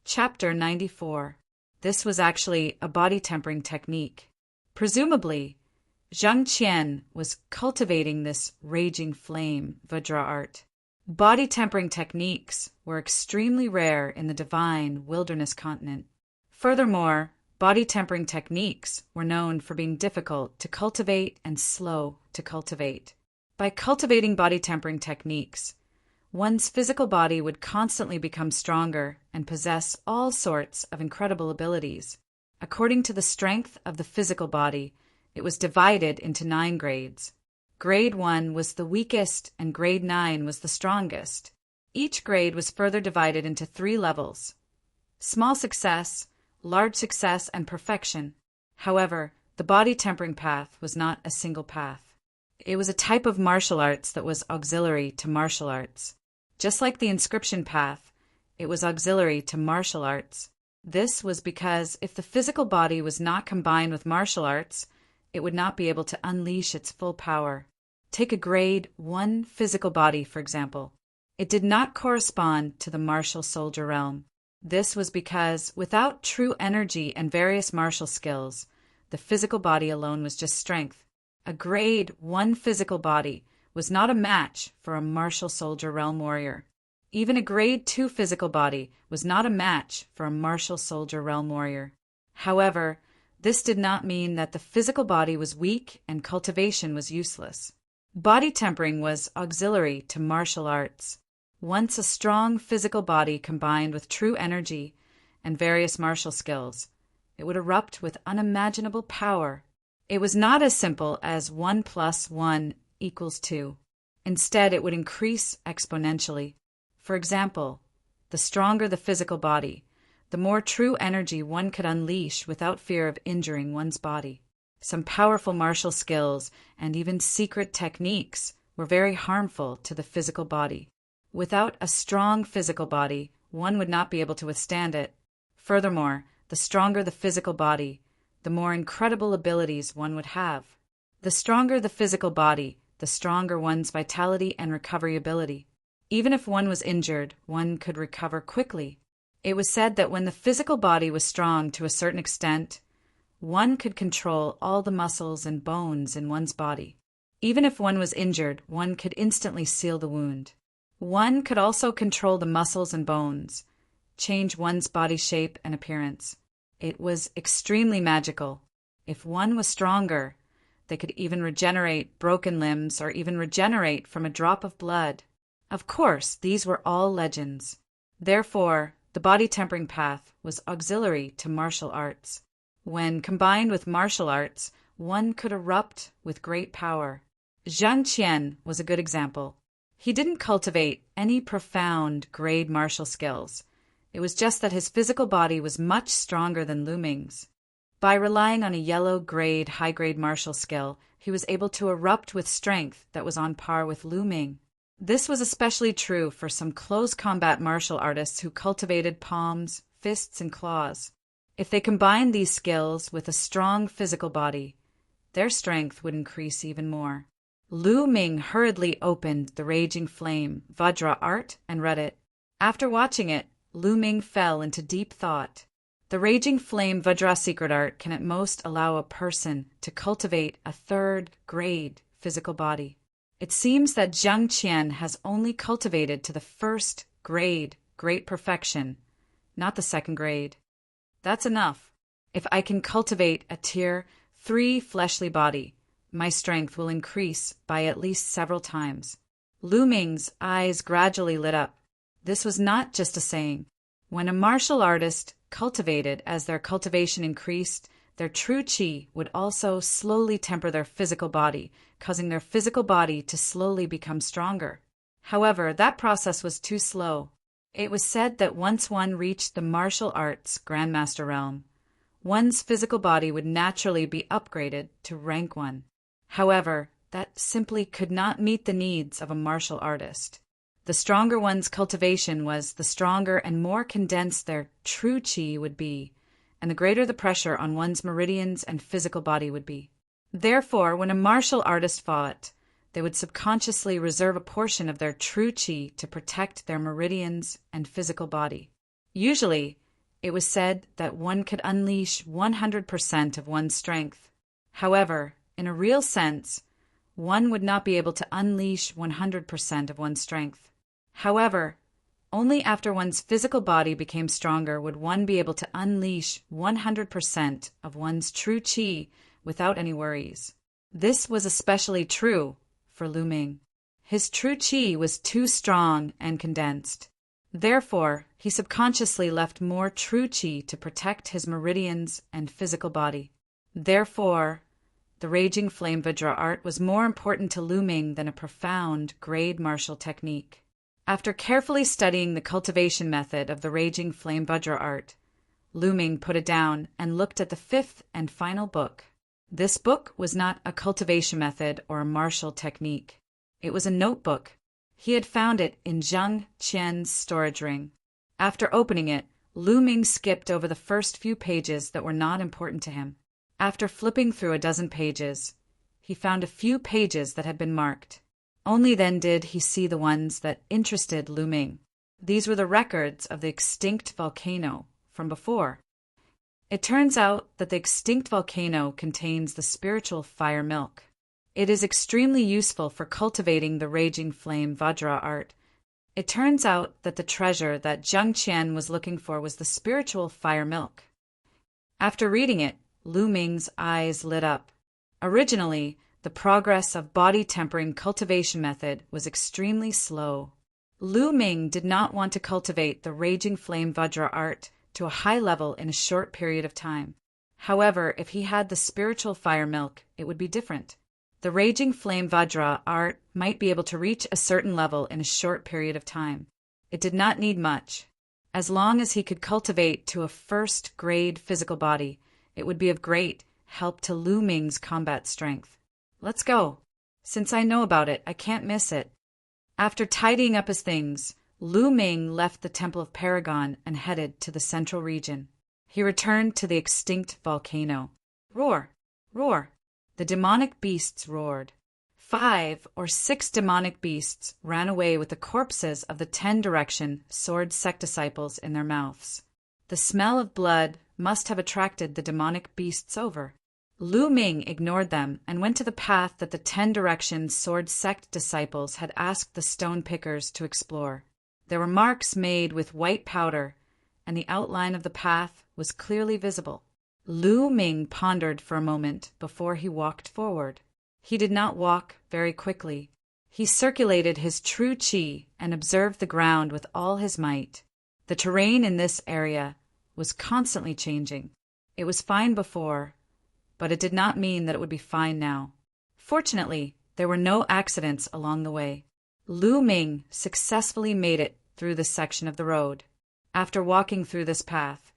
Chapter 94. This was actually a body tempering technique. Presumably, Zhang Qian was cultivating this raging flame Vajra art. Body tempering techniques were extremely rare in the divine wilderness continent. Furthermore, body tempering techniques were known for being difficult to cultivate and slow to cultivate. By cultivating body tempering techniques, one's physical body would constantly become stronger and possess all sorts of incredible abilities. According to the strength of the physical body, it was divided into 9 grades. Grade 1 was the weakest and grade 9 was the strongest. Each grade was further divided into 3 levels: small success, large success, and perfection. However, the body tempering path was not a single path. It was a type of martial arts that was auxiliary to martial arts. Just like the inscription path, it was auxiliary to martial arts. This was because if the physical body was not combined with martial arts, it would not be able to unleash its full power. Take a grade 1 physical body, for example. It did not correspond to the martial soldier realm. This was because without true energy and various martial skills, the physical body alone was just strength. A grade 1 physical body was not a match for a martial soldier realm warrior. Even a grade 2 physical body was not a match for a martial soldier realm warrior. However, this did not mean that the physical body was weak and cultivation was useless. Body tempering was auxiliary to martial arts. Once a strong physical body combined with true energy and various martial skills, it would erupt with unimaginable power. It was not as simple as 1 + 1 = 2. Instead, it would increase exponentially. For example, the stronger the physical body, the more true energy one could unleash without fear of injuring one's body. Some powerful martial skills and even secret techniques were very harmful to the physical body. Without a strong physical body, one would not be able to withstand it. Furthermore, the stronger the physical body, the more incredible abilities one would have. The stronger the physical body, the stronger one's vitality and recovery ability. Even if one was injured, one could recover quickly. It was said that when the physical body was strong to a certain extent, one could control all the muscles and bones in one's body. Even if one was injured, one could instantly seal the wound. One could also control the muscles and bones, change one's body shape and appearance. It was extremely magical. If one was stronger, they could even regenerate broken limbs or even regenerate from a drop of blood. Of course, these were all legends. Therefore, the body tempering path was auxiliary to martial arts. When combined with martial arts, one could erupt with great power. Zhang Qian was a good example. He didn't cultivate any profound grade martial skills. It was just that his physical body was much stronger than Lu Ming's. By relying on a yellow grade, high-grade martial skill, he was able to erupt with strength that was on par with Lu Ming. This was especially true for some close combat martial artists who cultivated palms, fists, and claws. If they combined these skills with a strong physical body, their strength would increase even more. Lu Ming hurriedly opened the Raging Flame Vajra art and read it. After watching it, Lu Ming fell into deep thought. The Raging Flame Vajra secret art can at most allow a person to cultivate a 3rd grade physical body. It seems that Zhang Qian has only cultivated to the 1st grade great perfection, not the 2nd grade. That's enough. If I can cultivate a tier 3 fleshly body, my strength will increase by at least several times. Lu Ming's eyes gradually lit up. This was not just a saying. When a martial artist cultivated as their cultivation increased, their true qi would also slowly temper their physical body, causing their physical body to slowly become stronger. However, that process was too slow. It was said that once one reached the martial arts Grandmaster realm, one's physical body would naturally be upgraded to rank 1. However, that simply could not meet the needs of a martial artist. The stronger one's cultivation was, the stronger and more condensed their true qi would be, and the greater the pressure on one's meridians and physical body would be. Therefore, when a martial artist fought, they would subconsciously reserve a portion of their true qi to protect their meridians and physical body. Usually, It was said that one could unleash 100% of one's strength. However, in a real sense, one would not be able to unleash 100% of one's strength. However, only after one's physical body became stronger would one be able to unleash 100% of one's true qi without any worries. This was especially true for Lu Ming. His true qi was too strong and condensed. Therefore, he subconsciously left more true qi to protect his meridians and physical body. Therefore, the Raging Flame Vajra art was more important to Lu Ming than a profound grade martial technique. After carefully studying the cultivation method of the Raging Flame Vajra art, Lu Ming put it down and looked at the fifth and final book. This book was not a cultivation method or a martial technique. It was a notebook. He had found it in Zhang Qian's storage ring. After opening it, Lu Ming skipped over the first few pages that were not important to him. After flipping through a dozen pages, he found a few pages that had been marked. Only then did he see the ones that interested Lu Ming. These were the records of the extinct volcano from before. It turns out that the extinct volcano contains the spiritual fire milk. It is extremely useful for cultivating the Raging Flame Vajra art. It turns out that the treasure that Zhang Qian was looking for was the spiritual fire milk. After reading it, Lu Ming's eyes lit up. Originally, the progress of body tempering cultivation method was extremely slow. Lu Ming did not want to cultivate the Raging Flame Vajra art to a high level in a short period of time. However, if he had the spiritual fire milk, it would be different. The Raging Flame Vajra art might be able to reach a certain level in a short period of time. It did not need much. As long as he could cultivate to a first-grade physical body, it would be of great help to Lu Ming's combat strength. Let's go. Since I know about it, I can't miss it. After tidying up his things, Lu Ming left the Temple of Paragon and headed to the central region. He returned to the extinct volcano. Roar! Roar! The demonic beasts roared. 5 or 6 demonic beasts ran away with the corpses of the 10 Direction Sword sect disciples in their mouths. The smell of blood must have attracted the demonic beasts over. Lu Ming ignored them and went to the path that the 10 Direction Sword sect disciples had asked the stone pickers to explore. There were marks made with white powder, and the outline of the path was clearly visible. Lu Ming pondered for a moment before he walked forward. He did not walk very quickly. He circulated his true qi and observed the ground with all his might. The terrain in this area was constantly changing. It was fine before, but it did not mean that it would be fine now. Fortunately, there were no accidents along the way. Lu Ming successfully made it through this section of the road. After walking through this path,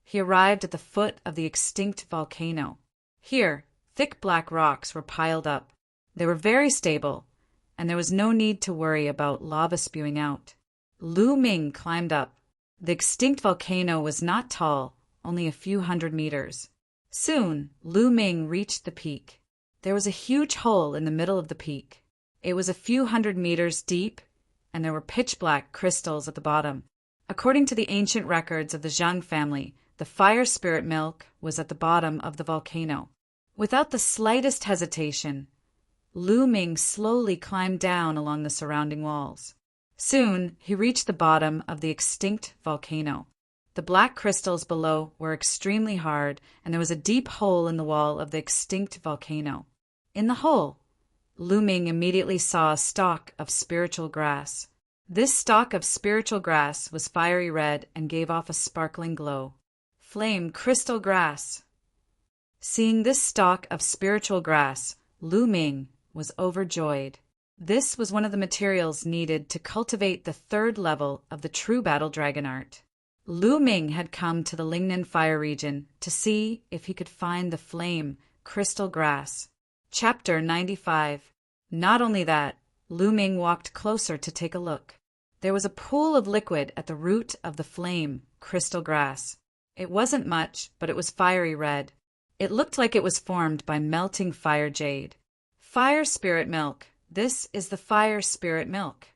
he arrived at the foot of the extinct volcano. Here, thick black rocks were piled up. They were very stable, and there was no need to worry about lava spewing out. Lu Ming climbed up. The extinct volcano was not tall, only a few hundred meters. Soon, Lu Ming reached the peak. There was a huge hole in the middle of the peak. It was a few hundred meters deep, and there were pitch-black crystals at the bottom. According to the ancient records of the Zhang family, the fire spirit milk was at the bottom of the volcano. Without the slightest hesitation, Lu Ming slowly climbed down along the surrounding walls. Soon, he reached the bottom of the extinct volcano. The black crystals below were extremely hard, and there was a deep hole in the wall of the extinct volcano. In the hole, Lu Ming immediately saw a stalk of spiritual grass. This stalk of spiritual grass was fiery red and gave off a sparkling glow. Flame crystal grass. Seeing this stalk of spiritual grass, Lu Ming was overjoyed. This was one of the materials needed to cultivate the 3rd level of the true battle dragon art. Lu Ming had come to the Lingnan fire region to see if he could find the flame crystal grass. Chapter 95. Not only that, Lu Ming walked closer to take a look. There was a pool of liquid at the root of the flame crystal grass. It wasn't much, but it was fiery red. It looked like it was formed by melting fire jade. Fire spirit milk. This is the fire spirit milk.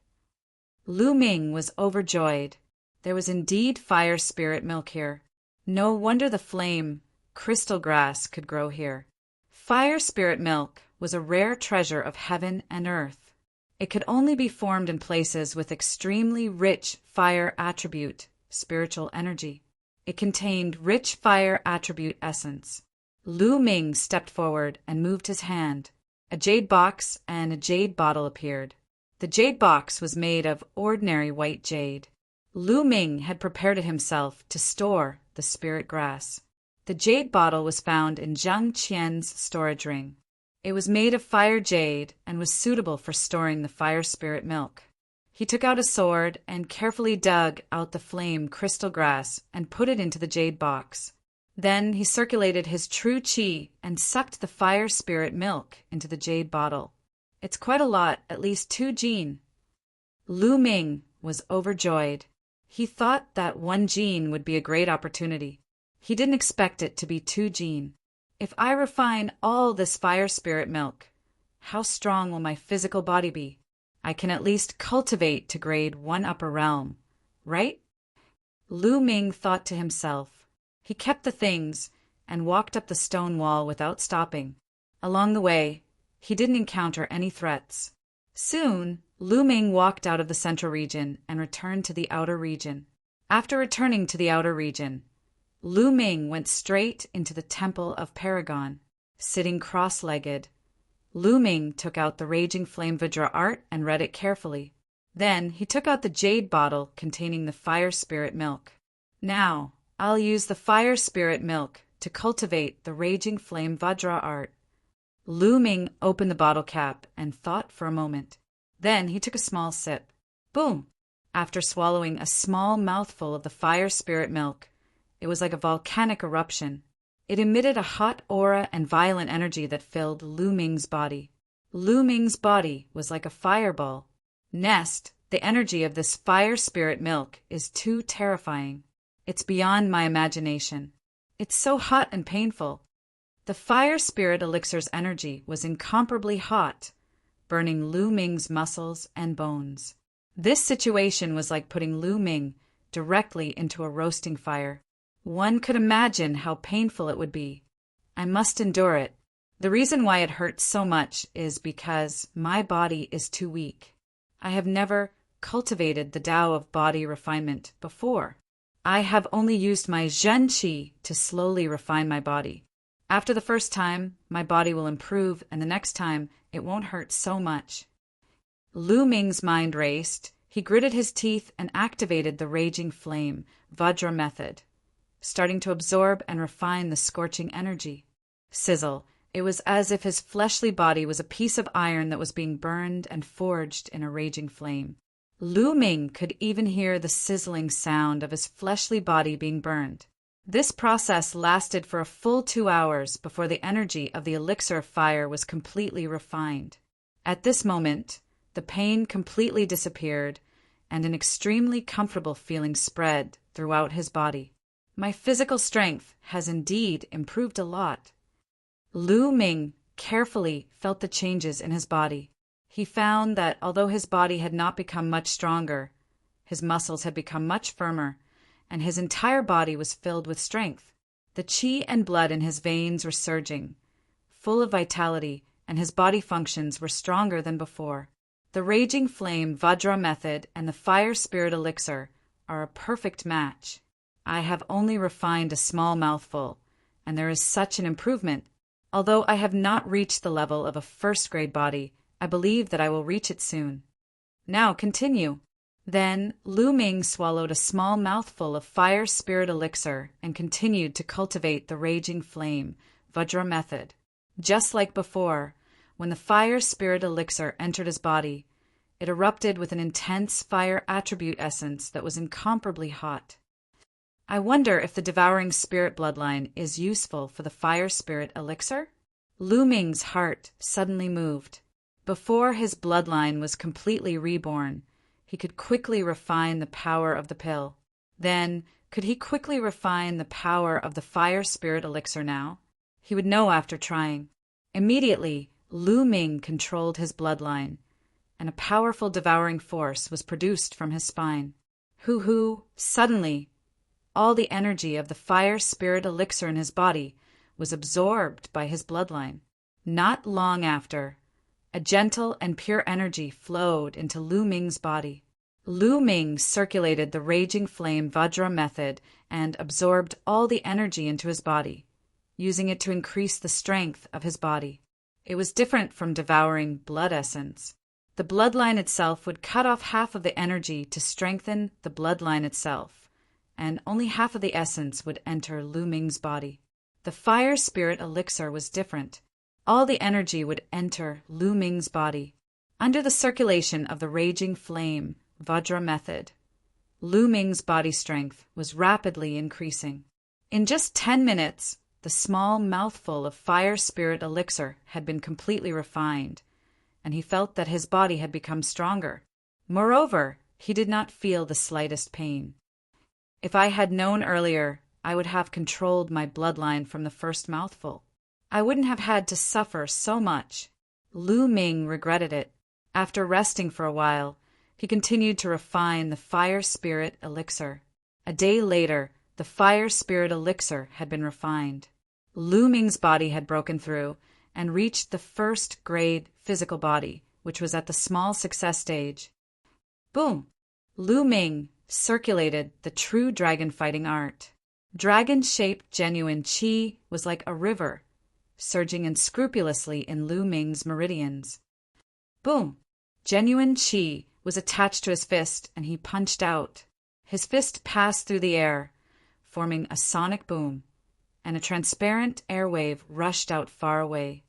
Lu Ming was overjoyed. There was indeed fire spirit milk here. No wonder the flame crystal grass could grow here. Fire spirit milk was a rare treasure of heaven and earth. It could only be formed in places with extremely rich fire attribute, spiritual energy. It contained rich fire attribute essence. Lu Ming stepped forward and moved his hand. A jade box and a jade bottle appeared. The jade box was made of ordinary white jade. Lu Ming had prepared it himself to store the spirit grass. The jade bottle was found in Zhang Qian's storage ring. It was made of fire jade and was suitable for storing the fire spirit milk. He took out a sword and carefully dug out the flame crystal grass and put it into the jade box. Then he circulated his true qi and sucked the fire spirit milk into the jade bottle. It's quite a lot, at least 2 jin. Lu Ming was overjoyed. He thought that 1 jin would be a great opportunity. He didn't expect it to be 2 jin. If I refine all this fire spirit milk, how strong will my physical body be? I can at least cultivate to grade 1 upper realm, right? Lu Ming thought to himself. He kept the things and walked up the stone wall without stopping. Along the way, he didn't encounter any threats. Soon, Lu Ming walked out of the central region and returned to the outer region. After returning to the outer region, Lu Ming went straight into the Temple of Paragon. Sitting cross-legged, Lu Ming took out the Raging Flame Vajra art and read it carefully. Then he took out the jade bottle containing the fire spirit milk. Now, I'll use the fire spirit milk to cultivate the Raging Flame Vajra art. Lu Ming opened the bottle cap and thought for a moment. Then he took a small sip. Boom! After swallowing a small mouthful of the fire spirit milk, it was like a volcanic eruption. It emitted a hot aura and violent energy that filled Lu Ming's body. Lu Ming's body was like a fireball. Nest, the energy of this fire spirit milk is too terrifying. It's beyond my imagination. It's so hot and painful. The fire spirit elixir's energy was incomparably hot, burning Lu Ming's muscles and bones. This situation was like putting Lu Ming directly into a roasting fire. One could imagine how painful it would be. I must endure it. The reason why it hurts so much is because my body is too weak. I have never cultivated the Tao of body refinement before. I have only used my Zhen Qi to slowly refine my body. After the first time, my body will improve, and the next time, it won't hurt so much. Lu Ming's mind raced. He gritted his teeth and activated the Raging Flame Vajra method, starting to absorb and refine the scorching energy. Sizzle. It was as if his fleshly body was a piece of iron that was being burned and forged in a raging flame. Lu Ming could even hear the sizzling sound of his fleshly body being burned. This process lasted for a full 2 hours before the energy of the elixir of fire was completely refined. At this moment, the pain completely disappeared, and an extremely comfortable feeling spread throughout his body. My physical strength has indeed improved a lot. Lu Ming carefully felt the changes in his body. He found that although his body had not become much stronger, his muscles had become much firmer, and his entire body was filled with strength. The qi and blood in his veins were surging, full of vitality, and his body functions were stronger than before. The Raging Flame Vajra method and the Fire Spirit Elixir are a perfect match. I have only refined a small mouthful, and there is such an improvement. Although I have not reached the level of a first-grade body, I believe that I will reach it soon. Now continue. Then Lu Ming swallowed a small mouthful of Fire Spirit Elixir and continued to cultivate the Raging Flame Vajra method. Just like before, when the Fire Spirit Elixir entered his body, it erupted with an intense fire attribute essence that was incomparably hot. I wonder if the Devouring Spirit bloodline is useful for the Fire Spirit Elixir? Lu Ming's heart suddenly moved. Before his bloodline was completely reborn, he could quickly refine the power of the pill. Then, could he quickly refine the power of the Fire Spirit Elixir now? He would know after trying. Immediately, Lu Ming controlled his bloodline, and a powerful devouring force was produced from his spine. Hoo-hoo! Suddenly, all the energy of the fire spirit elixir in his body was absorbed by his bloodline. Not long after, a gentle and pure energy flowed into Lu Ming's body. Lu Ming circulated the raging flame Vajra method and absorbed all the energy into his body, using it to increase the strength of his body. It was different from devouring blood essence. The bloodline itself would cut off half of the energy to strengthen the bloodline itself, and only half of the essence would enter Lu Ming's body. The fire spirit elixir was different. All the energy would enter Lu Ming's body. Under the circulation of the raging flame Vajra method, Lu Ming's body strength was rapidly increasing. In just 10 minutes, the small mouthful of fire spirit elixir had been completely refined, and he felt that his body had become stronger. Moreover, he did not feel the slightest pain. If I had known earlier, I would have controlled my bloodline from the first mouthful. I wouldn't have had to suffer so much. Lu Ming regretted it. After resting for a while, he continued to refine the fire spirit elixir. A day later, the fire spirit elixir had been refined. Lu Ming's body had broken through and reached the first-grade physical body, which was at the small success stage. Boom! Lu Ming circulated the true dragon fighting art. Dragon-shaped genuine qi was like a river, surging unscrupulously in Lu Ming's meridians. Boom! Genuine qi was attached to his fist, and he punched out. His fist passed through the air, forming a sonic boom, and a transparent airwave rushed out far away.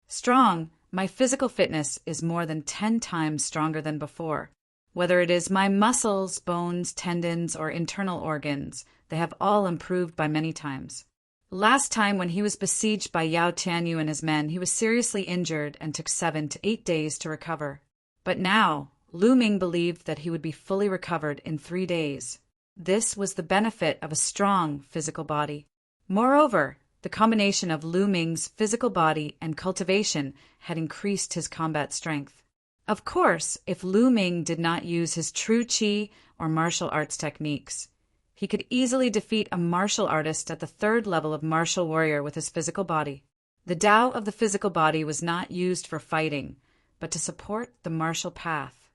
Strong, my physical fitness is more than 10 times stronger than before. Whether it is my muscles, bones, tendons, or internal organs, they have all improved by many times. Last time when he was besieged by Yao Tianyu and his men, he was seriously injured and took 7 to 8 days to recover. But now, Lu Ming believed that he would be fully recovered in 3 days. This was the benefit of a strong physical body. Moreover, the combination of Lu Ming's physical body and cultivation had increased his combat strength. Of course, if Lu Ming did not use his true qi or martial arts techniques, he could easily defeat a martial artist at the 3rd level of martial warrior with his physical body. The Tao of the physical body was not used for fighting, but to support the martial path.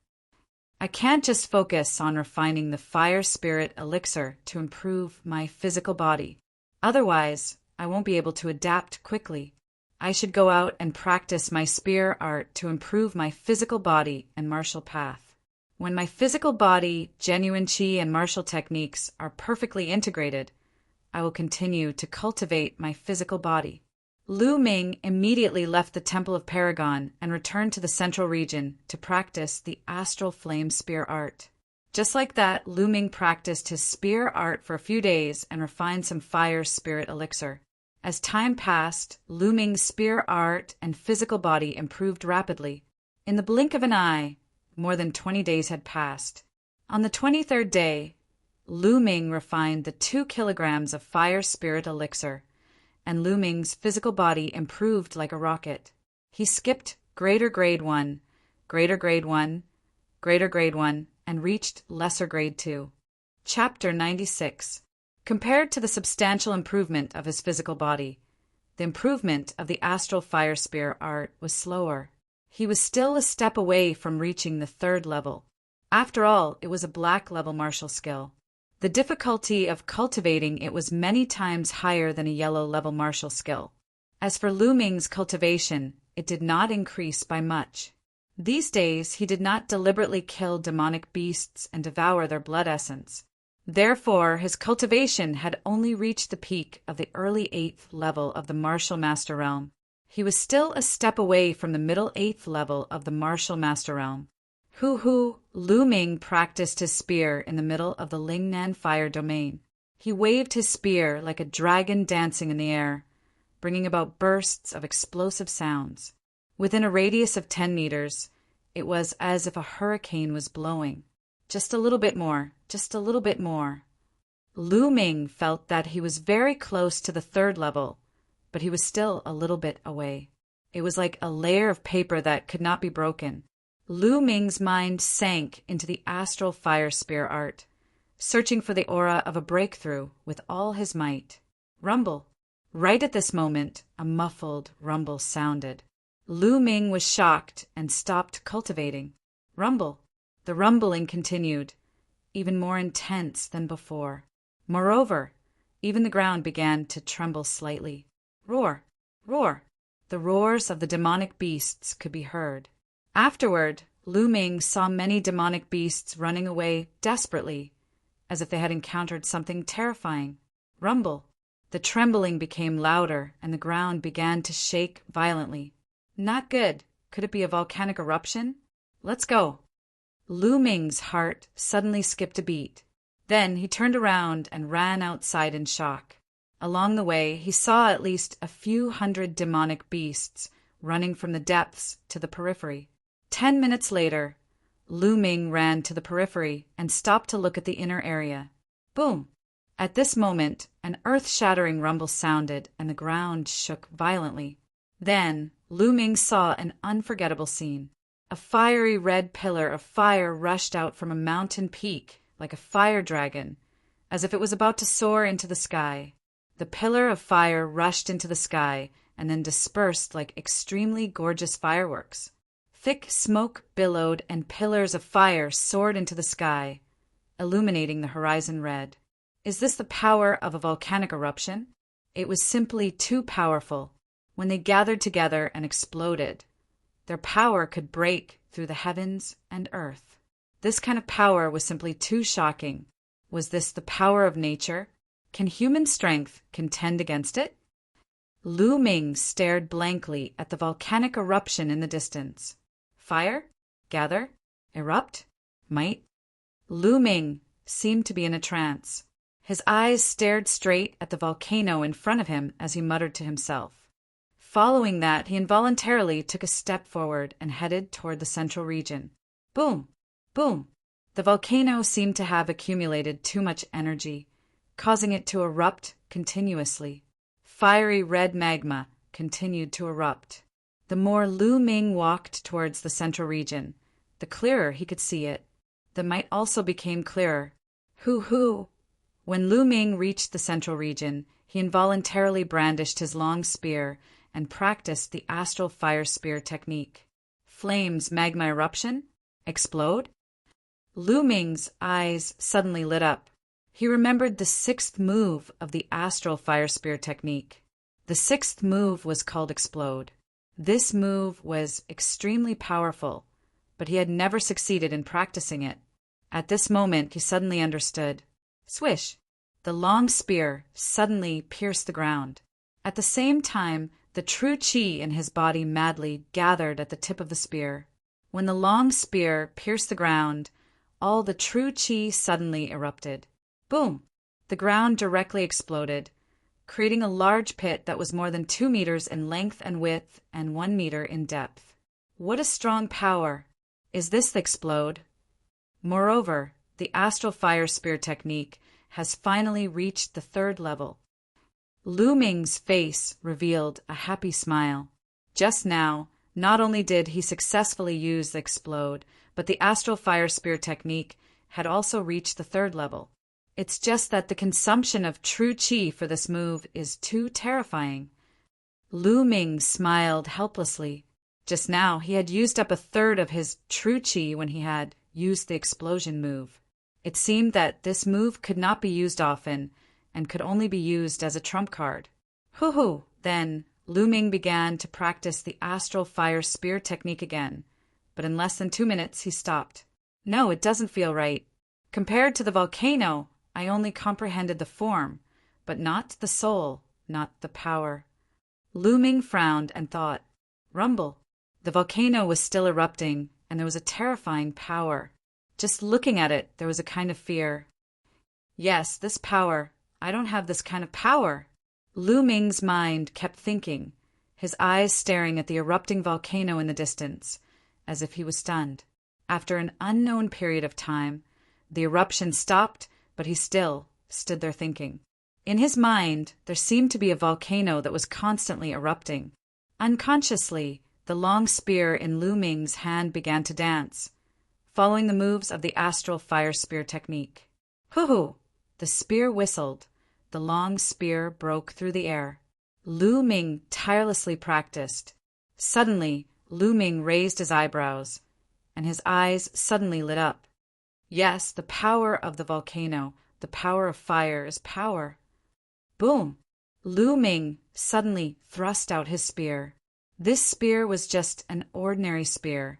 I can't just focus on refining the fire spirit elixir to improve my physical body. Otherwise, I won't be able to adapt quickly. I should go out and practice my spear art to improve my physical body and martial path. When my physical body, genuine qi, and martial techniques are perfectly integrated, I will continue to cultivate my physical body. Lu Ming immediately left the Temple of Paragon and returned to the central region to practice the astral flame spear art. Just like that, Lu Ming practiced his spear art for a few days and refined some fire spirit elixir. As time passed, Lu Ming's spear art and physical body improved rapidly. In the blink of an eye, more than 20 days had passed. On the 23rd day, Lu Ming refined the 2 kilograms of fire spirit elixir, and Lu Ming's physical body improved like a rocket. He skipped greater grade 1, greater grade 1, greater grade 1, and reached lesser grade 2. Chapter 96. Compared to the substantial improvement of his physical body, the improvement of the astral fire spear art was slower. He was still a step away from reaching the 3rd level. After all, it was a black level martial skill. The difficulty of cultivating it was many times higher than a yellow level martial skill. As for Lu Ming's cultivation, it did not increase by much. These days, he did not deliberately kill demonic beasts and devour their blood essence. Therefore, his cultivation had only reached the peak of the early 8th level of the martial master realm. He was still a step away from the middle 8th level of the martial master realm. Lu Ming practiced his spear in the middle of the Lingnan fire domain. He waved his spear like a dragon dancing in the air, bringing about bursts of explosive sounds. Within a radius of 10 meters, it was as if a hurricane was blowing. Just a little bit more, just a little bit more. Lu Ming felt that he was very close to the 3rd level, but he was still a little bit away. It was like a layer of paper that could not be broken. Lu Ming's mind sank into the astral fire spear art. searching for the aura of a breakthrough with all his might. Rumble. Right at this moment, a muffled rumble sounded. Lu Ming was shocked and stopped cultivating. Rumble. The rumbling continued, even more intense than before. Moreover, even the ground began to tremble slightly. Roar. Roar. The roars of the demonic beasts could be heard. Afterward, Lu Ming saw many demonic beasts running away desperately, as if they had encountered something terrifying. Rumble. The trembling became louder, and the ground began to shake violently. Not good. Could it be a volcanic eruption? Let's go. Lu Ming's heart suddenly skipped a beat. Then he turned around and ran outside in shock. Along the way, he saw at least a few hundred demonic beasts running from the depths to the periphery. 10 minutes later, Lu Ming ran to the periphery and stopped to look at the inner area. Boom! At this moment, an earth-shattering rumble sounded and the ground shook violently. Then, Lu Ming saw an unforgettable scene. A fiery red pillar of fire rushed out from a mountain peak like a fire dragon, as if it was about to soar into the sky. The pillar of fire rushed into the sky and then dispersed like extremely gorgeous fireworks. Thick smoke billowed and pillars of fire soared into the sky, illuminating the horizon red. Is this the power of a volcanic eruption? It was simply too powerful. When they gathered together and exploded, their power could break through the heavens and earth. This kind of power was simply too shocking. Was this the power of nature? Can human strength contend against it? Lu Ming stared blankly at the volcanic eruption in the distance. Fire? Gather? Erupt? Might? Lu Ming seemed to be in a trance. His eyes stared straight at the volcano in front of him as he muttered to himself. Following that, he involuntarily took a step forward and headed toward the central region. Boom! Boom! The volcano seemed to have accumulated too much energy, causing it to erupt continuously. Fiery red magma continued to erupt. The more Lu Ming walked towards the central region, the clearer he could see it. The might also became clearer. Hoo-hoo! When Lu Ming reached the central region, he involuntarily brandished his long spear and practiced the astral fire spear technique. Flames, magma eruption? Explode? Lu Ming's eyes suddenly lit up. He remembered the 6th move of the astral fire spear technique. The 6th move was called Explode. This move was extremely powerful, but he had never succeeded in practicing it. At this moment, he suddenly understood. Swish! The long spear suddenly pierced the ground. At the same time, the true qi in his body madly gathered at the tip of the spear. When the long spear pierced the ground, all the true qi suddenly erupted. Boom! The ground directly exploded, creating a large pit that was more than 2 meters in length and width and 1 meter in depth. What a strong power! Is this the Explode? Moreover, the astral fire spear technique has finally reached the 3rd level. Lu Ming's face revealed a happy smile. Just now, not only did he successfully use the Explode, but the astral fire spear technique had also reached the 3rd level. It's just that the consumption of true qi for this move is too terrifying. Lu Ming smiled helplessly. Just now, he had used up 1/3 of his true qi when he had used the explosion move. It seemed that this move could not be used often and could only be used as a trump card. Hoo-hoo! Then, Lu Ming began to practice the astral fire spear technique again, but in less than 2 minutes he stopped. No, it doesn't feel right. Compared to the volcano, I only comprehended the form, but not the soul, not the power. Lu Ming frowned and thought. Rumble. The volcano was still erupting, and there was a terrifying power. Just looking at it, there was a kind of fear. Yes, this power. I don't have this kind of power. Lu Ming's mind kept thinking, his eyes staring at the erupting volcano in the distance, as if he was stunned. After an unknown period of time, the eruption stopped, but he still stood there thinking. In his mind, there seemed to be a volcano that was constantly erupting. Unconsciously, the long spear in Lu Ming's hand began to dance, following the moves of the astral fire spear technique. Hoo-hoo! The spear whistled. The long spear broke through the air. Lu Ming tirelessly practiced. Suddenly, Lu Ming raised his eyebrows, and his eyes suddenly lit up. Yes, the power of the volcano, the power of fire is power. Boom! Lu Ming suddenly thrust out his spear. This spear was just an ordinary spear.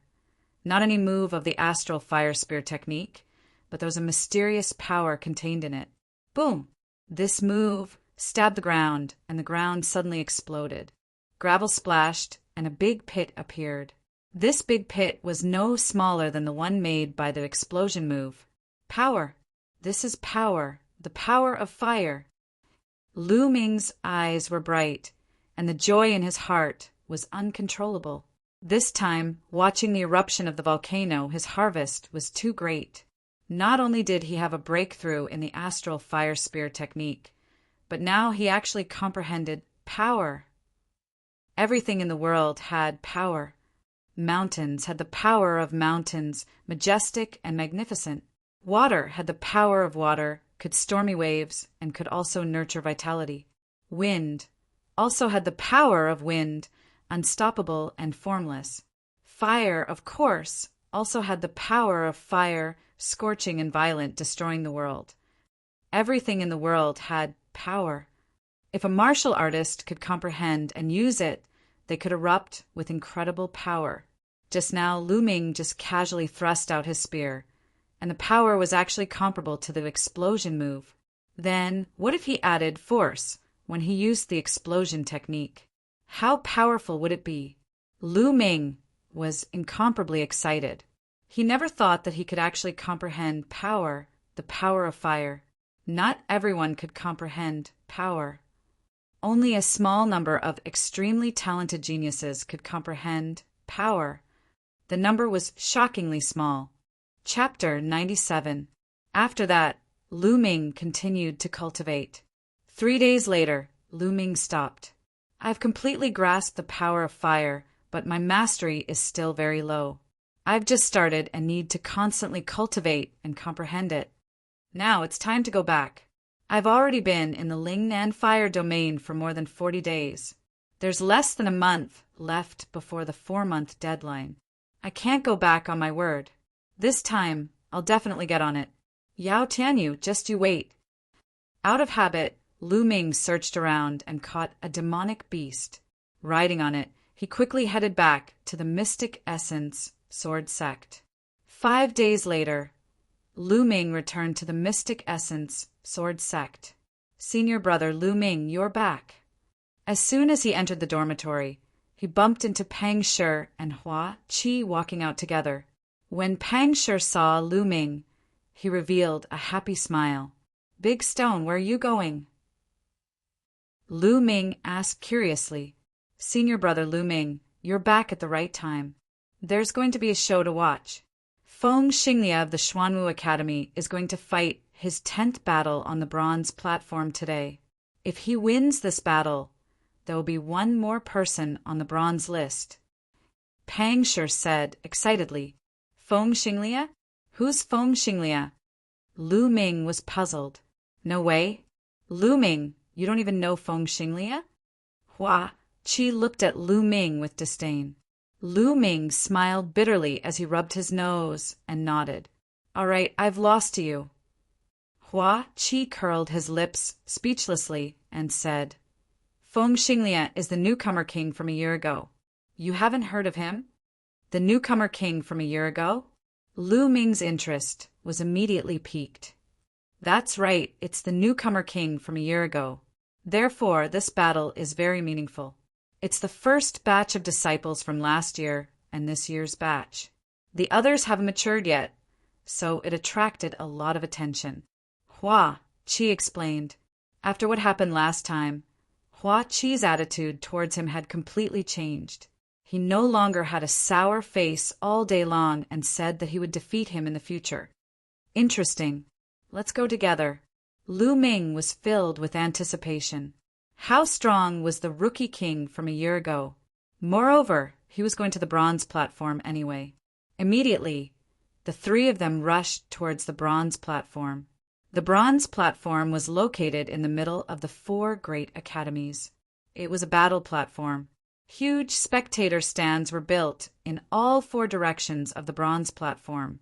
Not any move of the astral fire spear technique, but there was a mysterious power contained in it. Boom! This move stabbed the ground, and the ground suddenly exploded. Gravel splashed, and a big pit appeared. This big pit was no smaller than the one made by the explosion move. Power. This is power, the power of fire. Lu Ming's eyes were bright, and the joy in his heart was uncontrollable. This time, watching the eruption of the volcano, his harvest was too great. Not only did he have a breakthrough in the astral fire spear technique, but now he actually comprehended power. Everything in the world had power. Mountains had the power of mountains, majestic and magnificent. Water had the power of water, could stormy waves, and could also nurture vitality. Wind also had the power of wind, unstoppable and formless. Fire, of course, also had the power of fire, scorching and violent, destroying the world. Everything in the world had power. If a martial artist could comprehend and use it, they could erupt with incredible power. Just now, Lu Ming just casually thrust out his spear, and the power was actually comparable to the explosion move. Then, what if he added force when he used the explosion technique? How powerful would it be? Lu Ming was incomparably excited. He never thought that he could actually comprehend power, the power of fire. Not everyone could comprehend power. Only a small number of extremely talented geniuses could comprehend power. The number was shockingly small. Chapter 97. After that, Lu Ming continued to cultivate. 3 days later, Lu Ming stopped. I've completely grasped the power of fire, but my mastery is still very low. I've just started and need to constantly cultivate and comprehend it. Now it's time to go back. I've already been in the Lingnan fire domain for more than 40 days. There's less than a month left before the 4-month deadline. I can't go back on my word. This time, I'll definitely get on it. Yao Tianyu, just you wait. Out of habit, Lu Ming searched around and caught a demonic beast. Riding on it, he quickly headed back to the Mystic Essence Sword Sect. 5 days later, Lu Ming returned to the Mystic Essence Sword Sect. Senior brother Lu Ming, you're back. As soon as he entered the dormitory, he bumped into Pang Shi and Hua Qi walking out together. When Pang Shi saw Lu Ming, he revealed a happy smile. Big Stone, where are you going? Lu Ming asked curiously. Senior brother Lu Ming, you're back at the right time. There's going to be a show to watch. Feng Xinglia of the Xuanwu Academy is going to fight his 10th battle on the bronze platform today. If he wins this battle, there will be one more person on the bronze list. Pang Shi said excitedly. Feng Xinglia? Who's Feng Xinglia? Lu Ming was puzzled. No way. Lu Ming, you don't even know Feng Xinglia? Hua Qi looked at Lu Ming with disdain. Lu Ming smiled bitterly as he rubbed his nose and nodded. All right, I've lost to you. Hua Qi curled his lips speechlessly and said, Feng Xinglia is the newcomer king from a year ago. You haven't heard of him? The newcomer king from a year ago? Lu Ming's interest was immediately piqued. That's right, it's the newcomer king from a year ago. Therefore, this battle is very meaningful. It's the first batch of disciples from last year and this year's batch. The others haven't matured yet, so it attracted a lot of attention. Hua Qi explained. After what happened last time, Hua Qi's attitude towards him had completely changed. He no longer had a sour face all day long and said that he would defeat him in the future. Interesting. Let's go together. Lu Ming was filled with anticipation. How strong was the rookie king from a year ago? Moreover, he was going to the bronze platform anyway. Immediately, the three of them rushed towards the bronze platform. The bronze platform was located in the middle of the four great academies. It was a battle platform. Huge spectator stands were built in all four directions of the bronze platform,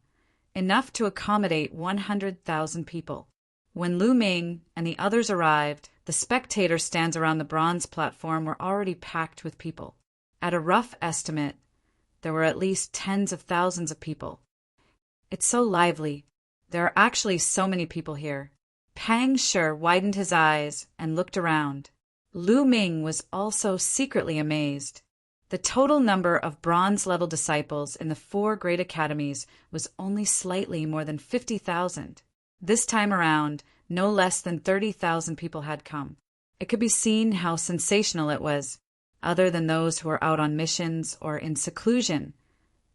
enough to accommodate 100,000 people. When Lu Ming and the others arrived, the spectator stands around the bronze platform were already packed with people. At a rough estimate, there were at least tens of thousands of people. It's so lively. There are actually so many people here. Pang Shi widened his eyes and looked around. Lu Ming was also secretly amazed. The total number of bronze-level disciples in the four great academies was only slightly more than 50,000. This time around, no less than 30,000 people had come. It could be seen how sensational it was. Other than those who were out on missions or in seclusion,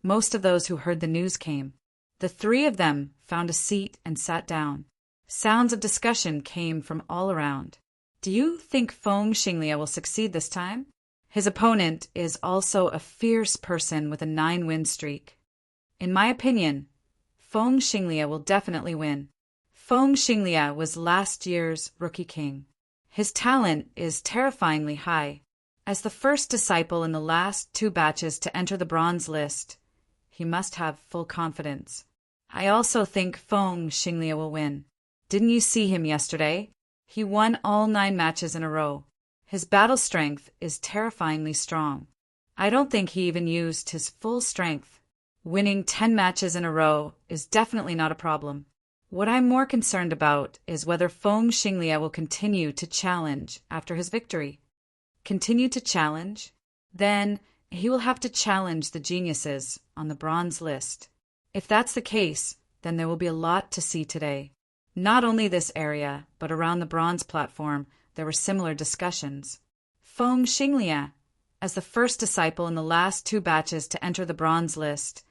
most of those who heard the news came. The three of them found a seat and sat down. Sounds of discussion came from all around. Do you think Feng Xinglia will succeed this time? His opponent is also a fierce person with a 9-win streak. In my opinion, Feng Xinglia will definitely win. Feng Xinglia was last year's rookie king. His talent is terrifyingly high. As the first disciple in the last 2 batches to enter the bronze list, he must have full confidence. I also think Feng Xinglia will win. Didn't you see him yesterday? He won all 9 matches in a row. His battle strength is terrifyingly strong. I don't think he even used his full strength. Winning 10 matches in a row is definitely not a problem. What I'm more concerned about is whether Feng Xinglia will continue to challenge after his victory. Continue to challenge? Then he will have to challenge the geniuses on the bronze list. If that's the case, then there will be a lot to see today. Not only this area, but around the bronze platform, there were similar discussions. Feng Xinglia, as the first disciple in the last 2 batches to enter the bronze list,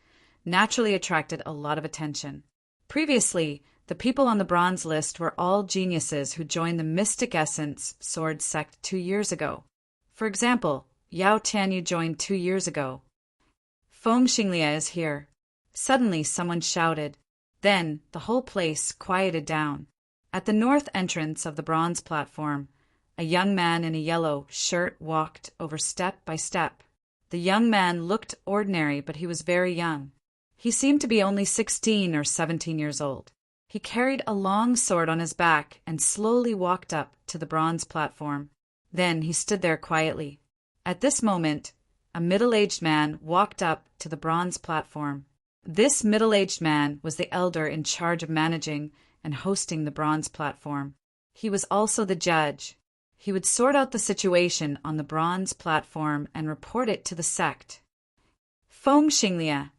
naturally attracted a lot of attention. Previously, the people on the bronze list were all geniuses who joined the Mystic Essence Sword sect 2 years ago. For example, Yao Tianyu joined 2 years ago. Feng Xinglia is here. Suddenly someone shouted. Then the whole place quieted down. At the north entrance of the bronze platform, a young man in a yellow shirt walked over step by step. The young man looked ordinary, but he was very young. He seemed to be only 16 or 17 years old. He carried a long sword on his back and slowly walked up to the bronze platform. Then he stood there quietly. At this moment, a middle-aged man walked up to the bronze platform. This middle-aged man was the elder in charge of managing and hosting the bronze platform. He was also the judge. He would sort out the situation on the bronze platform and report it to the sect. Feng Xinglia,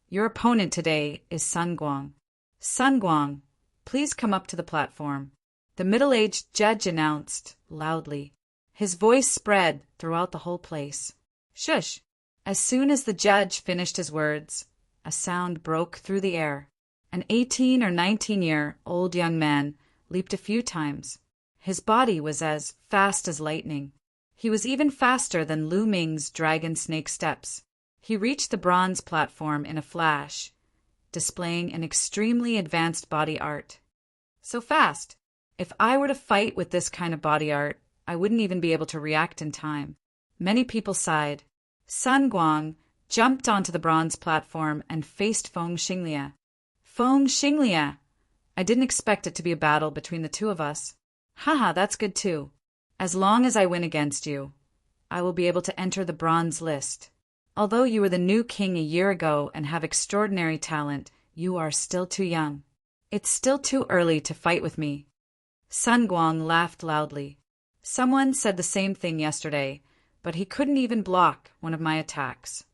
your opponent today is Sun Guang. Sun Guang, please come up to the platform. The middle-aged judge announced loudly. His voice spread throughout the whole place. Shush! As soon as the judge finished his words, a sound broke through the air. An 18 or 19-year-old young man leaped a few times. His body was as fast as lightning. He was even faster than Lu Ming's dragon snake steps. He reached the bronze platform in a flash, displaying an extremely advanced body art. So fast! If I were to fight with this kind of body art, I wouldn't even be able to react in time. Many people sighed. Sun Guang jumped onto the bronze platform and faced Feng Xinglia. Feng Xinglia! I didn't expect it to be a battle between the 2 of us. Haha, that's good too. As long as I win against you, I will be able to enter the bronze list. Although you were the new king a year ago and have extraordinary talent, you are still too young. It's still too early to fight with me. Sun Guang laughed loudly. Someone said the same thing yesterday, but he couldn't even block one of my attacks.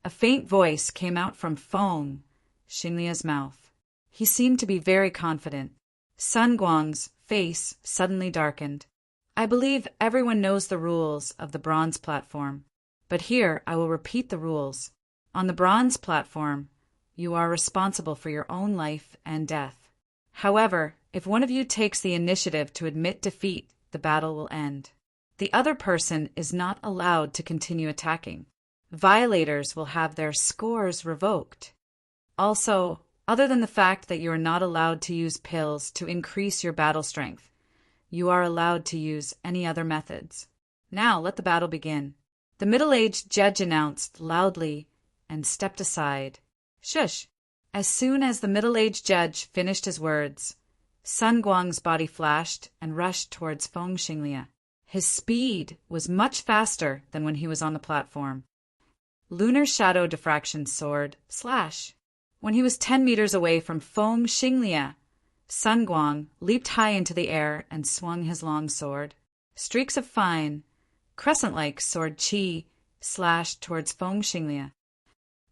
A faint voice came out from Feng Xinglia's mouth. He seemed to be very confident. Sun Guang's face suddenly darkened. I believe everyone knows the rules of the bronze platform, but here I will repeat the rules. On the bronze platform, you are responsible for your own life and death. However, if one of you takes the initiative to admit defeat, the battle will end. The other person is not allowed to continue attacking. Violators will have their scores revoked. Also, Other than the fact that you are not allowed to use pills to increase your battle strength, you are allowed to use any other methods. Now let the battle begin. The middle-aged judge announced loudly and stepped aside. Shush! As soon as the middle-aged judge finished his words, Sun Guang's body flashed and rushed towards Feng Xinglia. His speed was much faster than when he was on the platform. Lunar shadow diffraction sword, slash. When he was 10 meters away from Feng Xinglia, Sun Guang leaped high into the air and swung his long sword. Streaks of fine, crescent-like sword qi slashed towards Feng Xinglia.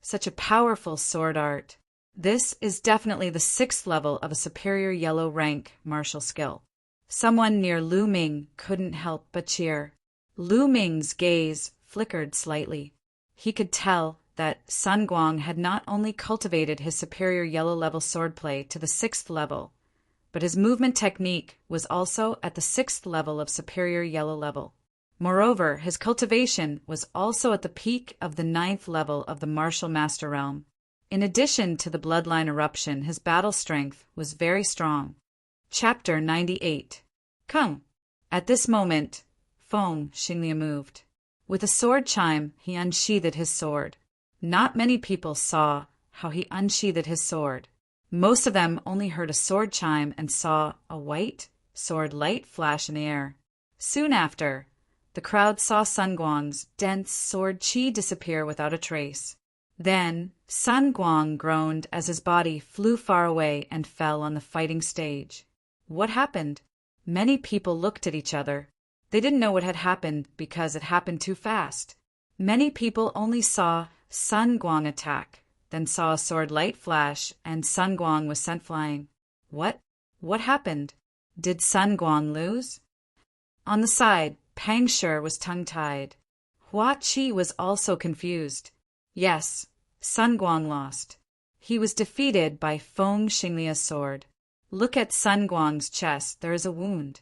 Such a powerful sword art. This is definitely the 6th level of a superior yellow rank martial skill. Someone near Lu Ming couldn't help but cheer. Lu Ming's gaze flickered slightly. He could tell that Sun Guang had not only cultivated his superior yellow level swordplay to the 6th level, but his movement technique was also at the 6th level of superior yellow level. Moreover, his cultivation was also at the peak of the 9th level of the martial master realm. In addition to the bloodline eruption, his battle strength was very strong. Chapter 98. Come. At this moment, Feng Xinglia moved. With a sword chime, he unsheathed his sword. Not many people saw how he unsheathed his sword. Most of them only heard a sword chime and saw a white sword light flash in the air. Soon after, the crowd saw Sun Guang's dense sword qi disappear without a trace. Then, Sun Guang groaned as his body flew far away and fell on the fighting stage. What happened? Many people looked at each other. They didn't know what had happened because it happened too fast. Many people only saw Sun Guang attack, then saw a sword light flash, and Sun Guang was sent flying. What? What happened? Did Sun Guang lose? On the side, Pang Shi was tongue-tied. Hua Qi was also confused. Yes, Sun Guang lost. He was defeated by Feng Xinglia's sword. Look at Sun Guang's chest, there is a wound.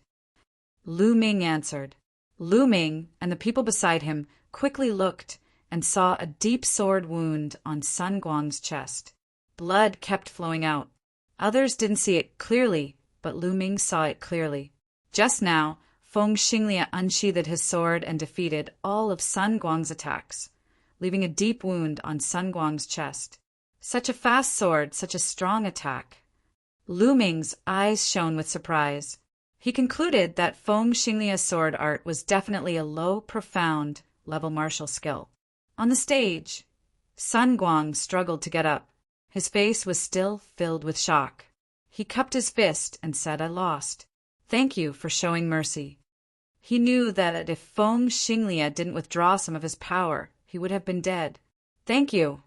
Lu Ming answered. Lu Ming and the people beside him quickly looked and saw a deep sword wound on Sun Guang's chest. Blood kept flowing out. Others didn't see it clearly, but Lu Ming saw it clearly. Just now, Feng Xinglia unsheathed his sword and defeated all of Sun Guang's attacks, leaving a deep wound on Sun Guang's chest. Such a fast sword, such a strong attack. Lu Ming's eyes shone with surprise. He concluded that Feng Xinglia's sword art was definitely a low, profound level martial skill. On the stage, Sun Guang struggled to get up. His face was still filled with shock. He cupped his fist and said, I lost. Thank you for showing mercy. He knew that if Feng Xinglia didn't withdraw some of his power, he would have been dead. Thank you.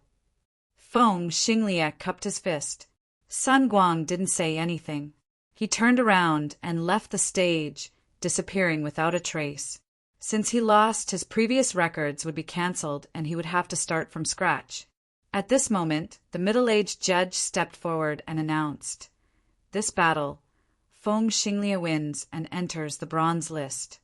Feng Xinglia cupped his fist. Sun Guang didn't say anything. He turned around and left the stage, disappearing without a trace. Since he lost, his previous records would be cancelled and he would have to start from scratch. At this moment, the middle-aged judge stepped forward and announced, This battle, Feng Xinglia wins and enters the bronze list.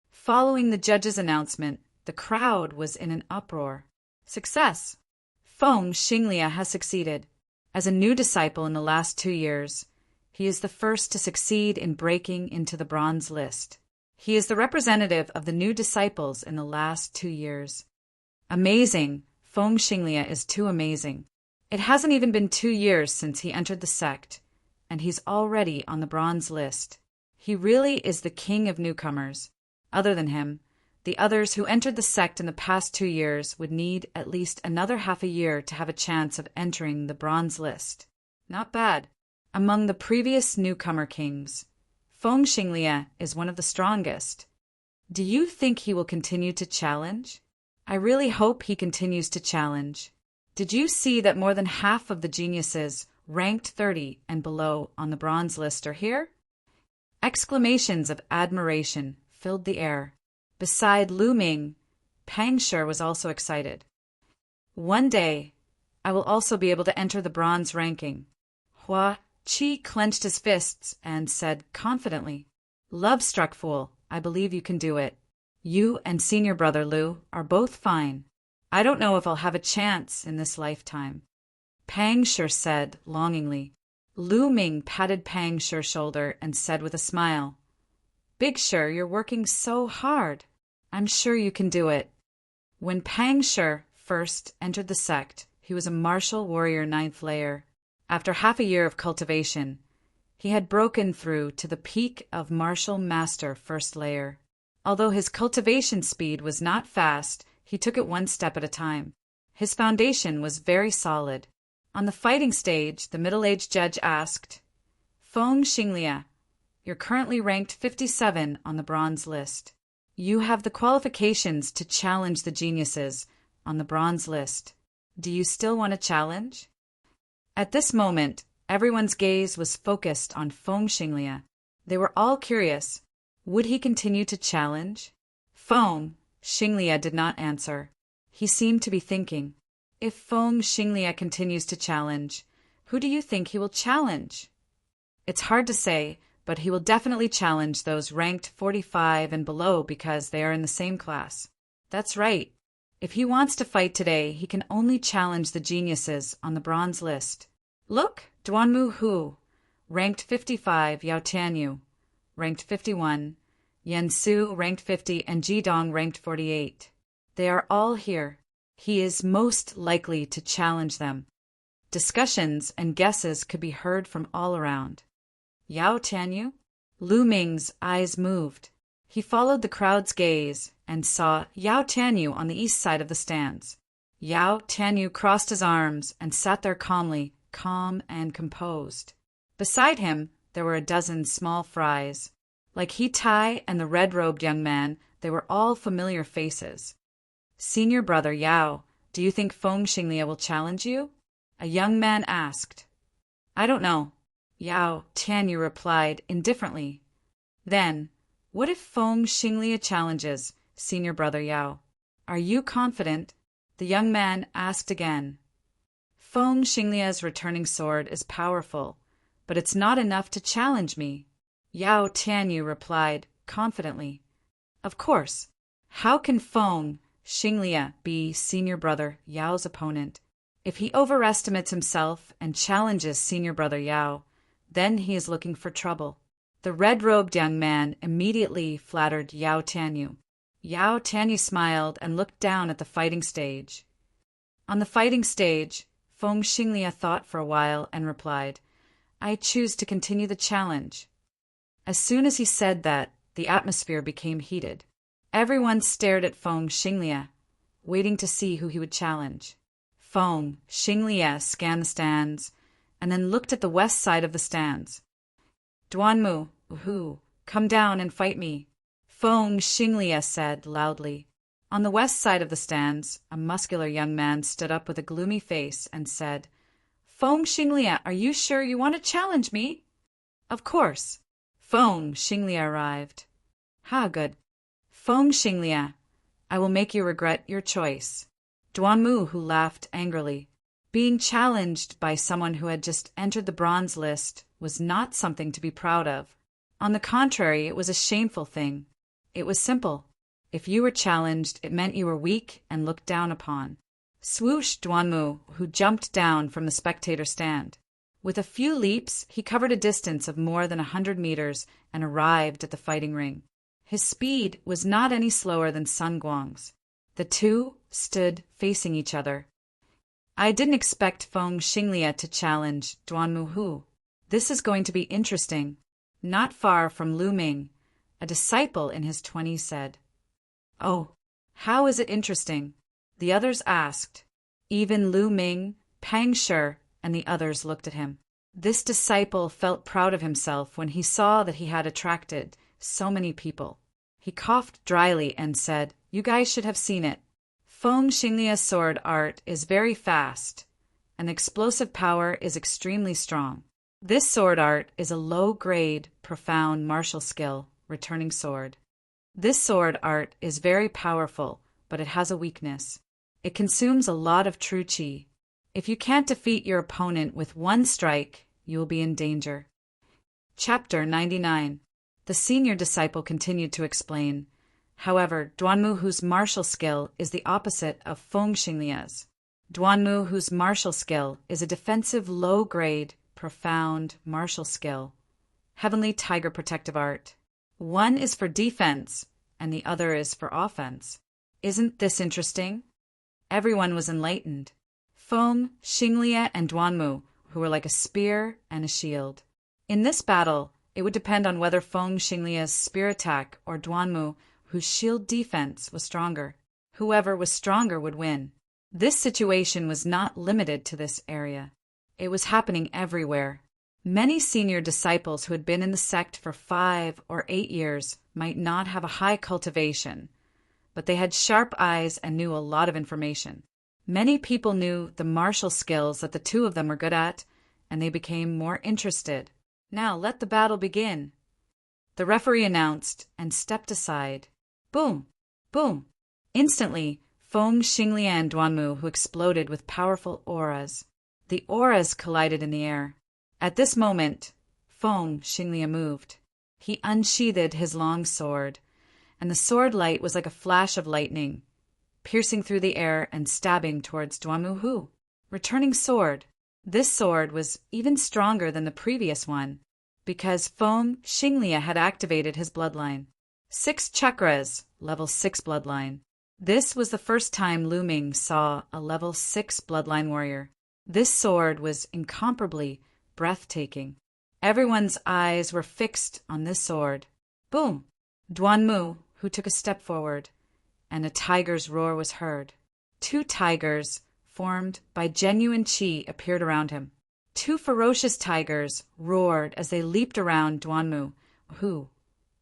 Following the judge's announcement, the crowd was in an uproar. Success! Feng Xinglia has succeeded. As a new disciple in the last 2 years, he is the first to succeed in breaking into the bronze list. He is the representative of the new disciples in the last 2 years. Amazing! Feng Xinglia is too amazing. It hasn't even been 2 years since he entered the sect, and he's already on the bronze list. He really is the king of newcomers. Other than him, the others who entered the sect in the past 2 years would need at least another half a year to have a chance of entering the bronze list. Not bad. Among the previous newcomer kings, Feng Xinglia is one of the strongest. Do you think he will continue to challenge? I really hope he continues to challenge. Did you see that more than half of the geniuses ranked 30 and below on the bronze list are here? Exclamations of admiration filled the air. Beside Lu Ming, Pang Shi was also excited. One day, I will also be able to enter the bronze ranking. Hua Qi clenched his fists and said confidently, Love-struck fool, I believe you can do it. You and senior brother Lu are both fine. I don't know if I'll have a chance in this lifetime. Pang Shi said longingly. Lu Ming patted Pang Shi's shoulder and said with a smile, Big Shi, you're working so hard. I'm sure you can do it. When Pang Shi first entered the sect, he was a martial warrior 9th layer. After half a year of cultivation, he had broken through to the peak of martial master 1st layer. Although his cultivation speed was not fast, he took it one step at a time. His foundation was very solid. On the fighting stage, the middle-aged judge asked, Feng Xinglia, you're currently ranked 57 on the bronze list. You have the qualifications to challenge the geniuses on the bronze list. Do you still want to challenge? At this moment, everyone's gaze was focused on Feng Xinglia. They were all curious. Would he continue to challenge? Feng Xinglia did not answer. He seemed to be thinking. If Feng Xinglia continues to challenge, who do you think he will challenge? It's hard to say, but he will definitely challenge those ranked 45 and below because they are in the same class. That's right. If he wants to fight today, he can only challenge the geniuses on the bronze list. Look, Duanmu Hu, ranked 55, Yao Tianyu, ranked 51, Yan Su, ranked 50, and Jidong, ranked 48. They are all here. He is most likely to challenge them. Discussions and guesses could be heard from all around. Yao Tianyu? Lu Ming's eyes moved. He followed the crowd's gaze and saw Yao Tianyu on the east side of the stands. Yao Tianyu crossed his arms and sat there calmly, calm and composed. Beside him, there were a dozen small fries. Like He Tai and the red-robed young man, they were all familiar faces. Senior brother Yao, do you think Feng Xinglia will challenge you? A young man asked. I don't know. Yao Tianyu replied indifferently. Then, what if Feng Xinglia challenges, senior brother Yao? Are you confident? The young man asked again. Feng Xinglia's returning sword is powerful, but it's not enough to challenge me. Yao Tianyu replied confidently. Of course. How can Feng Xinglia be senior brother Yao's opponent? If he overestimates himself and challenges senior brother Yao, then he is looking for trouble. The red-robed young man immediately flattered Yao Tianyu. Yao Tianyu smiled and looked down at the fighting stage. On the fighting stage, Feng Xinglia thought for a while and replied, I choose to continue the challenge. As soon as he said that, the atmosphere became heated. Everyone stared at Feng Xinglia, waiting to see who he would challenge. Feng Xinglia scanned the stands, and then looked at the west side of the stands. Duanmu, Hu, come down and fight me, Feng Xinglia said loudly. On the west side of the stands, a muscular young man stood up with a gloomy face and said, Feng Xinglia, are you sure you want to challenge me? Of course. Feng Xinglia arrived. Ha, good. Feng Xinglia, I will make you regret your choice. Duanmu, who laughed angrily. Being challenged by someone who had just entered the bronze list was not something to be proud of. On the contrary, it was a shameful thing. It was simple. If you were challenged, it meant you were weak and looked down upon. Swoosh Duanmu, who jumped down from the spectator stand. With a few leaps, he covered a distance of more than 100 meters and arrived at the fighting ring. His speed was not any slower than Sun Guang's. The two stood facing each other. I didn't expect Feng Xinglia to challenge Duanmu Hu. This is going to be interesting. Not far from Lu Ming, a disciple in his 20s said. Oh, how is it interesting? The others asked. Even Lu Ming, Pang Shi, and the others looked at him. This disciple felt proud of himself when he saw that he had attracted so many people. He coughed dryly and said, You guys should have seen it. Feng Xinglia's sword art is very fast, and the explosive power is extremely strong. This sword art is a low-grade, profound martial skill, returning sword. This sword art is very powerful, but it has a weakness. It consumes a lot of true qi. If you can't defeat your opponent with one strike, you will be in danger. Chapter 99. The senior disciple continued to explain. However, Duanmu Hu's martial skill is the opposite of Feng Xinglia's. Duanmu, whose martial skill is a defensive low-grade, profound martial skill. Heavenly Tiger Protective Art. One is for defense, and the other is for offense. Isn't this interesting? Everyone was enlightened. Feng, Xinglie, and Duanmu, who were like a spear and a shield. In this battle, it would depend on whether Feng Xinglie's spear attack or Duanmu, whose shield defense was stronger. Whoever was stronger would win. This situation was not limited to this area. It was happening everywhere. Many senior disciples who had been in the sect for 5 or 8 years might not have a high cultivation, but they had sharp eyes and knew a lot of information. Many people knew the martial skills that the two of them were good at, and they became more interested. Now let the battle begin. The referee announced and stepped aside. Boom! Boom! Instantly, Feng, Xinglie, and Duanmu, who exploded with powerful auras. The auras collided in the air. At this moment, Feng, Xinglie moved. He unsheathed his long sword, and the sword light was like a flash of lightning, piercing through the air and stabbing towards Duanmu Hu. Returning sword. This sword was even stronger than the previous one, because Feng, Xinglie had activated his bloodline. 6 chakras, level 6 bloodline. This was the first time Lu Ming saw a level 6 bloodline warrior. This sword was incomparably breathtaking. Everyone's eyes were fixed on this sword. Boom! Duanmu, who took a step forward, and a tiger's roar was heard. 2 tigers, formed by genuine qi, appeared around him. 2 ferocious tigers roared as they leaped around Duanmu, who,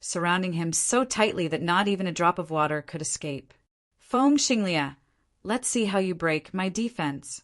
surrounding him so tightly that not even a drop of water could escape. Feng, Xinglie, let's see how you break my defense.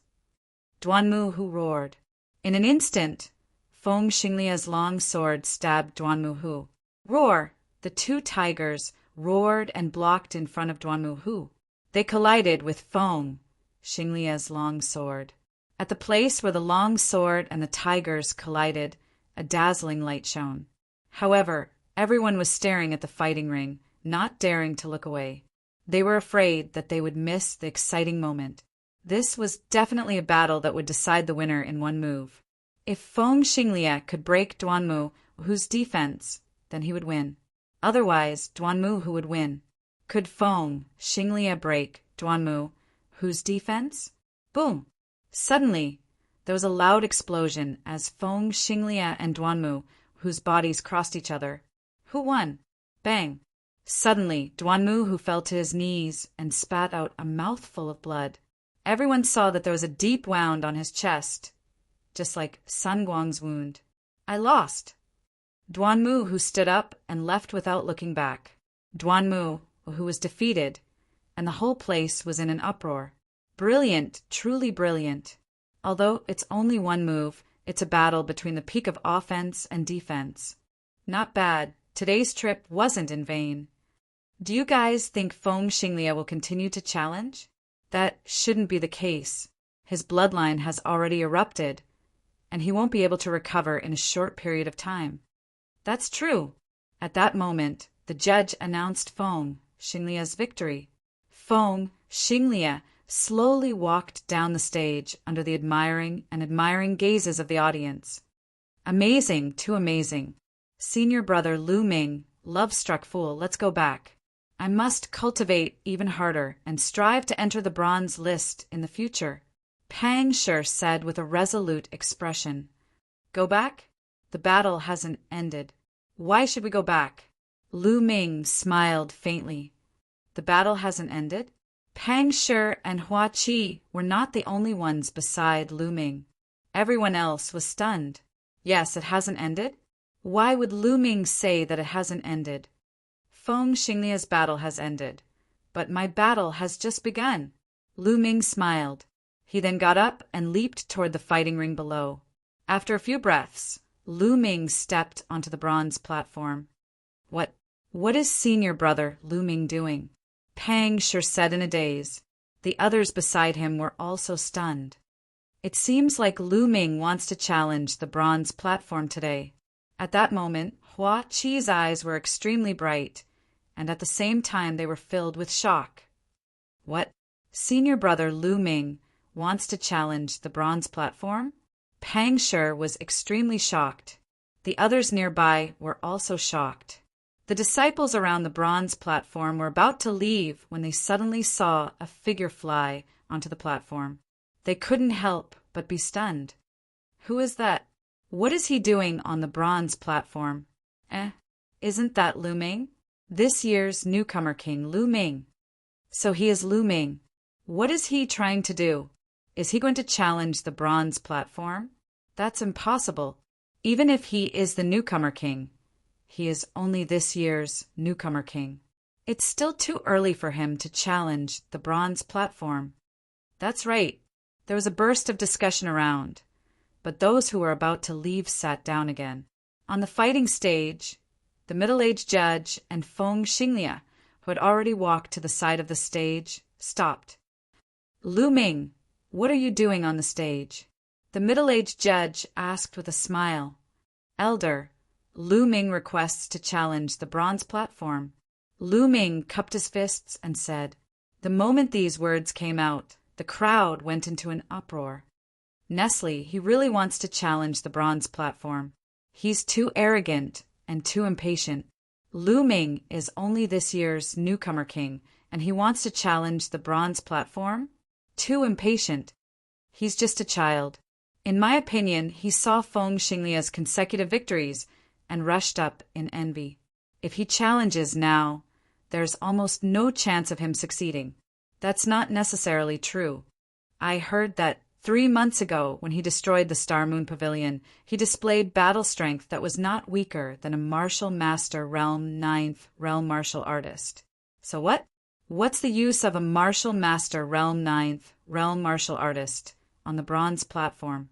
Duanmu Hu roared. In an instant, Feng Xinglie's long sword stabbed Duanmu Hu. Roar! The 2 tigers roared and blocked in front of Duanmu Hu. They collided with Feng Xinglie's long sword. At the place where the long sword and the tigers collided, a dazzling light shone. However, everyone was staring at the fighting ring, not daring to look away. They were afraid that they would miss the exciting moment. This was definitely a battle that would decide the winner in one move. If Feng Xinglie could break Duanmu Hu's defense, then he would win. Otherwise, Duanmu Hu would win. Could Feng Xinglie break Duanmu Hu's defense? Boom! Suddenly, there was a loud explosion as Feng Xinglie and Duanmu Hu's bodies crossed each other. Who won? Bang! Suddenly, Duanmu Hu fell to his knees and spat out a mouthful of blood. Everyone saw that there was a deep wound on his chest, just like Sun Guang's wound. I lost. Duanmu Hu stood up and left without looking back. Duanmu Hu was defeated, and the whole place was in an uproar. Brilliant, truly brilliant. Although it's only one move, it's a battle between the peak of offense and defense. Not bad. Today's trip wasn't in vain. Do you guys think Feng Xinglie will continue to challenge? That shouldn't be the case. His bloodline has already erupted, and he won't be able to recover in a short period of time. That's true. At that moment, the judge announced Feng Xinglie's victory. Feng Xinglie slowly walked down the stage under the admiring gazes of the audience. Amazing, too amazing. Senior brother Lu Ming, love-struck fool, let's go back. I must cultivate even harder and strive to enter the bronze list in the future. Pang Shi said with a resolute expression. Go back? The battle hasn't ended. Why should we go back? Lu Ming smiled faintly. The battle hasn't ended? Pang Shi and Hua Qi were not the only ones beside Lu Ming. Everyone else was stunned. Yes, it hasn't ended? Why would Lu Ming say that it hasn't ended? Feng Xinglie's battle has ended, but my battle has just begun. Lu Ming smiled. He then got up and leaped toward the fighting ring below. After a few breaths, Lu Ming stepped onto the bronze platform. What is senior brother Lu Ming doing? Pang Shi said in a daze. The others beside him were also stunned. It seems like Lu Ming wants to challenge the bronze platform today. At that moment, Hua Qi's eyes were extremely bright, and at the same time they were filled with shock. What? Senior brother Lu Ming wants to challenge the bronze platform? Pang Shi was extremely shocked. The others nearby were also shocked. The disciples around the bronze platform were about to leave when they suddenly saw a figure fly onto the platform. They couldn't help but be stunned. Who is that? What is he doing on the bronze platform? Isn't that Lu Ming? This year's newcomer king, Lu Ming. So he is Lu Ming. What is he trying to do? Is he going to challenge the bronze platform? That's impossible. Even if he is the newcomer king, he is only this year's newcomer king. It's still too early for him to challenge the bronze platform. That's right. There was a burst of discussion around, but those who were about to leave sat down again. On the fighting stage, the middle-aged judge and Feng Xinglia, who had already walked to the side of the stage, stopped. Lu Ming, what are you doing on the stage? The middle-aged judge asked with a smile. Elder, Lu Ming requests to challenge the bronze platform. Lu Ming cupped his fists and said. The moment these words came out, the crowd went into an uproar. Nestle, he really wants to challenge the bronze platform. He's too arrogant and too impatient. Lu Ming is only this year's newcomer king, and he wants to challenge the bronze platform? Too impatient. He's just a child. In my opinion, he saw Feng Xinglia's consecutive victories and rushed up in envy. If he challenges now, there's almost no chance of him succeeding. That's not necessarily true. I heard that 3 months ago, when he destroyed the Star Moon Pavilion, he displayed battle strength that was not weaker than a martial master realm 9th realm martial artist. So what? What's the use of a martial master realm 9th realm martial artist on the bronze platform?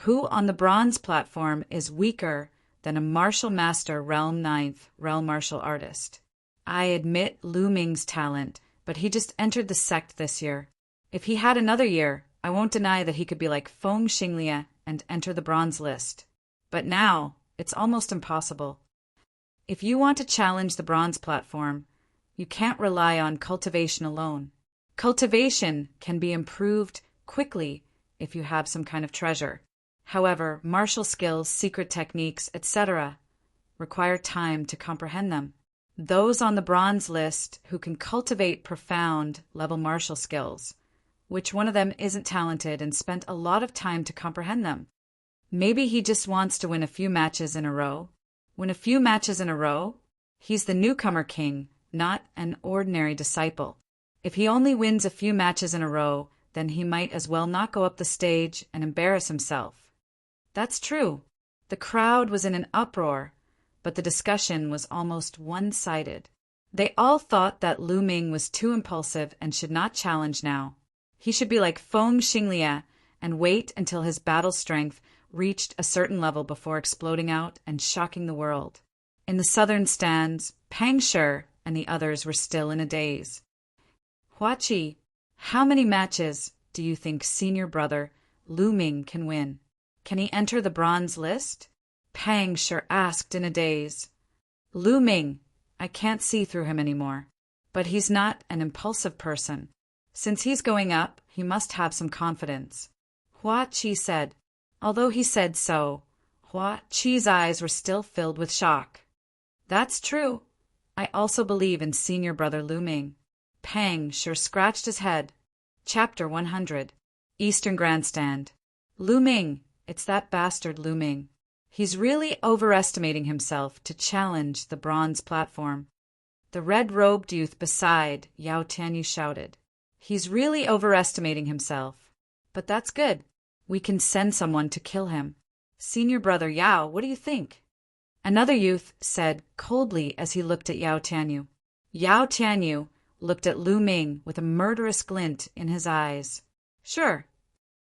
Who on the bronze platform is weaker than a martial master realm 9th realm martial artist? I admit Lu Ming's talent, but he just entered the sect this year. If he had another year, I won't deny that he could be like Feng Xinglia and enter the bronze list. But now, it's almost impossible. If you want to challenge the bronze platform, you can't rely on cultivation alone. Cultivation can be improved quickly if you have some kind of treasure. However, martial skills, secret techniques, etc. require time to comprehend them. Those on the bronze list who can cultivate profound level martial skills, which one of them isn't talented and spent a lot of time to comprehend them? Maybe he just wants to win a few matches in a row. Win a few matches in a row? He's the newcomer king, not an ordinary disciple. If he only wins a few matches in a row, then he might as well not go up the stage and embarrass himself. That's true. The crowd was in an uproar, but the discussion was almost one-sided. They all thought that Lu Ming was too impulsive and should not challenge now. He should be like Feng Xinglia and wait until his battle strength reached a certain level before exploding out and shocking the world. In the southern stands, Pang Shi and the others were still in a daze. Huaqi, how many matches do you think senior brother Lu Ming can win? Can he enter the bronze list? Pang Shi asked in a daze. Lu Ming, I can't see through him anymore. But he's not an impulsive person. Since he's going up, he must have some confidence. Huaqi said. Although he said so, Huaqi's eyes were still filled with shock. That's true. I also believe in senior brother Lu Ming. Pang Shi scratched his head. Chapter 100. Eastern Grandstand. Lu Ming, it's that bastard Lu Ming. He's really overestimating himself to challenge the bronze platform. The red-robed youth beside Yao Tianyu shouted. He's really overestimating himself. But that's good. We can send someone to kill him. Senior brother Yao, what do you think? Another youth said coldly as he looked at Yao Tianyu. Yao Tianyu looked at Lu Ming with a murderous glint in his eyes. Sure.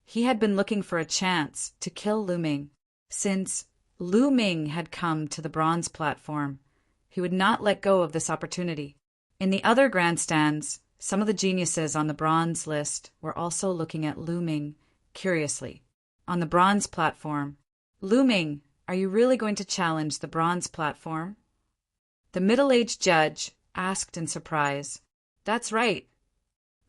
He had been looking for a chance to kill Lu Ming. Since Lu Ming had come to the bronze platform, he would not let go of this opportunity. In the other grandstands, some of the geniuses on the bronze list were also looking at Lu Ming curiously. On the bronze platform, Lu Ming, are you really going to challenge the bronze platform? The middle-aged judge asked in surprise. That's right.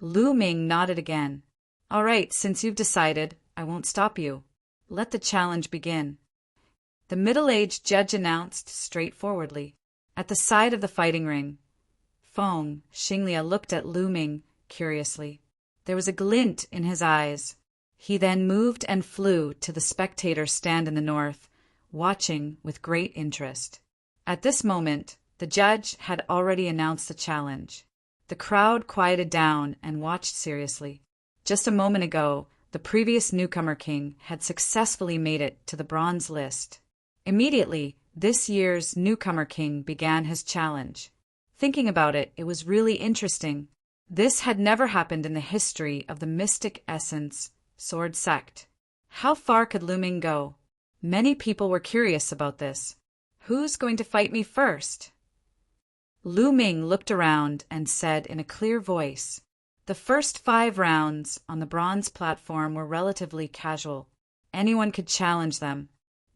Lu Ming nodded again. All right, since you've decided, I won't stop you. Let the challenge begin. The middle-aged judge announced straightforwardly. At the side of the fighting ring, Feng Xinglia looked at Lu Ming curiously. There was a glint in his eyes. He then moved and flew to the spectator's stand in the north, watching with great interest. At this moment, the judge had already announced the challenge. The crowd quieted down and watched seriously. Just a moment ago, the previous newcomer king had successfully made it to the bronze list. Immediately, this year's newcomer king began his challenge. Thinking about it, it was really interesting. This had never happened in the history of the Mystic Essence Sword Sect. How far could Lu Ming go? Many people were curious about this. Who's going to fight me first? Lu Ming looked around and said in a clear voice, the first 5 rounds on the bronze platform were relatively casual. Anyone could challenge them.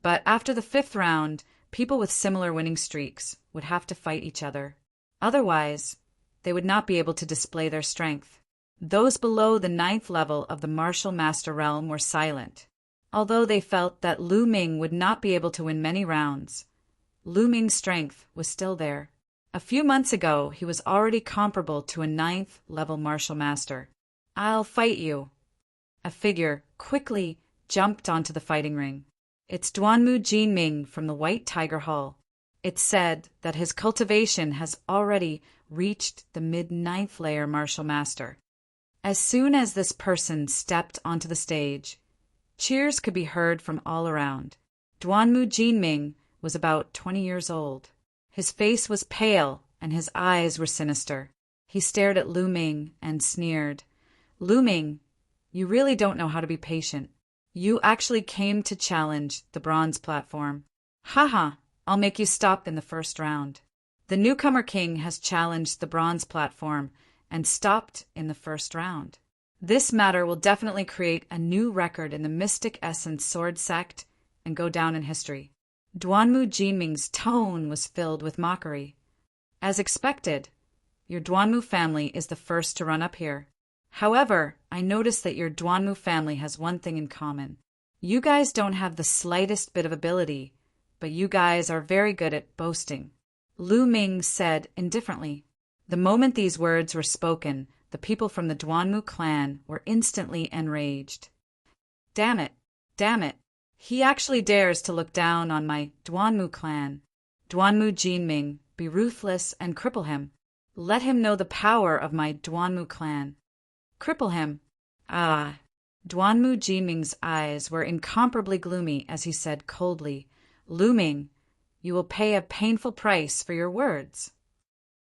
But after the 5th round, people with similar winning streaks would have to fight each other. Otherwise, they would not be able to display their strength. Those below the 9th level of the Martial Master realm were silent. Although they felt that Lu Ming would not be able to win many rounds, Lu Ming's strength was still there. A few months ago, he was already comparable to a 9th level Martial Master. I'll fight you. A figure quickly jumped onto the fighting ring. It's Duanmu Jinming from the White Tiger Hall. It's said that his cultivation has already reached the mid-9th layer Martial Master. As soon as this person stepped onto the stage, cheers could be heard from all around. Duanmu Jinming was about 20 years old. His face was pale and his eyes were sinister. He stared at Lu Ming and sneered. Lu Ming, you really don't know how to be patient. You actually came to challenge the bronze platform. Haha, I'll make you stop in the first round. The newcomer king has challenged the bronze platform and stopped in the first round. This matter will definitely create a new record in the Mystic Essence Sword Sect and go down in history. Duanmu Jinming's tone was filled with mockery. As expected, your Duanmu family is the first to run up here. However, I noticed that your Duanmu family has one thing in common. You guys don't have the slightest bit of ability, but you guys are very good at boasting. Lu Ming said indifferently. The moment these words were spoken, the people from the Duanmu clan were instantly enraged. Damn it! Damn it! He actually dares to look down on my Duanmu clan. Duanmu Jinming, be ruthless and cripple him. Let him know the power of my Duanmu clan. Cripple him. Ah. Duanmu Jinming's eyes were incomparably gloomy as he said coldly, Lu Ming, you will pay a painful price for your words.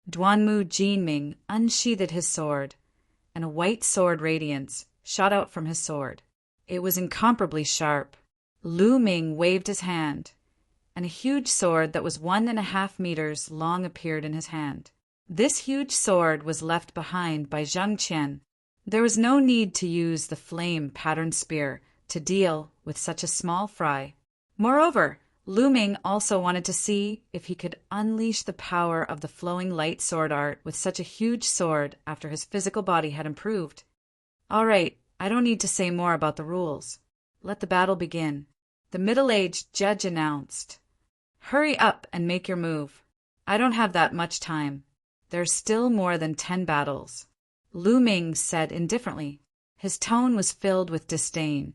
Duanmu Jinming unsheathed his sword, and a white sword radiance shot out from his sword. It was incomparably sharp. Lu Ming waved his hand, and a huge sword that was 1.5 meters long appeared in his hand. This huge sword was left behind by Zhang Qian. There was no need to use the flame-patterned spear to deal with such a small fry. Moreover, Lu Ming also wanted to see if he could unleash the power of the flowing light sword art with such a huge sword after his physical body had improved. All right, I don't need to say more about the rules. Let the battle begin. The middle-aged judge announced. Hurry up and make your move. I don't have that much time. There's still more than 10 battles. Lu Ming said indifferently. His tone was filled with disdain,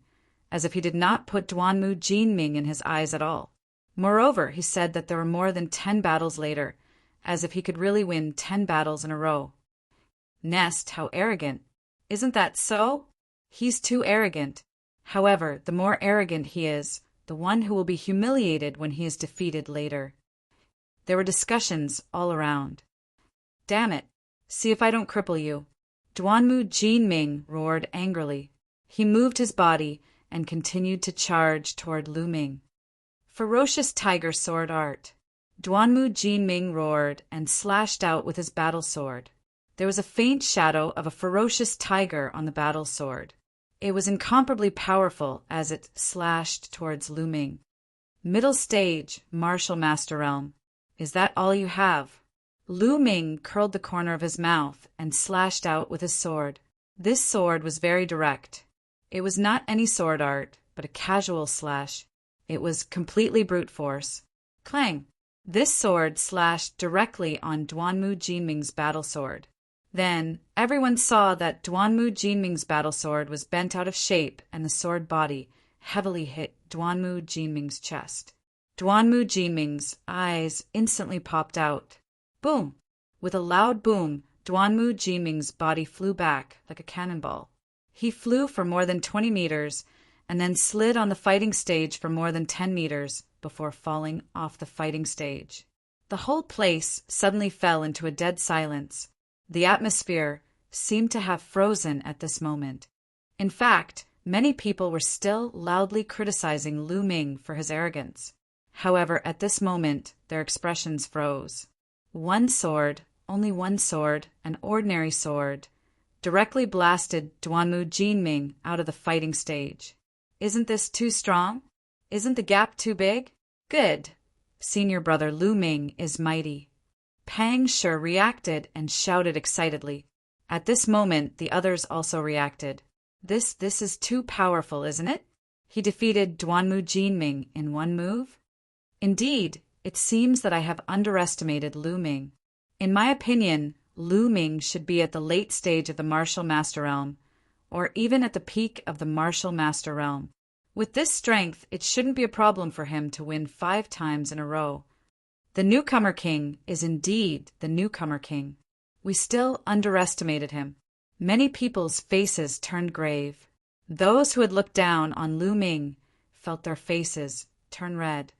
as if he did not put Duanmu Jinming in his eyes at all. Moreover, he said that there were more than 10 battles later, as if he could really win 10 battles in a row. Nest, how arrogant. Isn't that so? He's too arrogant. However, the more arrogant he is, the one who will be humiliated when he is defeated later. There were discussions all around. Damn it. See if I don't cripple you. Duanmu Jinming roared angrily. He moved his body and continued to charge toward Lu Ming. Ferocious tiger sword art. Duanmu Jinming roared and slashed out with his battle sword. There was a faint shadow of a ferocious tiger on the battle sword. It was incomparably powerful as it slashed towards Lu Ming. Middle stage, Martial Master Realm. Is that all you have? Lu Ming curled the corner of his mouth and slashed out with his sword. This sword was very direct. It was not any sword art, but a casual slash. It was completely brute force. Clang! This sword slashed directly on Duanmu Jinming's battle sword. Then, everyone saw that Duanmu Jinming's battle sword was bent out of shape and the sword body heavily hit Duanmu Jinming's chest. Duanmu Jinming's eyes instantly popped out. Boom! With a loud boom, Duanmu Jinming's body flew back like a cannonball. He flew for more than 20 meters and then slid on the fighting stage for more than 10 meters before falling off the fighting stage. The whole place suddenly fell into a dead silence. The atmosphere seemed to have frozen at this moment. In fact, many people were still loudly criticizing Lu Ming for his arrogance. However, at this moment, their expressions froze. One sword, only one sword, an ordinary sword, directly blasted Duanmu Jinming out of the fighting stage. Isn't this too strong? Isn't the gap too big? Good. Senior brother Lu Ming is mighty. Pang Shi reacted and shouted excitedly. At this moment, the others also reacted. This is too powerful, isn't it? He defeated Duanmu Jinming in one move? Indeed, it seems that I have underestimated Lu Ming. In my opinion, Lu Ming should be at the late stage of the martial master realm, or even at the peak of the martial master realm. With this strength, it shouldn't be a problem for him to win 5 times in a row. The newcomer king is indeed the newcomer king. We still underestimated him. Many people's faces turned grave. Those who had looked down on Lu Ming felt their faces turn red.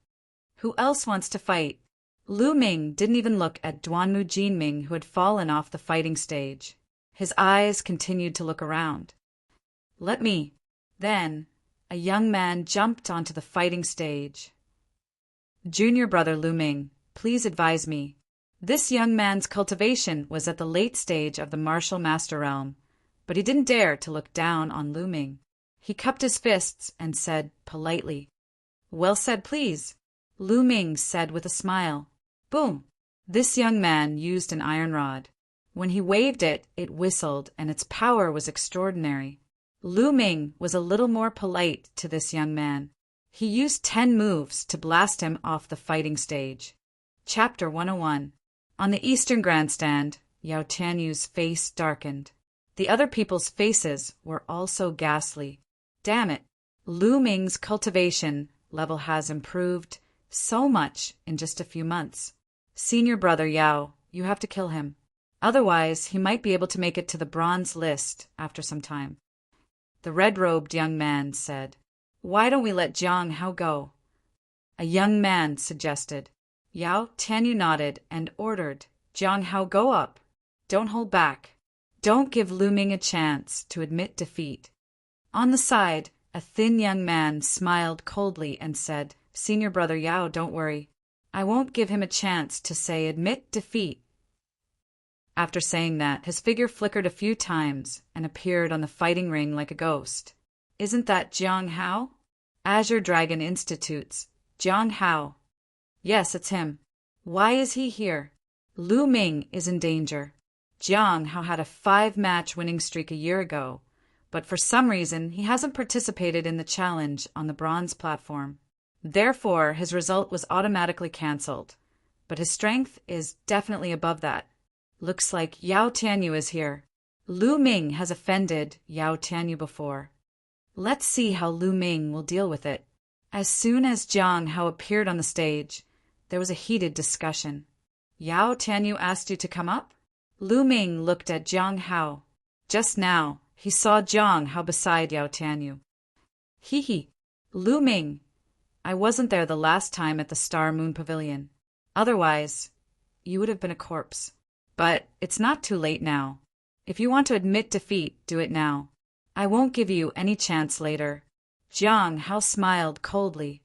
Who else wants to fight? Lu Ming didn't even look at Duanmu Jinming, who had fallen off the fighting stage. His eyes continued to look around. Let me. Then, a young man jumped onto the fighting stage. Junior brother Lu Ming, please advise me. This young man's cultivation was at the late stage of the martial master realm, but he didn't dare to look down on Lu Ming. He cupped his fists and said politely, "Well said, please." Lu Ming said with a smile. Boom! This young man used an iron rod. When he waved it, it whistled, and its power was extraordinary. Lu Ming was a little more polite to this young man. He used 10 moves to blast him off the fighting stage. Chapter 101. On the eastern grandstand, Yao Tianyu's face darkened. The other people's faces were also ghastly. Damn it! Lu Ming's cultivation level has improved so much in just a few months. Senior brother Yao, you have to kill him. Otherwise, he might be able to make it to the bronze list after some time. The red-robed young man said, "Why don't we let Jiang Hao go?" A young man suggested. Yao Tianyu nodded and ordered, "Jiang Hao, go up. Don't hold back. Don't give Lu Ming a chance to admit defeat." On the side, a thin young man smiled coldly and said, "Senior brother Yao, don't worry. I won't give him a chance to say admit defeat." After saying that, his figure flickered a few times and appeared on the fighting ring like a ghost. Isn't that Jiang Hao? Azure Dragon Institute's Jiang Hao. Yes, it's him. Why is he here? Lu Ming is in danger. Jiang Hao had a 5-match winning streak a year ago, but for some reason he hasn't participated in the challenge on the bronze platform. Therefore, his result was automatically cancelled, but his strength is definitely above that. Looks like Yao Tianyu is here. Lu Ming has offended Yao Tianyu before. Let's see how Lu Ming will deal with it. As soon as Jiang Hao appeared on the stage, there was a heated discussion. Yao Tianyu asked you to come up? Lu Ming looked at Jiang Hao. Just now, he saw Jiang Hao beside Yao Tianyu. Hee. Lu Ming, I wasn't there the last time at the Star Moon Pavilion. Otherwise, you would have been a corpse. But it's not too late now. If you want to admit defeat, do it now. I won't give you any chance later. Jiang Hao smiled coldly.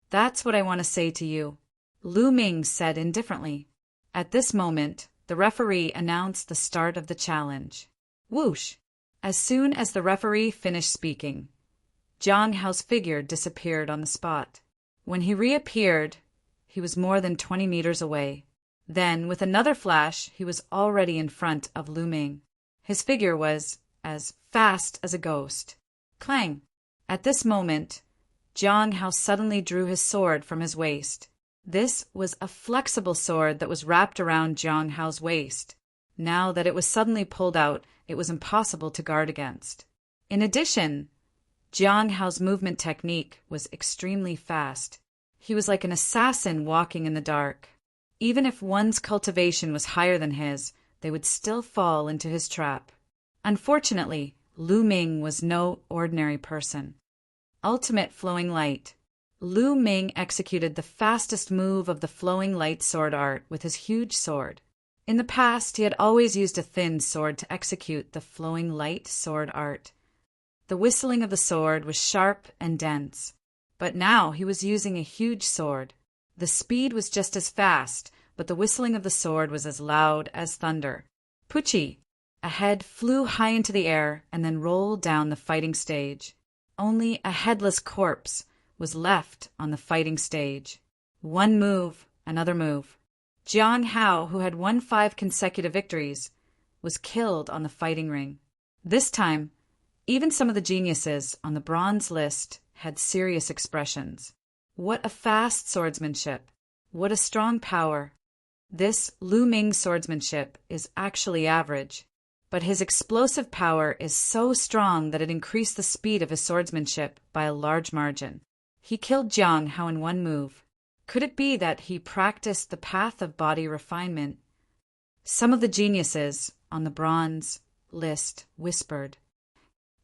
That's what I want to say to you. Lu Ming said indifferently. At this moment, the referee announced the start of the challenge. Whoosh! As soon as the referee finished speaking, Jiang Hao's figure disappeared on the spot. When he reappeared, he was more than 20 meters away. Then, with another flash, he was already in front of Lu Ming. His figure was as fast as a ghost. Clang! At this moment, Jiang Hao suddenly drew his sword from his waist. This was a flexible sword that was wrapped around Jiang Hao's waist. Now that it was suddenly pulled out, it was impossible to guard against. In addition, Jiang Hao's movement technique was extremely fast. He was like an assassin walking in the dark. Even if one's cultivation was higher than his, they would still fall into his trap. Unfortunately, Lu Ming was no ordinary person. Ultimate flowing light. Lu Ming executed the fastest move of the flowing light sword art with his huge sword. In the past, he had always used a thin sword to execute the flowing light sword art. The whistling of the sword was sharp and dense, but now he was using a huge sword. The speed was just as fast, but the whistling of the sword was as loud as thunder. Pucci! A head flew high into the air and then rolled down the fighting stage. Only a headless corpse was left on the fighting stage. One move, another move. Jiang Hao, who had won 5 consecutive victories, was killed on the fighting ring. This time, even some of the geniuses on the bronze list had serious expressions. What a fast swordsmanship! What a strong power! This Lu Ming swordsmanship is actually average, but his explosive power is so strong that it increased the speed of his swordsmanship by a large margin. He killed Jiang Hao in one move. Could it be that he practiced the path of body refinement? Some of the geniuses on the bronze list whispered.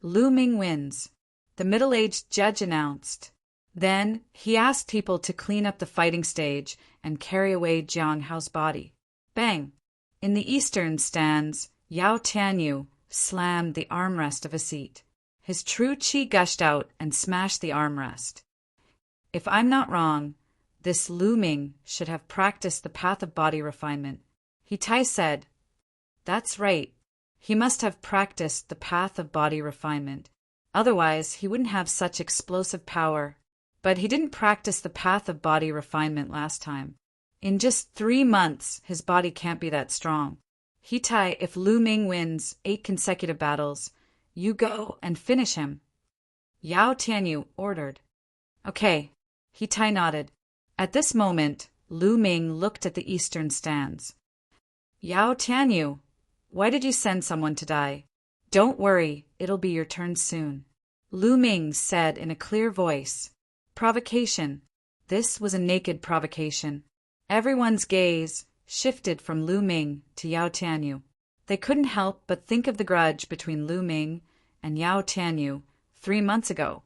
Lu Ming wins, the middle-aged judge announced. Then he asked people to clean up the fighting stage and carry away Jiang Hao's body. Bang! In the eastern stands, Yao Tianyu slammed the armrest of a seat. His true qi gushed out and smashed the armrest. If I'm not wrong, this Lu Ming should have practiced the path of body refinement. He Tai said, "That's right. He must have practiced the path of body refinement. Otherwise, he wouldn't have such explosive power. But he didn't practice the path of body refinement last time. In just 3 months, his body can't be that strong. Hitai, if Lu Ming wins 8 consecutive battles, you go and finish him." Yao Tianyu ordered. Okay, Hitai nodded. At this moment, Lu Ming looked at the eastern stands. Yao Tianyu, why did you send someone to die? Don't worry, it'll be your turn soon. Lu Ming said in a clear voice. Provocation. This was a naked provocation. Everyone's gaze shifted from Lu Ming to Yao Tianyu. They couldn't help but think of the grudge between Lu Ming and Yao Tianyu 3 months ago.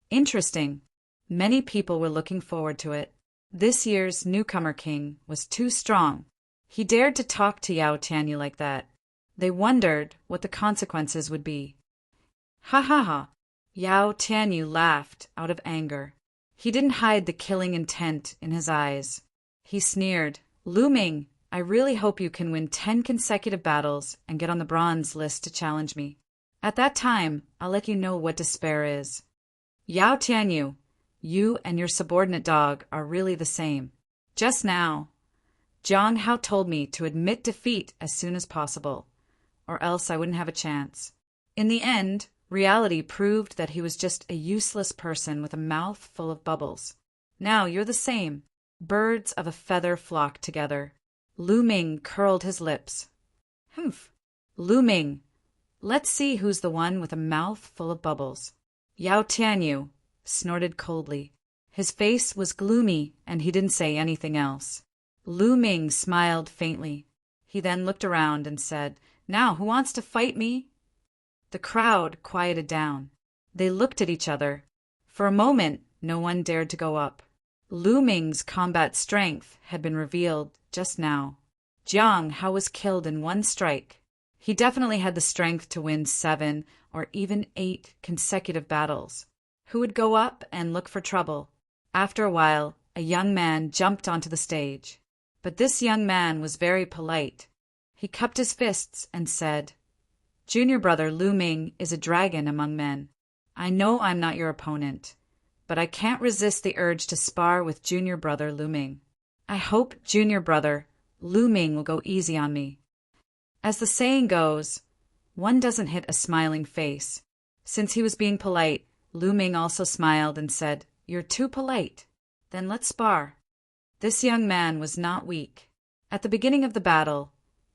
Interesting. Many people were looking forward to it. This year's newcomer king was too strong. He dared to talk to Yao Tianyu like that. They wondered what the consequences would be. Ha ha ha! Yao Tianyu laughed out of anger. He didn't hide the killing intent in his eyes. He sneered, Lu Ming, I really hope you can win 10 consecutive battles and get on the bronze list to challenge me. At that time, I'll let you know what despair is. Yao Tianyu, you and your subordinate dog are really the same. Just now, Jiang Hao told me to admit defeat as soon as possible, or else I wouldn't have a chance. In the end, reality proved that he was just a useless person with a mouth full of bubbles. Now you're the same. Birds of a feather flock together. Lu Ming curled his lips. Humph. Lu Ming, let's see who's the one with a mouth full of bubbles. Yao Tianyu snorted coldly. His face was gloomy and he didn't say anything else. Lu Ming smiled faintly. He then looked around and said, Now, who wants to fight me? The crowd quieted down. They looked at each other. For a moment, no one dared to go up. Lu Ming's combat strength had been revealed just now. Jiang Hao was killed in one strike. He definitely had the strength to win 7 or even 8 consecutive battles. Who would go up and look for trouble? After a while, a young man jumped onto the stage. But this young man was very polite. He cupped his fists and said, Junior brother Lu Ming is a dragon among men. I know I'm not your opponent, but I can't resist the urge to spar with junior brother Lu Ming. I hope junior brother Lu Ming will go easy on me. As the saying goes, one doesn't hit a smiling face. Since he was being polite, Lu Ming also smiled and said, "You're too polite. Then let's spar." This young man was not weak. At the beginning of the battle,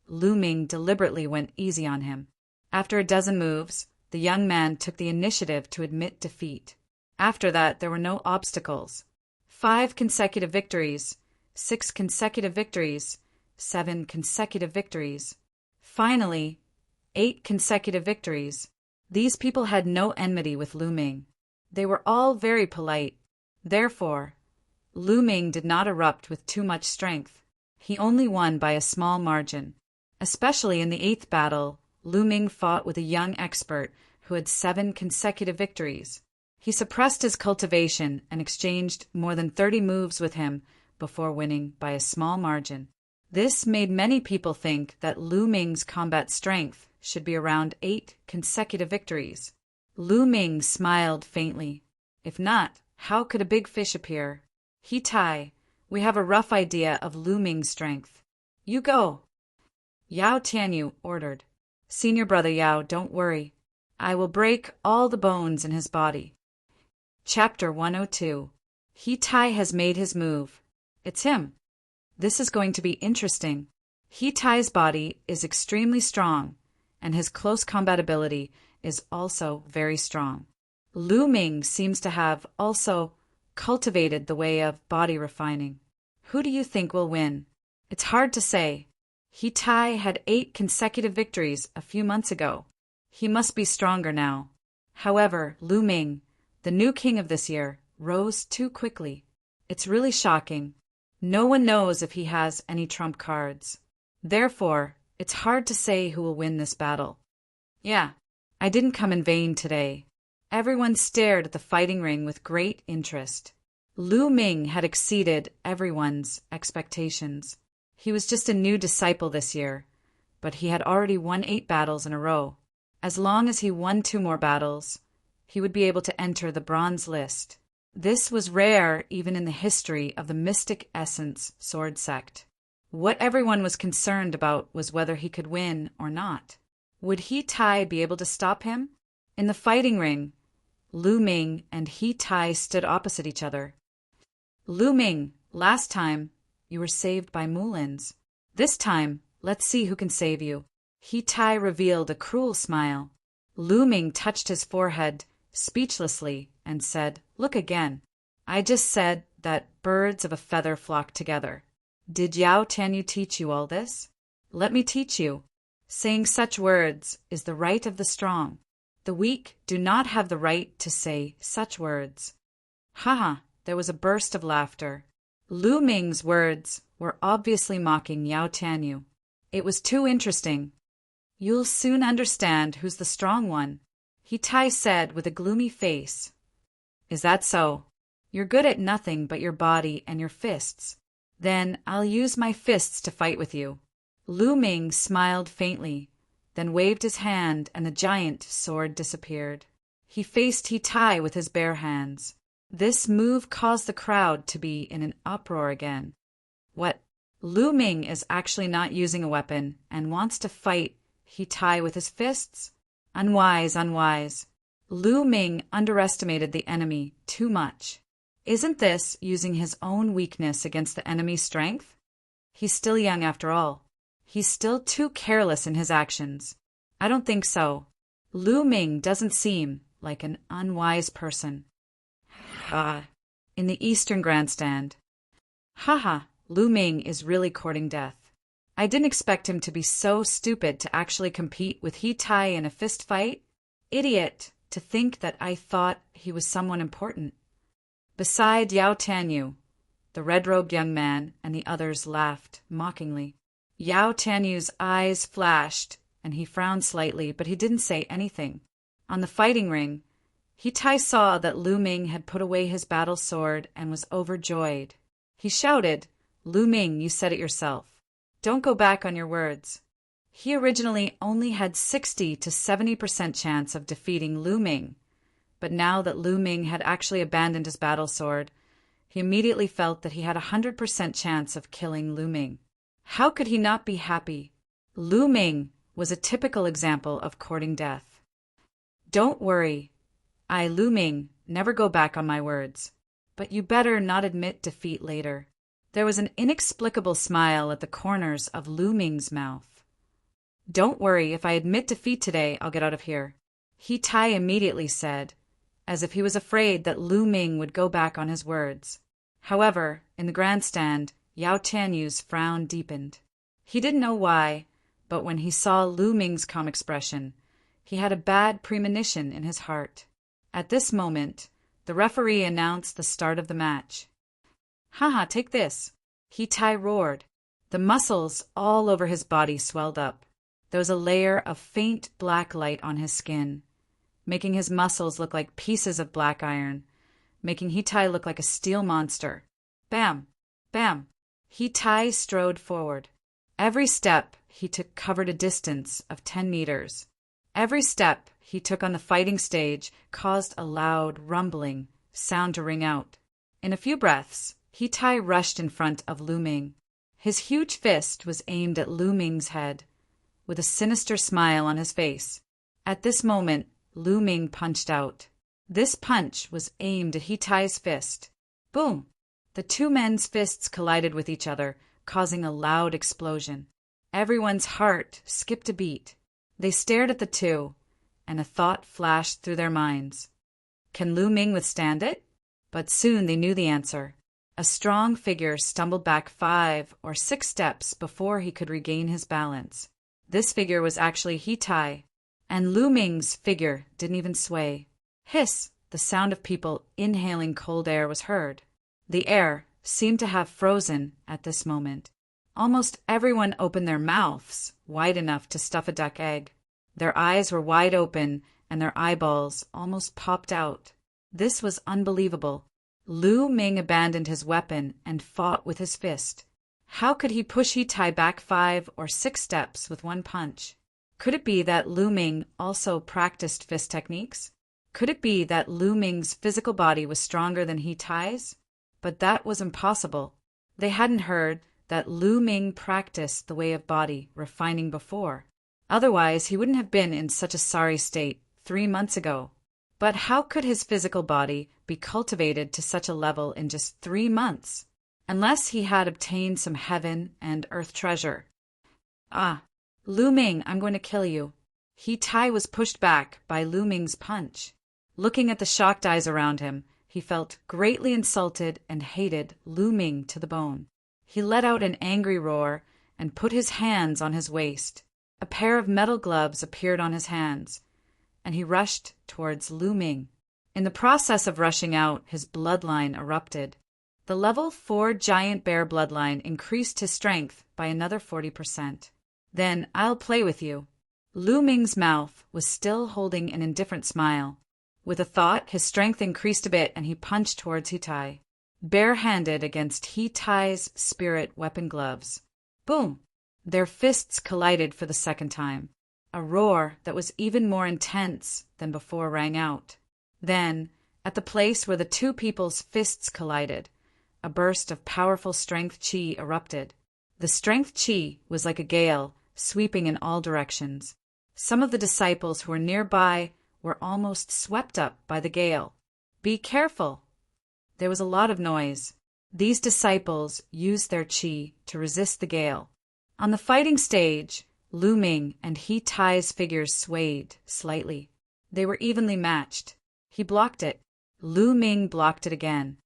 Lu Ming deliberately went easy on him. After a dozen moves, the young man took the initiative to admit defeat. After that, there were no obstacles. 5 consecutive victories, 6 consecutive victories, 7 consecutive victories. Finally, 8 consecutive victories. These people had no enmity with Lu Ming. They were all very polite. Therefore, Lu Ming did not erupt with too much strength. He only won by a small margin. Especially in the 8th battle, Lu Ming fought with a young expert who had 7 consecutive victories. He suppressed his cultivation and exchanged more than 30 moves with him before winning by a small margin. This made many people think that Lu Ming's combat strength should be around 8 consecutive victories. Lu Ming smiled faintly. If not, how could a big fish appear? He Tai, we have a rough idea of Lu Ming's strength. You go. Yao Tianyu ordered. Senior brother Yao, don't worry. I will break all the bones in his body. Chapter 102. He Tai has made his move. It's him. This is going to be interesting. He Tai's body is extremely strong, and his close combat ability is also very strong. Lu Ming seems to have also cultivated the way of body refining. Who do you think will win? It's hard to say. He Tai had 8 consecutive victories a few months ago. He must be stronger now. However, Lu Ming, the new king of this year, rose too quickly. It's really shocking. No one knows if he has any trump cards. Therefore, it's hard to say who will win this battle. Yeah, I didn't come in vain today. Everyone stared at the fighting ring with great interest. Lu Ming had exceeded everyone's expectations. He was just a new disciple this year, but he had already won 8 battles in a row. As long as he won 2 more battles, he would be able to enter the bronze list. This was rare even in the history of the Mystic Essence Sword Sect. What everyone was concerned about was whether he could win or not. Would He Tai be able to stop him? In the fighting ring, Lu Ming and He Tai stood opposite each other. Lu Ming, last time, you were saved by Mulins. This time, let's see who can save you. He Tai revealed a cruel smile. Lu Ming touched his forehead speechlessly and said, "Look again. I just said that birds of a feather flock together. Did Yao Tianyu teach you all this? Let me teach you. Saying such words is the right of the strong. The weak do not have the right to say such words." Haha, there was a burst of laughter. Lu Ming's words were obviously mocking Yao Tianyu. It was too interesting. You'll soon understand who's the strong one, He Tai said with a gloomy face. Is that so? You're good at nothing but your body and your fists. Then I'll use my fists to fight with you. Lu Ming smiled faintly, then waved his hand and the giant sword disappeared. He faced He Tai with his bare hands. This move caused the crowd to be in an uproar again. What? Lu Ming is actually not using a weapon and wants to fight He Tai with his fists? Unwise, unwise. Lu Ming underestimated the enemy too much. Isn't this using his own weakness against the enemy's strength? He's still young after all. He's still too careless in his actions. I don't think so. Lu Ming doesn't seem like an unwise person. In the Eastern Grandstand. Haha, Lu Ming is really courting death. I didn't expect him to be so stupid to actually compete with He Tai in a fist fight. Idiot, to think that I thought he was someone important. Beside Yao Tianyu, the red-robed young man and the others laughed mockingly. Yao Tianyu's eyes flashed, and he frowned slightly, but he didn't say anything. On the fighting ring, He Tai saw that Lu Ming had put away his battle sword and was overjoyed. He shouted, "Lu Ming, you said it yourself. Don't go back on your words." He originally only had 60 to 70% chance of defeating Lu Ming, but now that Lu Ming had actually abandoned his battle sword, he immediately felt that he had a 100% chance of killing Lu Ming. How could he not be happy? Lu Ming was a typical example of courting death. Don't worry. I, Lu Ming, never go back on my words. But you better not admit defeat later. There was an inexplicable smile at the corners of Lu Ming's mouth. Don't worry, if I admit defeat today, I'll get out of here, He Tai immediately said, as if he was afraid that Lu Ming would go back on his words. However, in the grandstand, Yao Tianyu's frown deepened. He didn't know why, but when he saw Lu Ming's calm expression, he had a bad premonition in his heart. At this moment, the referee announced the start of the match. Haha, take this, He Tai roared. The muscles all over his body swelled up. There was a layer of faint black light on his skin, making his muscles look like pieces of black iron, making He Tai look like a steel monster. Bam! Bam! He Tai strode forward. Every step he took covered a distance of 10 meters. Every step he took on the fighting stage caused a loud, rumbling sound to ring out. In a few breaths, He Tai rushed in front of Lu Ming. His huge fist was aimed at Lu Ming's head, with a sinister smile on his face. At this moment, Lu Ming punched out. This punch was aimed at He Tai's fist. Boom! The two men's fists collided with each other, causing a loud explosion. Everyone's heart skipped a beat. They stared at the two, and a thought flashed through their minds. Can Lu Ming withstand it? But soon they knew the answer. A strong figure stumbled back 5 or 6 steps before he could regain his balance. This figure was actually He Tai, and Lu Ming's figure didn't even sway. Hiss! The sound of people inhaling cold air was heard. The air seemed to have frozen at this moment. Almost everyone opened their mouths wide enough to stuff a duck egg. Their eyes were wide open, and their eyeballs almost popped out. This was unbelievable. Lu Ming abandoned his weapon and fought with his fist. How could he push He Tai back 5 or 6 steps with one punch? Could it be that Lu Ming also practiced fist techniques? Could it be that Lu Ming's physical body was stronger than He Tai's? But that was impossible. They hadn't heard that Lu Ming practiced the way of body refining before. Otherwise, he wouldn't have been in such a sorry state 3 months ago. But how could his physical body be cultivated to such a level in just 3 months? Unless he had obtained some heaven and earth treasure. Ah, Lu Ming, I'm going to kill you. He Tai was pushed back by Lu Ming's punch. Looking at the shocked eyes around him, he felt greatly insulted and hated Lu Ming to the bone. He let out an angry roar and put his hands on his waist. A pair of metal gloves appeared on his hands, and he rushed towards Lu Ming. In the process of rushing out, his bloodline erupted. The level 4 giant bear bloodline increased his strength by another 40%. Then I'll play with you. Lu Ming's mouth was still holding an indifferent smile. With a thought, his strength increased a bit and he punched towards He Tai, bare-handed against He Tai's spirit weapon gloves. Boom! Their fists collided for the second time. A roar that was even more intense than before rang out. Then, at the place where the two people's fists collided, a burst of powerful strength chi erupted. The strength chi was like a gale, sweeping in all directions. Some of the disciples who were nearby were almost swept up by the gale. Be careful! There was a lot of noise. These disciples used their chi to resist the gale. On the fighting stage, Lu Ming and He Tai's figures swayed slightly. They were evenly matched. He blocked it. Lu Ming blocked it again.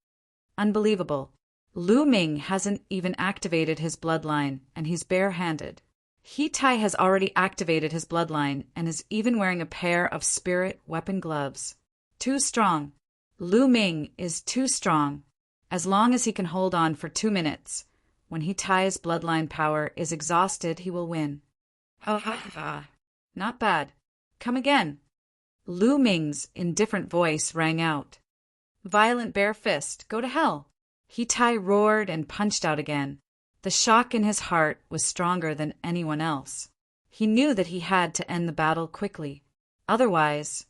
Unbelievable. Lu Ming hasn't even activated his bloodline, and he's bare-handed. He Tai has already activated his bloodline and is even wearing a pair of spirit weapon gloves. Too strong. Lu Ming is too strong. As long as he can hold on for 2 minutes, when He Tai's bloodline power is exhausted, he will win. Not bad. Come again. Lu Ming's indifferent voice rang out. Violent bare fist, go to hell. He Tai roared and punched out again. The shock in his heart was stronger than anyone else. He knew that he had to end the battle quickly. Otherwise,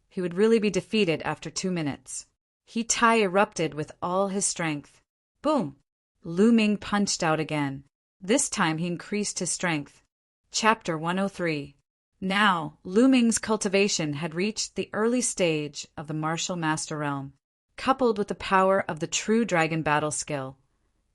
he would really be defeated after 2 minutes. He Tai erupted with all his strength. Boom! Lu Ming punched out again. This time he increased his strength. Chapter 103. Now, Lu Ming's cultivation had reached the early stage of the martial master realm, coupled with the power of the true dragon battle skill.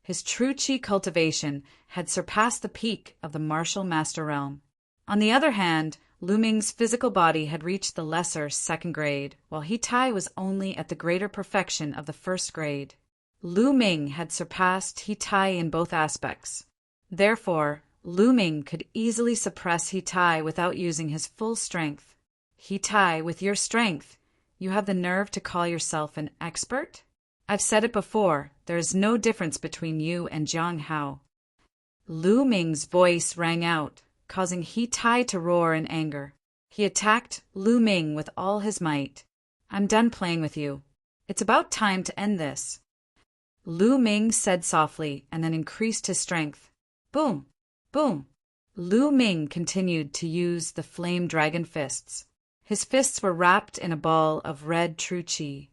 His true chi cultivation had surpassed the peak of the martial master realm. On the other hand, Lu Ming's physical body had reached the lesser second grade, while He Tai was only at the greater perfection of the first grade. Lu Ming had surpassed He Tai in both aspects. Therefore, Lu Ming could easily suppress He Tai without using his full strength. He Tai, with your strength, you have the nerve to call yourself an expert? I've said it before, there is no difference between you and Jiang Hao. Lu Ming's voice rang out, causing He Tai to roar in anger. He attacked Lu Ming with all his might. I'm done playing with you. It's about time to end this. Lu Ming said softly and then increased his strength. Boom! Boom! Lu Ming continued to use the flame dragon fists. His fists were wrapped in a ball of red true chi.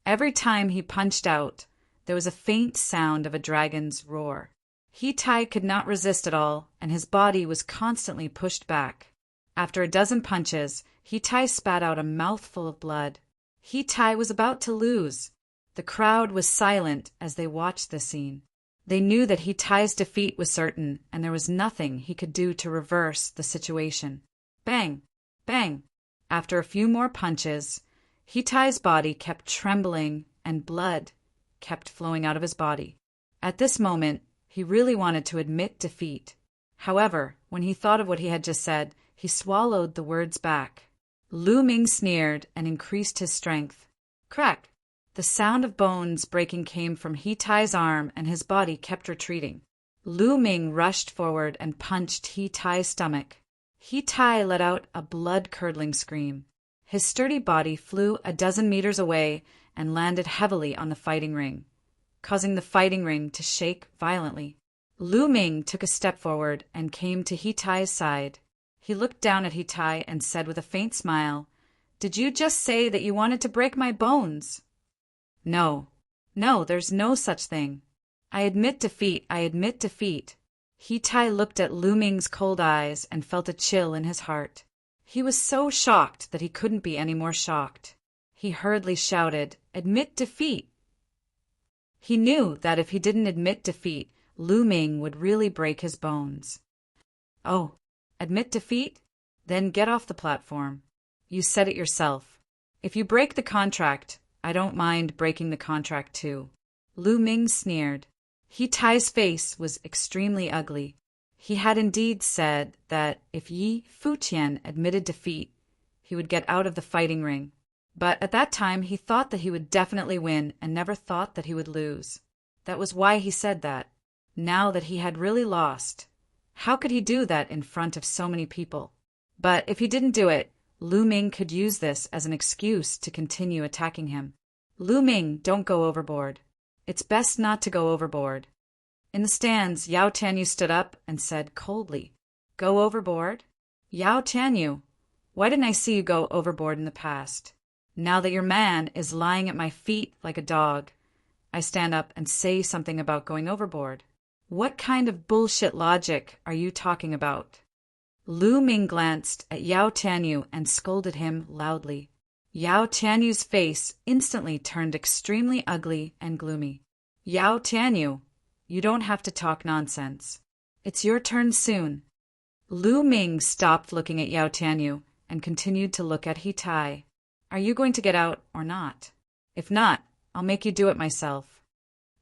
Every time he punched out, there was a faint sound of a dragon's roar. He Tai could not resist at all, and his body was constantly pushed back. After a dozen punches, He Tai spat out a mouthful of blood. He Tai was about to lose. The crowd was silent as they watched the scene. They knew that He Tai's defeat was certain, and there was nothing he could do to reverse the situation. Bang! Bang! After a few more punches, He Tai's body kept trembling and blood kept flowing out of his body. At this moment, he really wanted to admit defeat. However, when he thought of what he had just said, he swallowed the words back. Lu Ming sneered and increased his strength. Crack! The sound of bones breaking came from He Tai's arm, and his body kept retreating. Lu Ming rushed forward and punched He Tai's stomach. He Tai let out a blood-curdling scream. His sturdy body flew a dozen meters away and landed heavily on the fighting ring, causing the fighting ring to shake violently. Lu Ming took a step forward and came to He Tai's side. He looked down at He Tai and said with a faint smile, "Did you just say that you wanted to break my bones?" No, there's no such thing. I admit defeat, I admit defeat. He Tai looked at Lu Ming's cold eyes and felt a chill in his heart. He was so shocked that he couldn't be any more shocked. He hurriedly shouted, "Admit defeat!" He knew that if he didn't admit defeat, Lu Ming would really break his bones. Oh, admit defeat? Then get off the platform. You said it yourself. If you break the contract, I don't mind breaking the contract too. Lu Ming sneered. He Tai's face was extremely ugly. He had indeed said that if Yi Fuqian admitted defeat, he would get out of the fighting ring. But at that time he thought that he would definitely win and never thought that he would lose. That was why he said that. Now that he had really lost, how could he do that in front of so many people? But if he didn't do it, Lu Ming could use this as an excuse to continue attacking him. Lu Ming, don't go overboard. It's best not to go overboard. In the stands, Yao Tianyu stood up and said coldly, "Go overboard? Yao Tianyu, why didn't I see you go overboard in the past? Now that your man is lying at my feet like a dog, I stand up and say something about going overboard. What kind of bullshit logic are you talking about?" Lu Ming glanced at Yao Tianyu and scolded him loudly. Yao Tianyu's face instantly turned extremely ugly and gloomy. "Yao Tianyu, you don't have to talk nonsense. It's your turn soon." Lu Ming stopped looking at Yao Tianyu and continued to look at He Tai. "Are you going to get out or not? If not, I'll make you do it myself."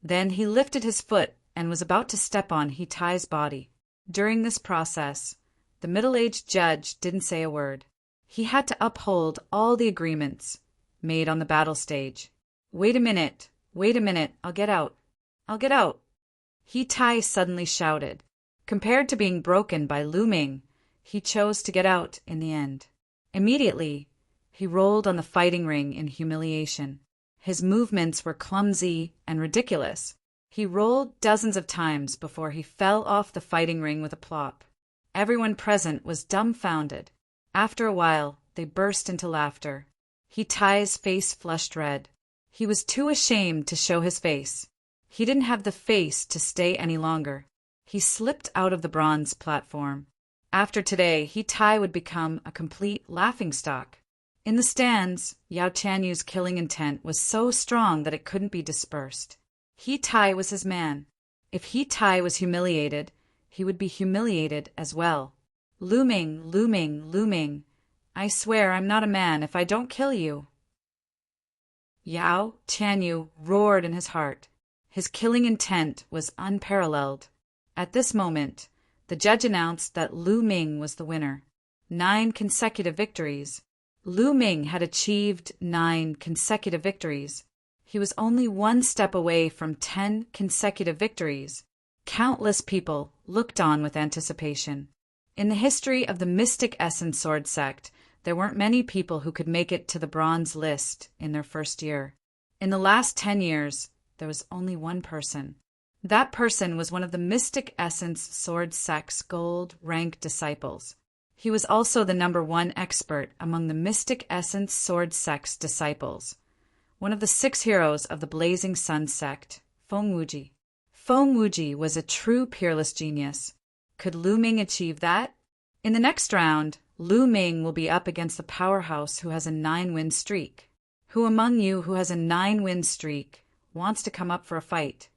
Then he lifted his foot and was about to step on He Tai's body. During this process, the middle-aged judge didn't say a word. He had to uphold all the agreements made on the battle stage. Wait a minute, I'll get out. I'll get out." He Tai suddenly shouted. Compared to being broken by Lu Ming, he chose to get out in the end. Immediately, he rolled on the fighting ring in humiliation. His movements were clumsy and ridiculous. He rolled dozens of times before he fell off the fighting ring with a plop. Everyone present was dumbfounded. After a while, they burst into laughter. He Tai's face flushed red. He was too ashamed to show his face. He didn't have the face to stay any longer. He slipped out of the bronze platform. After today, He Tai would become a complete laughingstock. In the stands, Yao Tianyu's killing intent was so strong that it couldn't be dispersed. He Tai was his man. If He Tai was humiliated, he would be humiliated as well. Looming, looming, looming. I swear I'm not a man if I don't kill you. Yao Tianyu roared in his heart. His killing intent was unparalleled. At this moment, the judge announced that Lu Ming was the winner. 9 consecutive victories. Lu Ming had achieved 9 consecutive victories. He was only 1 step away from 10 consecutive victories. Countless people looked on with anticipation. In the history of the Mystic Essence Sword sect, there weren't many people who could make it to the bronze list in their first year. In the last 10 years, there was only one person. That person was one of the Mystic Essence Sword sect's gold-ranked disciples. He was also the #1 expert among the Mystic Essence Sword sect's disciples. One of the 6 heroes of the Blazing Sun sect, Feng Wuji. Feng Wuji was a true peerless genius. Could Lu Ming achieve that? In the next round, Lu Ming will be up against the powerhouse who has a 9-win streak. Who among you who has a 9-win streak wants to come up for a fight?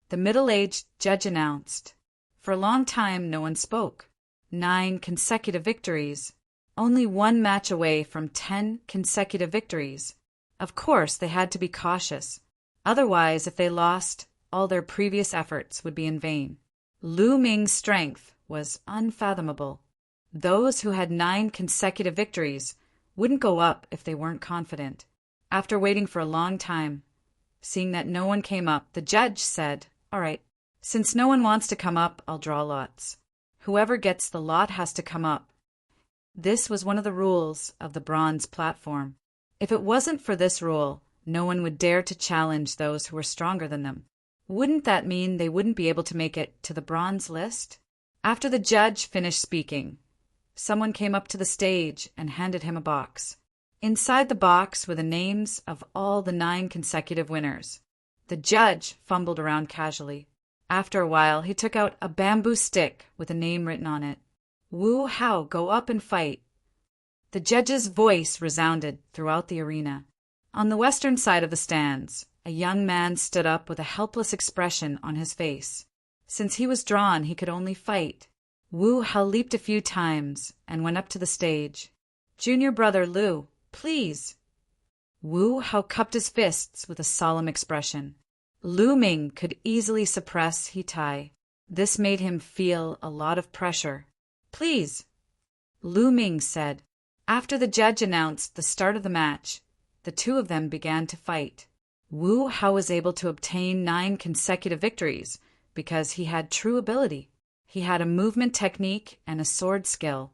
The middle-aged judge announced. For a long time, no one spoke. 9 consecutive victories. Only 1 match away from 10 consecutive victories. Of course, they had to be cautious. Otherwise, if they lost, all their previous efforts would be in vain. Lu Ming's strength was unfathomable. Those who had 9 consecutive victories wouldn't go up if they weren't confident. After waiting for a long time, seeing that no one came up, the judge said, "All right, since no one wants to come up, I'll draw lots. Whoever gets the lot has to come up." This was one of the rules of the bronze platform. If it wasn't for this rule, no one would dare to challenge those who were stronger than them. Wouldn't that mean they wouldn't be able to make it to the bronze list? After the judge finished speaking, someone came up to the stage and handed him a box. Inside the box were the names of all the 9 consecutive winners. The judge fumbled around casually. After a while, he took out a bamboo stick with a name written on it. Wu Hao, go up and fight. The judge's voice resounded throughout the arena. On the western side of the stands, a young man stood up with a helpless expression on his face. Since he was drawn, he could only fight. Wu Hao leaped a few times and went up to the stage. "Junior brother Lu, please." Wu Hao cupped his fists with a solemn expression. Lu Ming could easily suppress He Tai. This made him feel a lot of pressure. "Please," Lu Ming said. After the judge announced the start of the match, the two of them began to fight. Wu Hao was able to obtain 9 consecutive victories because he had true ability. He had a movement technique and a sword skill,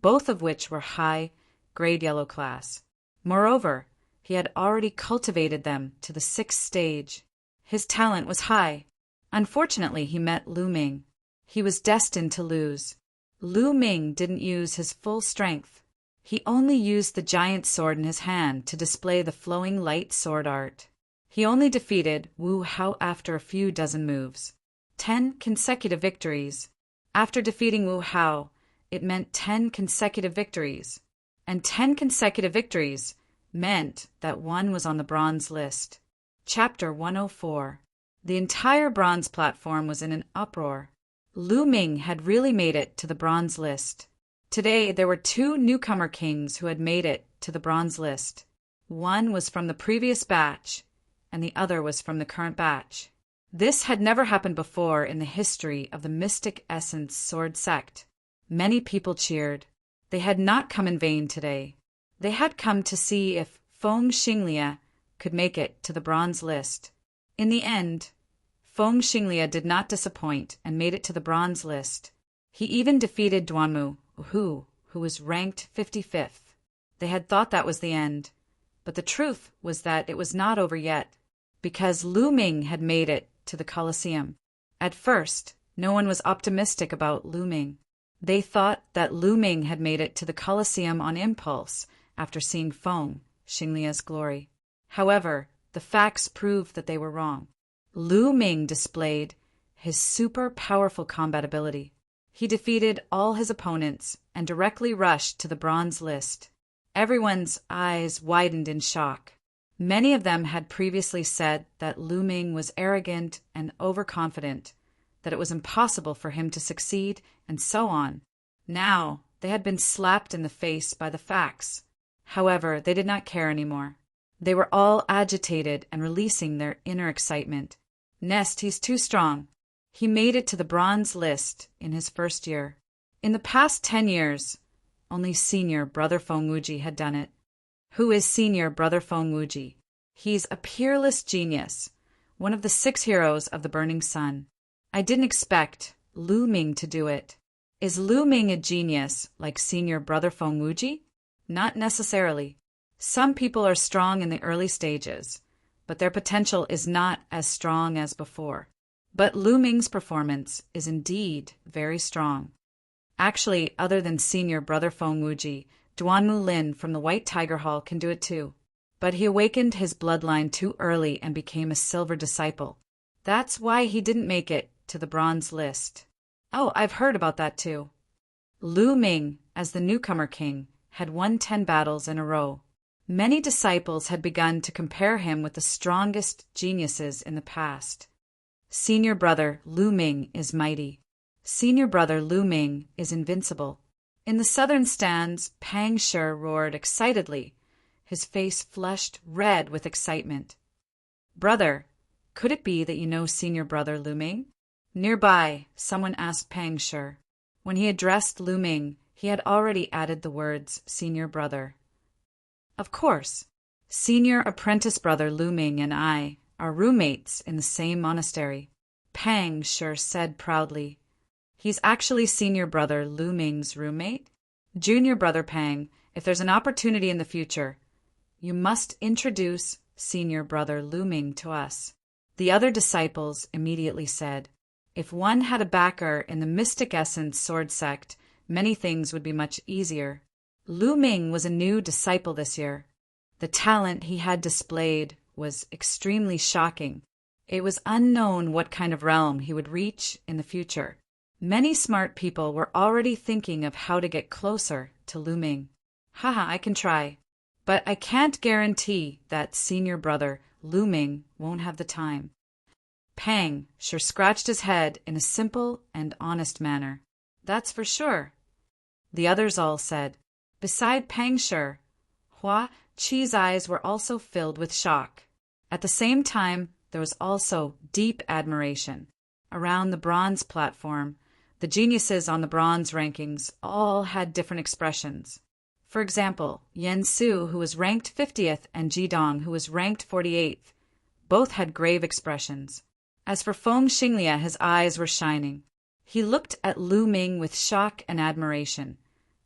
both of which were high, grade yellow class. Moreover, he had already cultivated them to the 6th stage. His talent was high. Unfortunately, he met Lu Ming. He was destined to lose. Lu Ming didn't use his full strength. He only used the giant sword in his hand to display the flowing light sword art. He only defeated Wu Hao after a few dozen moves. 10 consecutive victories. After defeating Wu Hao, it meant 10 consecutive victories. And 10 consecutive victories meant that one was on the bronze list. Chapter 104. The entire bronze platform was in an uproar. Lu Ming had really made it to the bronze list. Today, there were 2 newcomer kings who had made it to the bronze list. One was from the previous batch, and the other was from the current batch. This had never happened before in the history of the Mystic Essence Sword sect. Many people cheered. They had not come in vain today. They had come to see if Feng Xinglia could make it to the bronze list. In the end, Feng Xinglia did not disappoint and made it to the bronze list. He even defeated Duanmu, who was ranked 55th. They had thought that was the end, but the truth was that it was not over yet, because Lu Ming had made it to the Colosseum. At first, no one was optimistic about Lu Ming. They thought that Lu Ming had made it to the Colosseum on impulse after seeing Feng Xinglia's glory. However, the facts proved that they were wrong. Lu Ming displayed his super powerful combat ability. He defeated all his opponents and directly rushed to the bronze list. Everyone's eyes widened in shock. Many of them had previously said that Lu Ming was arrogant and overconfident, that it was impossible for him to succeed, and so on. Now, they had been slapped in the face by the facts. However, they did not care anymore. They were all agitated and releasing their inner excitement. Nest, he's too strong. He made it to the bronze list in his first year. In the past 10 years, only senior Brother Feng Wuji had done it. Who is senior Brother Feng Wuji? He's a peerless genius, one of the 6 heroes of the Burning Sun. I didn't expect Lu Ming to do it. Is Lu Ming a genius like senior Brother Feng Wuji? Not necessarily. Some people are strong in the early stages, but their potential is not as strong as before. But Lu Ming's performance is indeed very strong. Actually, other than senior Brother Feng Wuji, Duanmu Lin from the White Tiger Hall can do it too. But he awakened his bloodline too early and became a silver disciple. That's why he didn't make it to the bronze list. Oh, I've heard about that too. Lu Ming, as the newcomer king, had won 10 battles in a row. Many disciples had begun to compare him with the strongest geniuses in the past. Senior brother Lu Ming is mighty. Senior brother Lu Ming is invincible. In the southern stands, Pang Shi roared excitedly, his face flushed red with excitement. Brother, could it be that you know senior brother Lu Ming? Nearby, someone asked Pang Shi. When he addressed Lu Ming, he had already added the words senior brother. Of course. Senior apprentice brother Lu Ming and I are roommates in the same monastery, Pang Shi said proudly. He's actually senior brother Lu Ming's roommate? Junior brother Pang, if there's an opportunity in the future, you must introduce senior brother Lu Ming to us. The other disciples immediately said, if one had a backer in the Mystic Essence sword sect, many things would be much easier. Lu Ming was a new disciple this year. The talent he had displayed was extremely shocking. It was unknown what kind of realm he would reach in the future. Many smart people were already thinking of how to get closer to Lu Ming. Haha, I can try. But I can't guarantee that senior brother Lu Ming won't have the time. Pang Shi scratched his head in a simple and honest manner. That's for sure. The others all said. Beside Pang Shi, Hua Qi's eyes were also filled with shock. At the same time, there was also deep admiration. Around the bronze platform, the geniuses on the bronze rankings all had different expressions. For example, Yan Su, who was ranked 50th, and Ji Dong, who was ranked 48th, both had grave expressions. As for Feng Xinglia, his eyes were shining. He looked at Lu Ming with shock and admiration,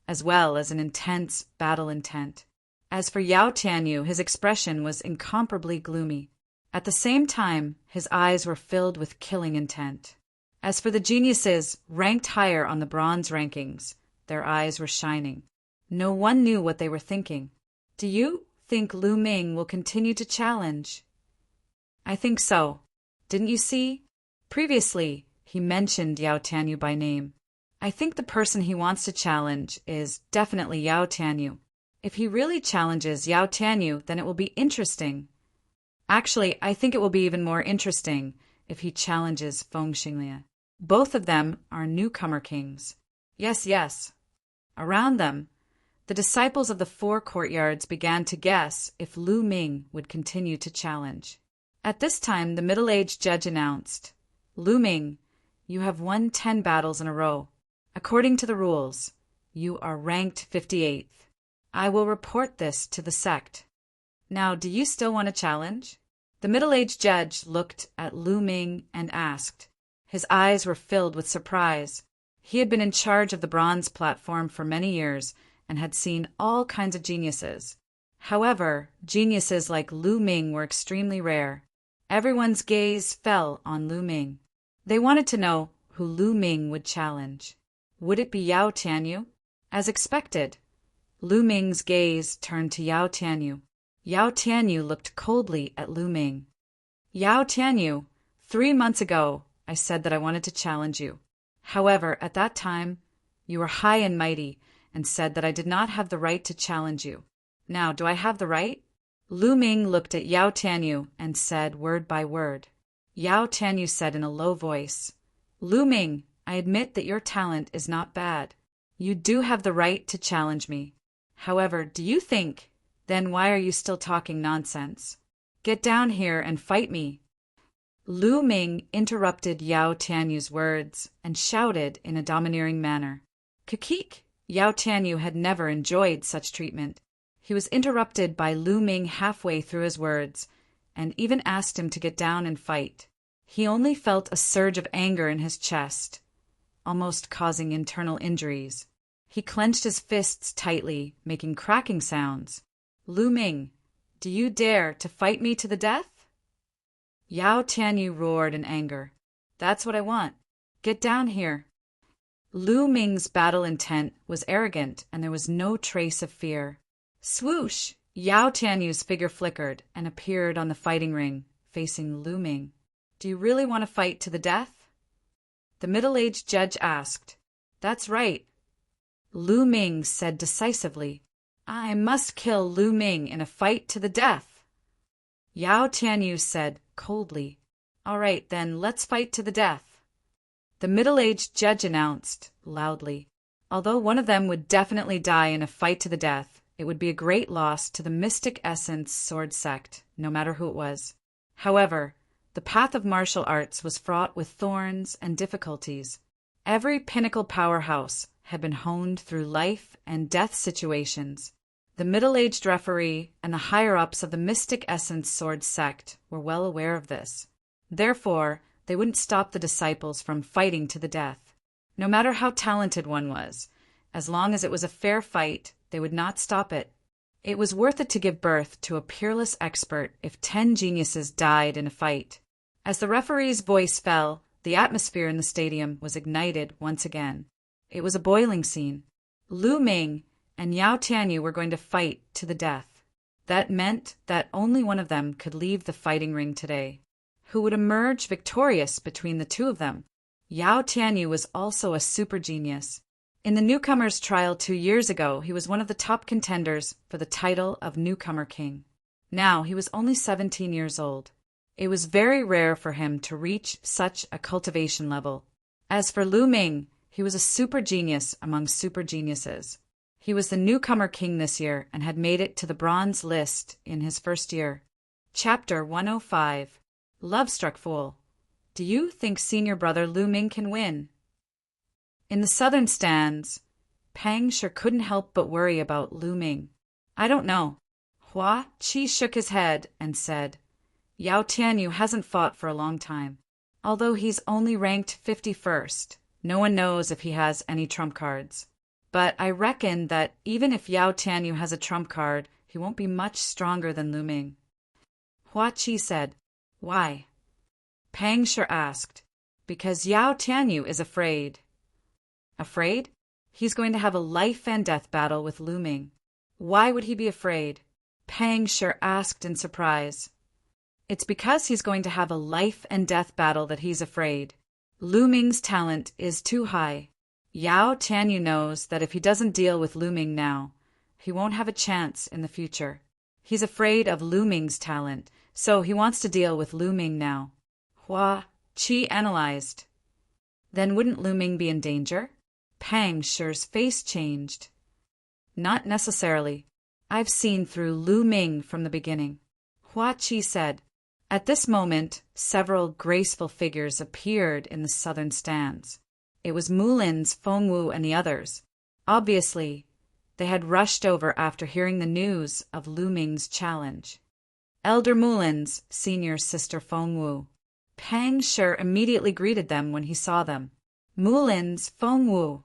as well as an intense battle intent. As for Yao Tianyu, his expression was incomparably gloomy. At the same time, his eyes were filled with killing intent. As for the geniuses ranked higher on the bronze rankings, their eyes were shining. No one knew what they were thinking. Do you think Lu Ming will continue to challenge? I think so. Didn't you see? Previously, he mentioned Yao Tianyu by name. I think the person he wants to challenge is definitely Yao Tianyu. If he really challenges Yao Tianyu, then it will be interesting. Actually, I think it will be even more interesting if he challenges Feng Xinglia. Both of them are newcomer kings. Yes. Around them, the disciples of the 4 courtyards began to guess if Lu Ming would continue to challenge. At this time, the middle-aged judge announced, Lu Ming, you have won 10 battles in a row. According to the rules, you are ranked 58th. I will report this to the sect. Now, do you still want to challenge? The middle-aged judge looked at Lu Ming and asked. His eyes were filled with surprise. He had been in charge of the bronze platform for many years and had seen all kinds of geniuses. However, geniuses like Lu Ming were extremely rare. Everyone's gaze fell on Lu Ming. They wanted to know who Lu Ming would challenge. Would it be Yao Tianyu? As expected, Lu Ming's gaze turned to Yao Tianyu. Yao Tianyu looked coldly at Lu Ming. Yao Tianyu, 3 months ago, I said that I wanted to challenge you. However, at that time, you were high and mighty and said that I did not have the right to challenge you. Now, do I have the right?" Lu Ming looked at Yao Tianyu and said word by word. Yao Tianyu said in a low voice, "Lu Ming, I admit that your talent is not bad. You do have the right to challenge me. However, do you think, then why are you still talking nonsense? Get down here and fight me." Lu Ming interrupted Yao Tianyu's words and shouted in a domineering manner. "Kikik!" Yao Tianyu had never enjoyed such treatment. He was interrupted by Lu Ming halfway through his words, and even asked him to get down and fight. He only felt a surge of anger in his chest, almost causing internal injuries. He clenched his fists tightly, making cracking sounds. "Lu Ming, do you dare to fight me to the death?" Yao Tianyu roared in anger. "That's what I want. Get down here." Lu Ming's battle intent was arrogant, and there was no trace of fear. Swoosh! Yao Tianyu's figure flickered and appeared on the fighting ring, facing Lu Ming. "Do you really want to fight to the death?" The middle-aged judge asked. "That's right." Lu Ming said decisively, "I must kill Lu Ming in a fight to the death." Yao Tianyu said coldly, "All right, then let's fight to the death." The middle-aged judge announced loudly, "Although one of them would definitely die in a fight to the death, it would be a great loss to the Mystic Essence Sword Sect, no matter who it was. However, the path of martial arts was fraught with thorns and difficulties. Every pinnacle powerhouse had been honed through life and death situations. The middle-aged referee and the higher-ups of the Mystic Essence Sword Sect were well aware of this. Therefore, they wouldn't stop the disciples from fighting to the death. No matter how talented one was, as long as it was a fair fight, they would not stop it. It was worth it to give birth to a peerless expert if 10 geniuses died in a fight. As the referee's voice fell, the atmosphere in the stadium was ignited once again. It was a boiling scene. Lu Ming and Yao Tianyu were going to fight to the death. That meant that only one of them could leave the fighting ring today. Who would emerge victorious between the two of them? Yao Tianyu was also a super genius. In the newcomers trial 2 years ago, he was one of the top contenders for the title of Newcomer King. Now he was only 17 years old. It was very rare for him to reach such a cultivation level. As for Lu Ming, he was a super genius among super geniuses. He was the newcomer king this year and had made it to the bronze list in his first year. Chapter 105. Love-struck fool. Do you think senior brother Lu Ming can win? In the southern stands, Pang sure couldn't help but worry about Lu Ming. "I don't know." Hua Qi shook his head and said, "Yao Tianyu hasn't fought for a long time. Although he's only ranked 51st, no one knows if he has any trump cards. But I reckon that even if Yao Tianyu has a trump card, he won't be much stronger than Lu Ming." Hua Qi said, "Why?" Pang sure asked, "Because Yao Tianyu is afraid." Afraid? He's going to have a life and death battle with Lu Ming. Why would he be afraid? Pang sure asked in surprise. It's because he's going to have a life and death battle that he's afraid. Lu Ming's talent is too high. Yao Tianyu knows that if he doesn't deal with Lu Ming now, he won't have a chance in the future. He's afraid of Lu Ming's talent, so he wants to deal with Lu Ming now. Hua Qi analyzed. Then wouldn't Lu Ming be in danger? Pang sure's face changed. Not necessarily. I've seen through Lu Ming from the beginning. Hua Qi said. At this moment, several graceful figures appeared in the southern stands. It was Mulin's, Fengwu, and the others. Obviously, they had rushed over after hearing the news of Lu Ming's challenge. Elder Mulin's senior sister Fengwu. Pang Shi immediately greeted them when he saw them. Mulin's, Fengwu,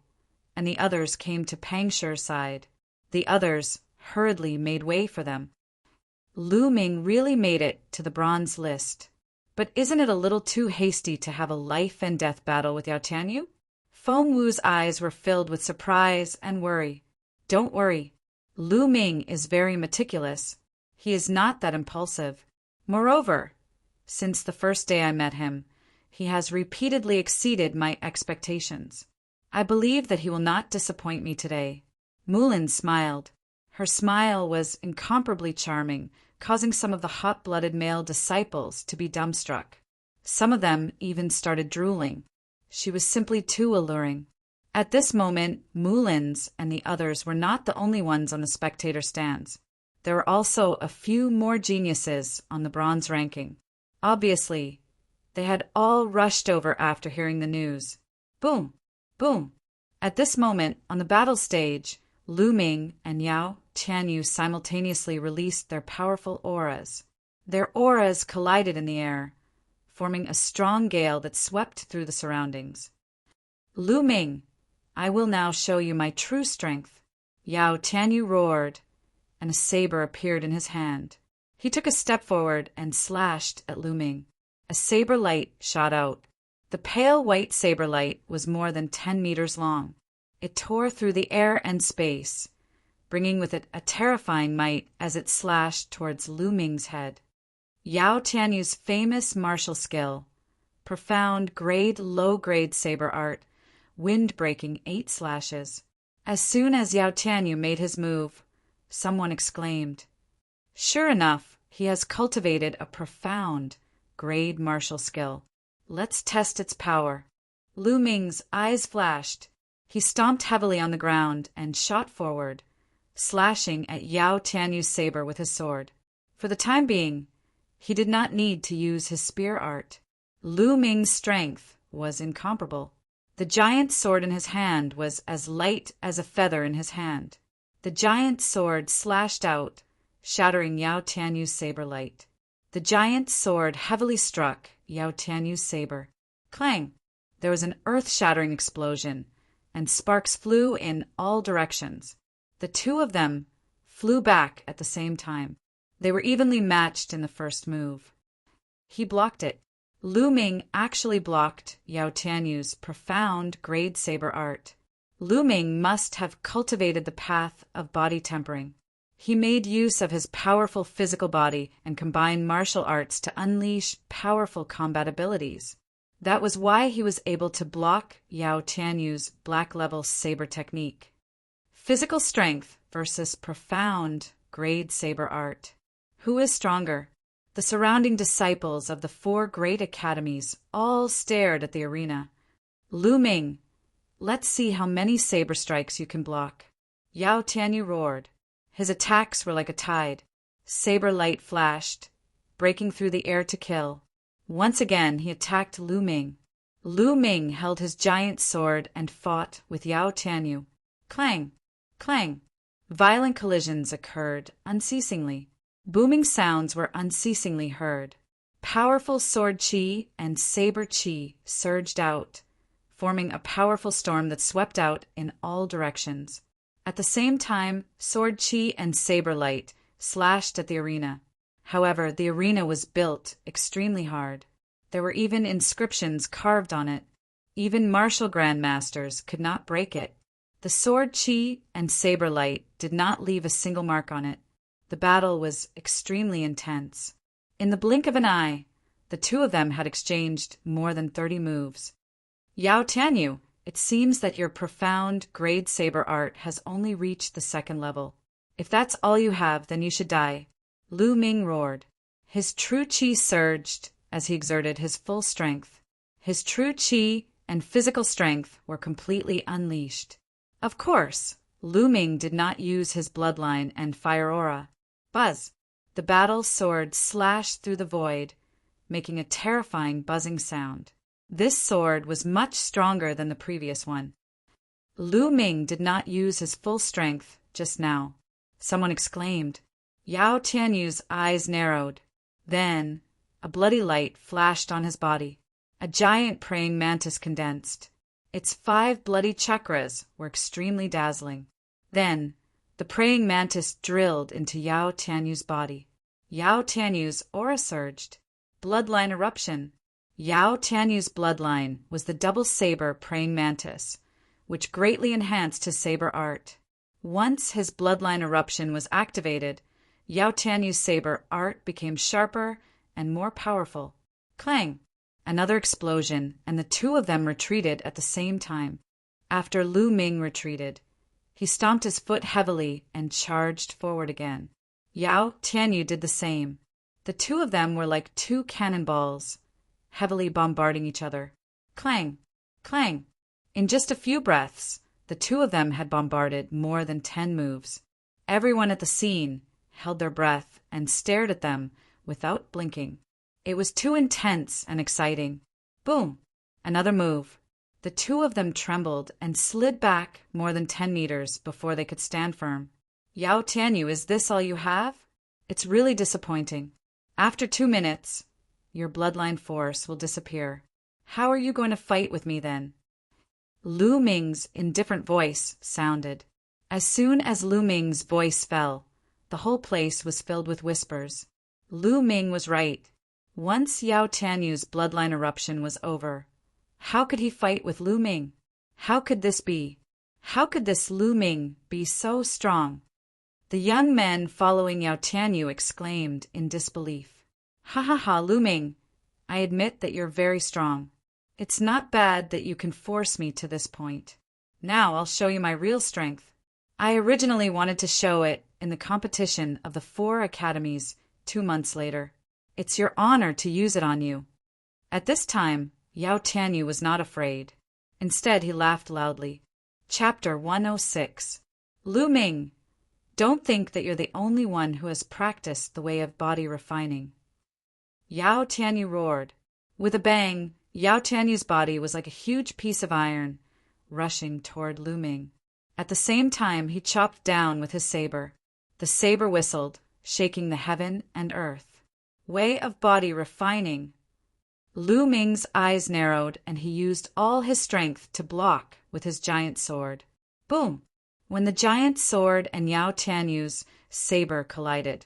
and the others came to Pang Shi's side. The others hurriedly made way for them. Lu Ming really made it to the bronze list. But isn't it a little too hasty to have a life and death battle with Yao Tianyu? Fengwu's eyes were filled with surprise and worry. Don't worry. Lu Ming is very meticulous. He is not that impulsive. Moreover, since the first day I met him, He has repeatedly exceeded my expectations. I believe that he will not disappoint me today." Mulan smiled. Her smile was incomparably charming, causing some of the hot-blooded male disciples to be dumbstruck. Some of them even started drooling. She was simply too alluring. At this moment, Mulan's and the others were not the only ones on the spectator stands. There were also a few more geniuses on the bronze ranking. Obviously, they had all rushed over after hearing the news. Boom! Boom! At this moment, on the battle stage, Lu Ming and Yao Tianyu simultaneously released their powerful auras. Their auras collided in the air, forming a strong gale that swept through the surroundings. "Lu Ming, I will now show you my true strength." Yao Tianyu roared, and a saber appeared in his hand. He took a step forward and slashed at Lu Ming. A saber light shot out. The pale white saber light was more than 10 meters long. It tore through the air and space, bringing with it a terrifying might as it slashed towards Lu Ming's head. Yao Tianyu's famous martial skill, profound low-grade saber art, wind-breaking 8 slashes. As soon as Yao Tianyu made his move, someone exclaimed, "Sure enough, he has cultivated a profound grade martial skill. Let's test its power." Lu Ming's eyes flashed. He stomped heavily on the ground and shot forward, slashing at Yao Tianyu's saber with his sword. For the time being, he did not need to use his spear art. Lu Ming's strength was incomparable. The giant sword in his hand was as light as a feather in his hand. The giant sword slashed out, shattering Yao Tianyu's saber light. The giant sword heavily struck Yao Tianyu's saber. Clang! There was an earth-shattering explosion, and sparks flew in all directions. The two of them flew back at the same time. They were evenly matched in the first move. He blocked it. Lu Ming actually blocked Yao Tianyu's profound grade saber art. Lu Ming must have cultivated the path of body tempering. He made use of his powerful physical body and combined martial arts to unleash powerful combat abilities. That was why he was able to block Yao Tianyu's black-level saber technique. Physical strength versus profound grade saber art. Who is stronger? The surrounding disciples of the 4 great academies all stared at the arena. "Lu Ming, let's see how many saber strikes you can block." Yao Tianyu roared. His attacks were like a tide. Saber light flashed, breaking through the air to kill. Once again he attacked Lu Ming. Lu Ming held his giant sword and fought with Yao Tianyu. Clang! Clang! Violent collisions occurred unceasingly. Booming sounds were unceasingly heard. Powerful sword chi and saber chi surged out, forming a powerful storm that swept out in all directions. At the same time, sword chi and saber light slashed at the arena. However, the arena was built extremely hard. There were even inscriptions carved on it. Even martial grandmasters could not break it. The sword chi and saber light did not leave a single mark on it. The battle was extremely intense. In the blink of an eye, the two of them had exchanged more than 30 moves. "Yao Tianyu, it seems that your profound grade saber art has only reached the 2nd level. If that's all you have, then you should die." Lu Ming roared. His true chi surged as he exerted his full strength. His true chi and physical strength were completely unleashed. Of course, Lu Ming did not use his bloodline and fire aura. Buzz! The battle sword slashed through the void, making a terrifying buzzing sound. This sword was much stronger than the previous one. Lu Ming did not use his full strength just now. Someone exclaimed. Yao Tianyu's eyes narrowed. Then, a bloody light flashed on his body. A giant praying mantis condensed. Its 5 bloody chakras were extremely dazzling. Then, the praying mantis drilled into Yao Tianyu's body. Yao Tianyu's aura surged. Bloodline eruption. Yao Tianyu's bloodline was the double saber praying mantis, which greatly enhanced his saber art. Once his bloodline eruption was activated, Yao Tianyu's saber art became sharper and more powerful. Clang! Another explosion, and the two of them retreated at the same time. After Lu Ming retreated, he stomped his foot heavily and charged forward again. Yao Tianyu did the same. The two of them were like two cannonballs, heavily bombarding each other. Clang! Clang! In just a few breaths, the two of them had bombarded more than 10 moves. Everyone at the scene held their breath and stared at them without blinking. It was too intense and exciting. Boom! Another move. The two of them trembled and slid back more than 10 meters before they could stand firm. Yao Tianyu, is this all you have? It's really disappointing. After 2 minutes, your bloodline force will disappear. How are you going to fight with me then? Lu Ming's indifferent voice sounded. As soon as Lu Ming's voice fell, the whole place was filled with whispers. Lu Ming was right. Once Yao Tianyu's bloodline eruption was over, how could he fight with Lu Ming? How could this be? How could this Lu Ming be so strong? The young men following Yao Tianyu exclaimed in disbelief. Ha ha ha, Lu Ming, I admit that you're very strong. It's not bad that you can force me to this point. Now I'll show you my real strength. I originally wanted to show it in the competition of the 4 academies 2 months later. It's your honor to use it on you. At this time, Yao Tianyu was not afraid. Instead, he laughed loudly. Chapter 106. Lu Ming, don't think that you're the only one who has practiced the way of body refining. Yao Tianyu roared. With a bang, Yao Tianyu's body was like a huge piece of iron, rushing toward Lu Ming. At the same time, he chopped down with his saber. The saber whistled, shaking the heaven and earth. Way of body refining. Lu Ming's eyes narrowed, and he used all his strength to block with his giant sword. Boom! When the giant sword and Yao Tianyu's saber collided,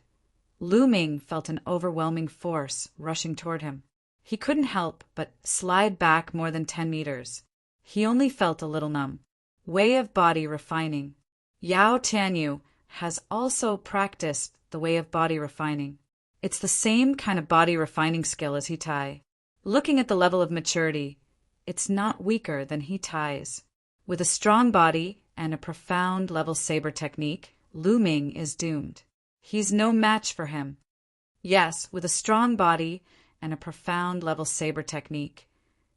Lu Ming felt an overwhelming force rushing toward him. He couldn't help but slide back more than 10 meters. He only felt a little numb. Way of body refining. Yao Tianyu has also practiced the way of body refining. It's the same kind of body refining skill as He Tai. Looking at the level of maturity, it's not weaker than He Tai's. With a strong body and a profound level saber technique, Lu Ming is doomed. He's no match for him. Yes, with a strong body and a profound level saber technique,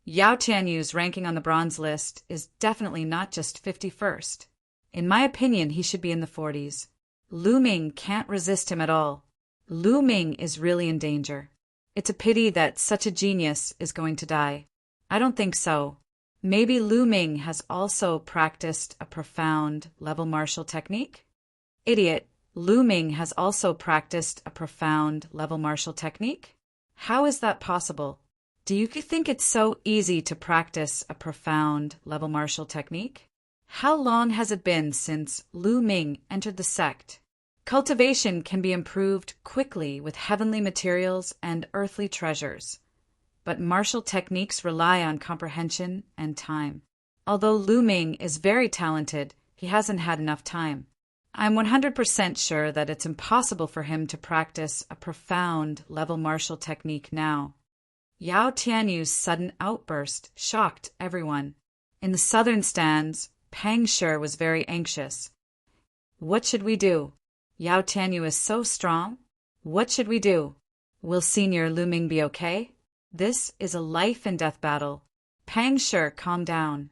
Yao Tianyu's ranking on the bronze list is definitely not just 51st. In my opinion, he should be in the 40s. Lu Ming can't resist him at all. Lu Ming is really in danger. It's a pity that such a genius is going to die. I don't think so. Maybe Lu Ming has also practiced a profound level martial technique? Idiot, Lu Ming has also practiced a profound level martial technique? How is that possible? Do you think it's so easy to practice a profound level martial technique? How long has it been since Lu Ming entered the sect? Cultivation can be improved quickly with heavenly materials and earthly treasures, but martial techniques rely on comprehension and time. Although Lu Ming is very talented, he hasn't had enough time. I'm 100% sure that it's impossible for him to practice a profound level martial technique now. Yao Tianyu's sudden outburst shocked everyone. In the southern stands, Pang Shi was very anxious. What should we do? Yao Tianyu is so strong. What should we do? Will Senior Lu Ming be okay? This is a life and death battle. Pang Shi calmed down.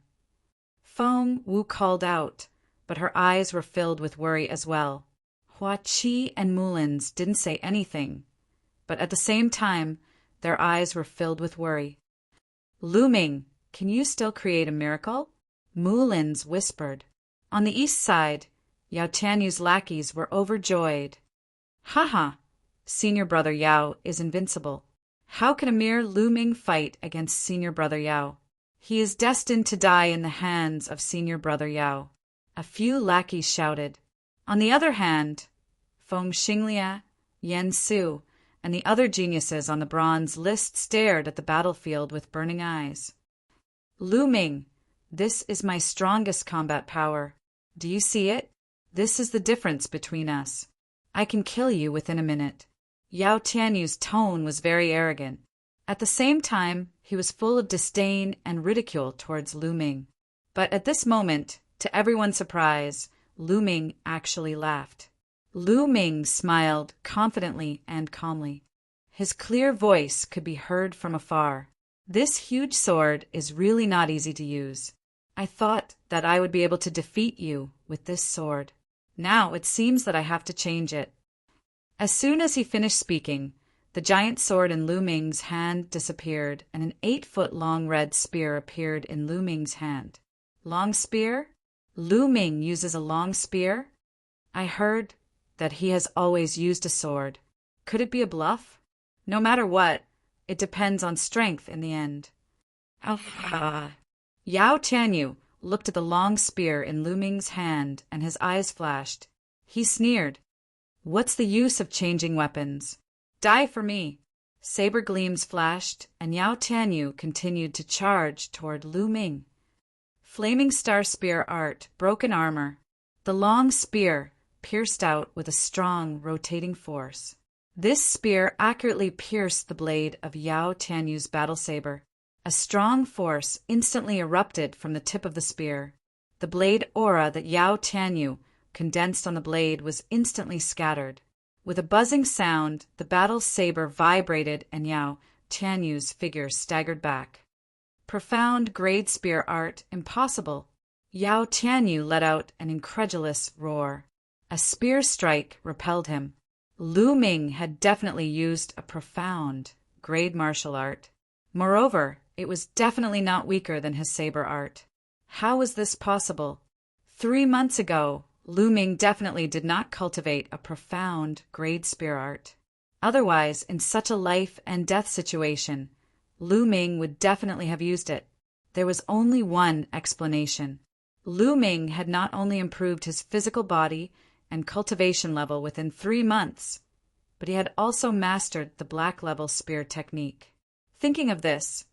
Feng Wu called out, but her eyes were filled with worry as well. Hua Qi and Mulin's didn't say anything, but at the same time, their eyes were filled with worry. Lu Ming, can you still create a miracle? Mulin's whispered. On the east side, Yao Tianyu's lackeys were overjoyed. Ha ha! Senior Brother Yao is invincible. How can a mere Lu Ming fight against Senior Brother Yao? He is destined to die in the hands of Senior Brother Yao. A few lackeys shouted. On the other hand, Feng Xinglia, Yan Su, and the other geniuses on the bronze list stared at the battlefield with burning eyes. Lu Ming, this is my strongest combat power. Do you see it? This is the difference between us. I can kill you within a minute. Yao Tianyu's tone was very arrogant. At the same time, he was full of disdain and ridicule towards Lu Ming. But at this moment, to everyone's surprise, Lu Ming actually laughed. Lu Ming smiled confidently and calmly. His clear voice could be heard from afar. This huge sword is really not easy to use. I thought that I would be able to defeat you with this sword. Now it seems that I have to change it. As soon as he finished speaking, the giant sword in Lu Ming's hand disappeared, and an 8-foot-long red spear appeared in Lu Ming's hand. Long spear? Lu Ming uses a long spear? I heard that he has always used a sword. Could it be a bluff? No matter what, it depends on strength in the end. Yao Tianyu looked at the long spear in Lu Ming's hand, and his eyes flashed. He sneered. What's the use of changing weapons? Die for me. Saber gleams flashed, and Yao Tianyu continued to charge toward Lu Ming. Flaming Star Spear Art, Broken Armor. The long spear pierced out with a strong, rotating force. This spear accurately pierced the blade of Yao Tianyu's battle saber. A strong force instantly erupted from the tip of the spear. The blade aura that Yao Tianyu condensed on the blade was instantly scattered. With a buzzing sound, the battle saber vibrated and Yao Tianyu's figure staggered back. Profound grade spear art, impossible. Yao Tianyu let out an incredulous roar. A spear strike repelled him. Lu Ming had definitely used a profound grade martial art. Moreover, it was definitely not weaker than his saber art. How was this possible? 3 months ago, Lu Ming definitely did not cultivate a profound grade spear art. Otherwise, in such a life and death situation, Lu Ming would definitely have used it. There was only one explanation. Lu Ming had not only improved his physical body and cultivation level within 3 months, but he had also mastered the black level spear technique. Thinking of this,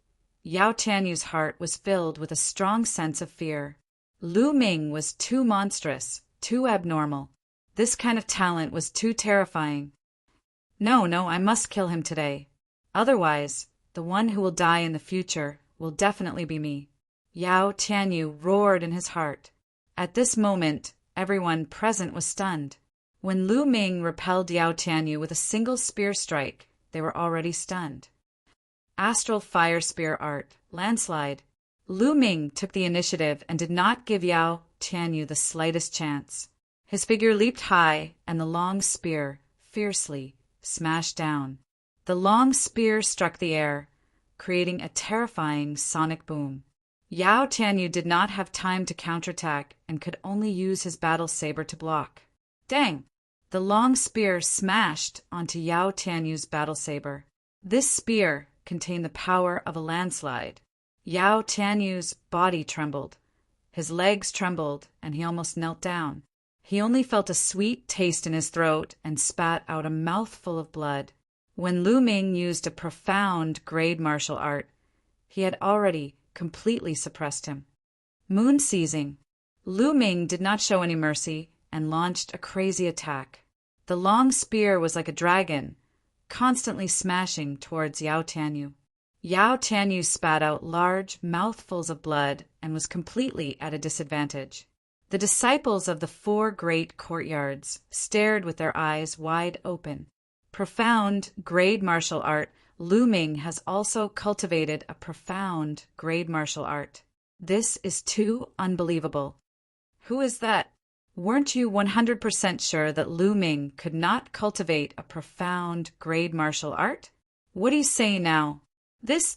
Yao Tianyu's heart was filled with a strong sense of fear. Lu Ming was too monstrous, too abnormal. This kind of talent was too terrifying. No, I must kill him today. Otherwise, the one who will die in the future will definitely be me. Yao Tianyu roared in his heart. At this moment, everyone present was stunned. When Lu Ming repelled Yao Tianyu with a single spear strike, they were already stunned. Astral Fire Spear Art, Landslide. Lu Ming took the initiative and did not give Yao Tianyu the slightest chance. His figure leaped high, and the long spear fiercely smashed down. The long spear struck the air, creating a terrifying sonic boom. Yao Tianyu did not have time to counterattack and could only use his battle saber to block. Dang! The long spear smashed onto Yao Tianyu's battle saber. This spear contained the power of a landslide. Yao Tianyu's body trembled. His legs trembled, and he almost knelt down. He only felt a sweet taste in his throat and spat out a mouthful of blood. When Lu Ming used a profound grade martial art, he had already completely suppressed him. Moon seizing. Lu Ming did not show any mercy and launched a crazy attack. The long spear was like a dragon, constantly smashing towards Yao Tianyu. Yao Tianyu spat out large mouthfuls of blood and was completely at a disadvantage. The disciples of the 4 great courtyards stared with their eyes wide open. Profound grade martial art. Lu Ming has also cultivated a profound grade martial art. This is too unbelievable. Who is that? Weren't you 100% sure that Lu Ming could not cultivate a profound grade martial art? What do you say now? This,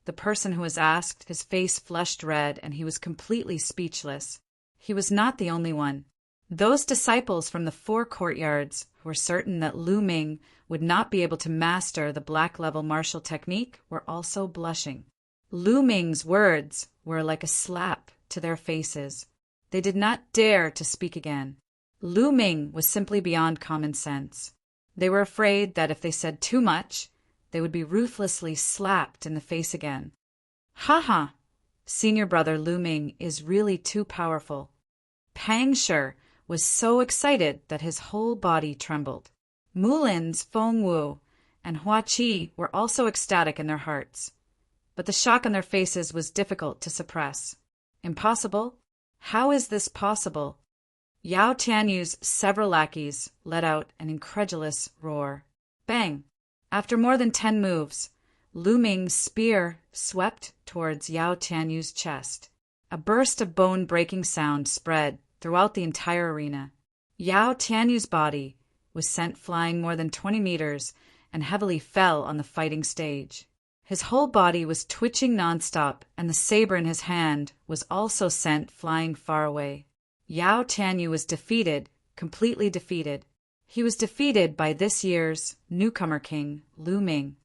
the person who was asked, his face flushed red and he was completely speechless. He was not the only one. Those disciples from the 4 courtyards who were certain that Lu Ming would not be able to master the black level martial technique were also blushing. Lu Ming's words were like a slap to their faces. They did not dare to speak again. Lu Ming was simply beyond common sense. They were afraid that if they said too much, they would be ruthlessly slapped in the face again. Ha! Senior brother Lu Ming is really too powerful. Pang Shi was so excited that his whole body trembled. Mulin's Feng Wu and Hua Qi were also ecstatic in their hearts. But the shock on their faces was difficult to suppress. Impossible? How is this possible? Yao Tianyu's several lackeys let out an incredulous roar. Bang! After more than 10 moves, Lu Ming's spear swept towards Yao Tianyu's chest. A burst of bone-breaking sound spread throughout the entire arena. Yao Tianyu's body was sent flying more than 20 meters and heavily fell on the fighting stage. His whole body was twitching nonstop, and the saber in his hand was also sent flying far away. Yao Tianyu was defeated, completely defeated. He was defeated by this year's newcomer king, Lu Ming.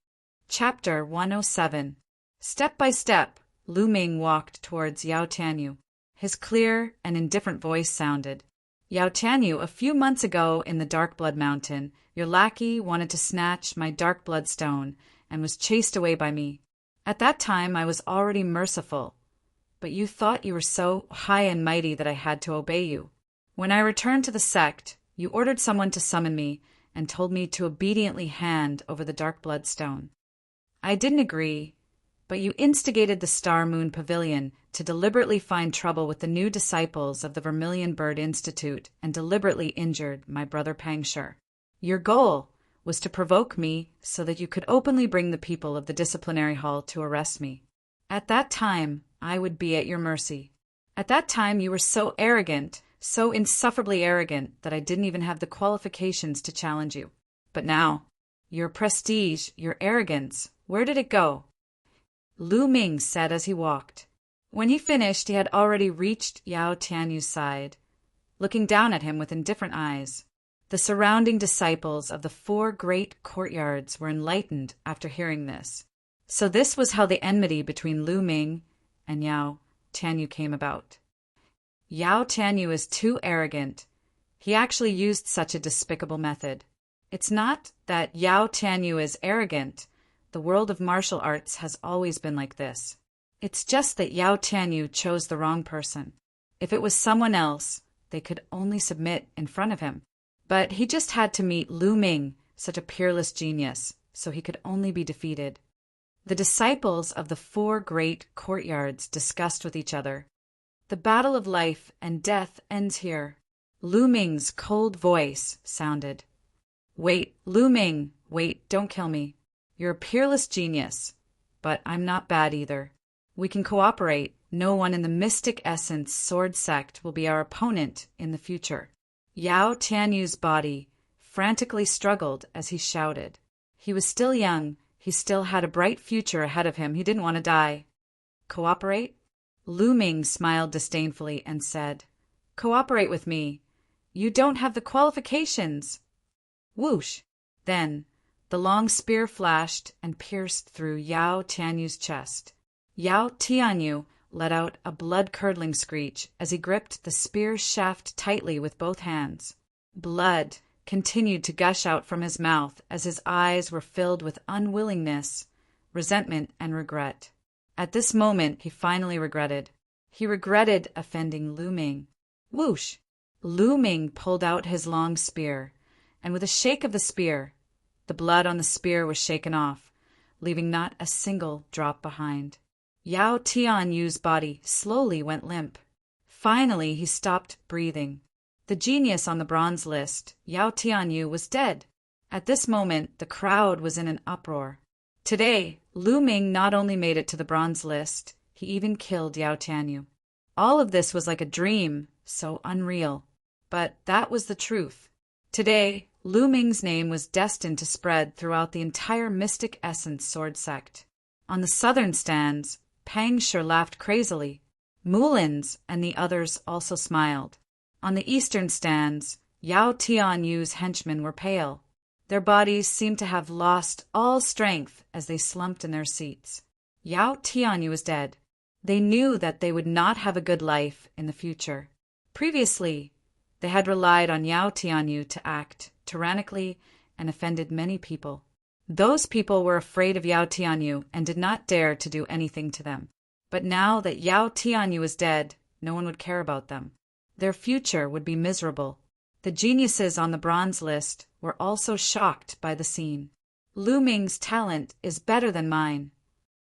Chapter 107. Step by step, Lu Ming walked towards Yao Tianyu. His clear and indifferent voice sounded. Yao Tianyu, a few months ago in the Dark Blood Mountain, your lackey wanted to snatch my Dark Blood Stone and was chased away by me. At that time I was already merciful, but you thought you were so high and mighty that I had to obey you. When I returned to the sect, you ordered someone to summon me and told me to obediently hand over the Dark Blood Stone. I didn't agree, but you instigated the Star Moon Pavilion to deliberately find trouble with the new disciples of the Vermilion Bird Institute and deliberately injured my brother Pangshur. Your goal was to provoke me so that you could openly bring the people of the disciplinary hall to arrest me. At that time, I would be at your mercy. At that time, you were so arrogant, so insufferably arrogant, that I didn't even have the qualifications to challenge you. But now, your prestige, your arrogance, where did it go? Lu Ming said as he walked. When he finished, he had already reached Yao Tianyu's side, looking down at him with indifferent eyes. The surrounding disciples of the 4 great courtyards were enlightened after hearing this. So this was how the enmity between Lu Ming and Yao Tianyu came about. Yao Tianyu is too arrogant. He actually used such a despicable method. It's not that Yao Tianyu is arrogant. The world of martial arts has always been like this. It's just that Yao Tianyu chose the wrong person. If it was someone else, they could only submit in front of him. But he just had to meet Lu Ming, such a peerless genius, so he could only be defeated. The disciples of the 4 great courtyards discussed with each other. The battle of life and death ends here. Lu Ming's cold voice sounded. Wait, Lu Ming, wait, don't kill me. You're a peerless genius, but I'm not bad either. We can cooperate. No one in the Mystic Essence Sword Sect will be our opponent in the future. Yao Tianyu's body frantically struggled as he shouted. He was still young. He still had a bright future ahead of him. He didn't want to die. Cooperate? Lu Ming smiled disdainfully and said, Cooperate with me. You don't have the qualifications. Whoosh! Then the long spear flashed and pierced through Yao Tianyu's chest. Yao Tianyu let out a blood-curdling screech as he gripped the spear shaft tightly with both hands. Blood continued to gush out from his mouth as his eyes were filled with unwillingness, resentment, and regret. At this moment, he finally regretted. He regretted offending Lu Ming. Whoosh! Lu Ming pulled out his long spear, and with a shake of the spear, the blood on the spear was shaken off, leaving not a single drop behind. Yao Tianyu's body slowly went limp. Finally, he stopped breathing. The genius on the bronze list, Yao Tianyu, was dead. At this moment, the crowd was in an uproar. Today, Lu Ming not only made it to the bronze list, he even killed Yao Tianyu. All of this was like a dream, so unreal. But that was the truth. Today, Lu Ming's name was destined to spread throughout the entire Mystic Essence Sword Sect. On the southern stands, Pangshur laughed crazily. Mulins and the others also smiled. On the eastern stands, Yao Tianyu's henchmen were pale. Their bodies seemed to have lost all strength as they slumped in their seats. Yao Tianyu was dead. They knew that they would not have a good life in the future. Previously, they had relied on Yao Tianyu to act tyrannically and offended many people. Those people were afraid of Yao Tianyu and did not dare to do anything to them. But now that Yao Tianyu was dead, no one would care about them. Their future would be miserable. The geniuses on the bronze list were also shocked by the scene. Lu Ming's talent is better than mine.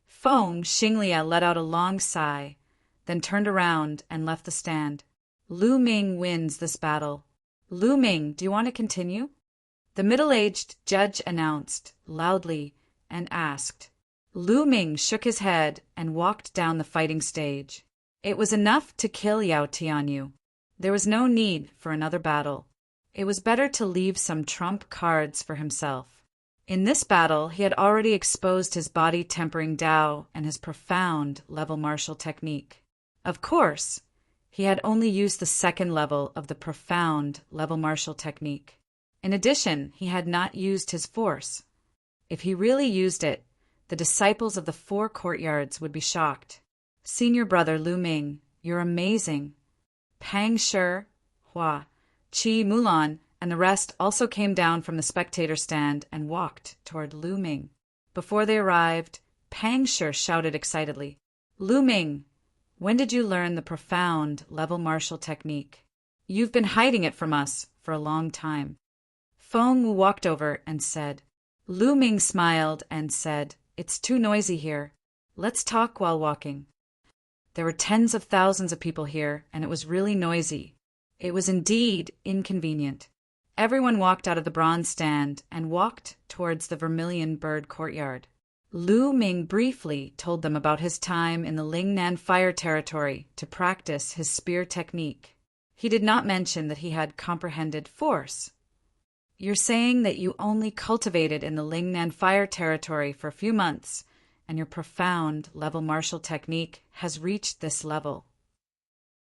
Feng Xinglia let out a long sigh, then turned around and left the stand. Lu Ming wins this battle. Lu Ming, do you want to continue? The middle-aged judge announced, loudly, and asked. Lu Ming shook his head and walked down the fighting stage. It was enough to kill Yao Tianyu. There was no need for another battle. It was better to leave some trump cards for himself. In this battle, he had already exposed his body-tempering Dao and his profound level martial technique. Of course, he had only used the second level of the profound level martial technique. In addition, he had not used his force. If he really used it, the disciples of the four courtyards would be shocked. Senior brother Lu Ming, you're amazing. Pang Shi, Hua, Qi Mulan, and the rest also came down from the spectator stand and walked toward Lu Ming. Before they arrived, Pang Shi shouted excitedly, Lu Ming, when did you learn the profound level martial technique? You've been hiding it from us for a long time. Feng Wu walked over and said. Lu Ming smiled and said, It's too noisy here. Let's talk while walking. There were tens of thousands of people here, and it was really noisy. It was indeed inconvenient. Everyone walked out of the bronze stand and walked towards the Vermilion Bird courtyard. Lu Ming briefly told them about his time in the Lingnan Fire Territory to practice his spear technique. He did not mention that he had comprehended force. You're saying that you only cultivated in the Lingnan Fire Territory for a few months, and your profound level martial technique has reached this level.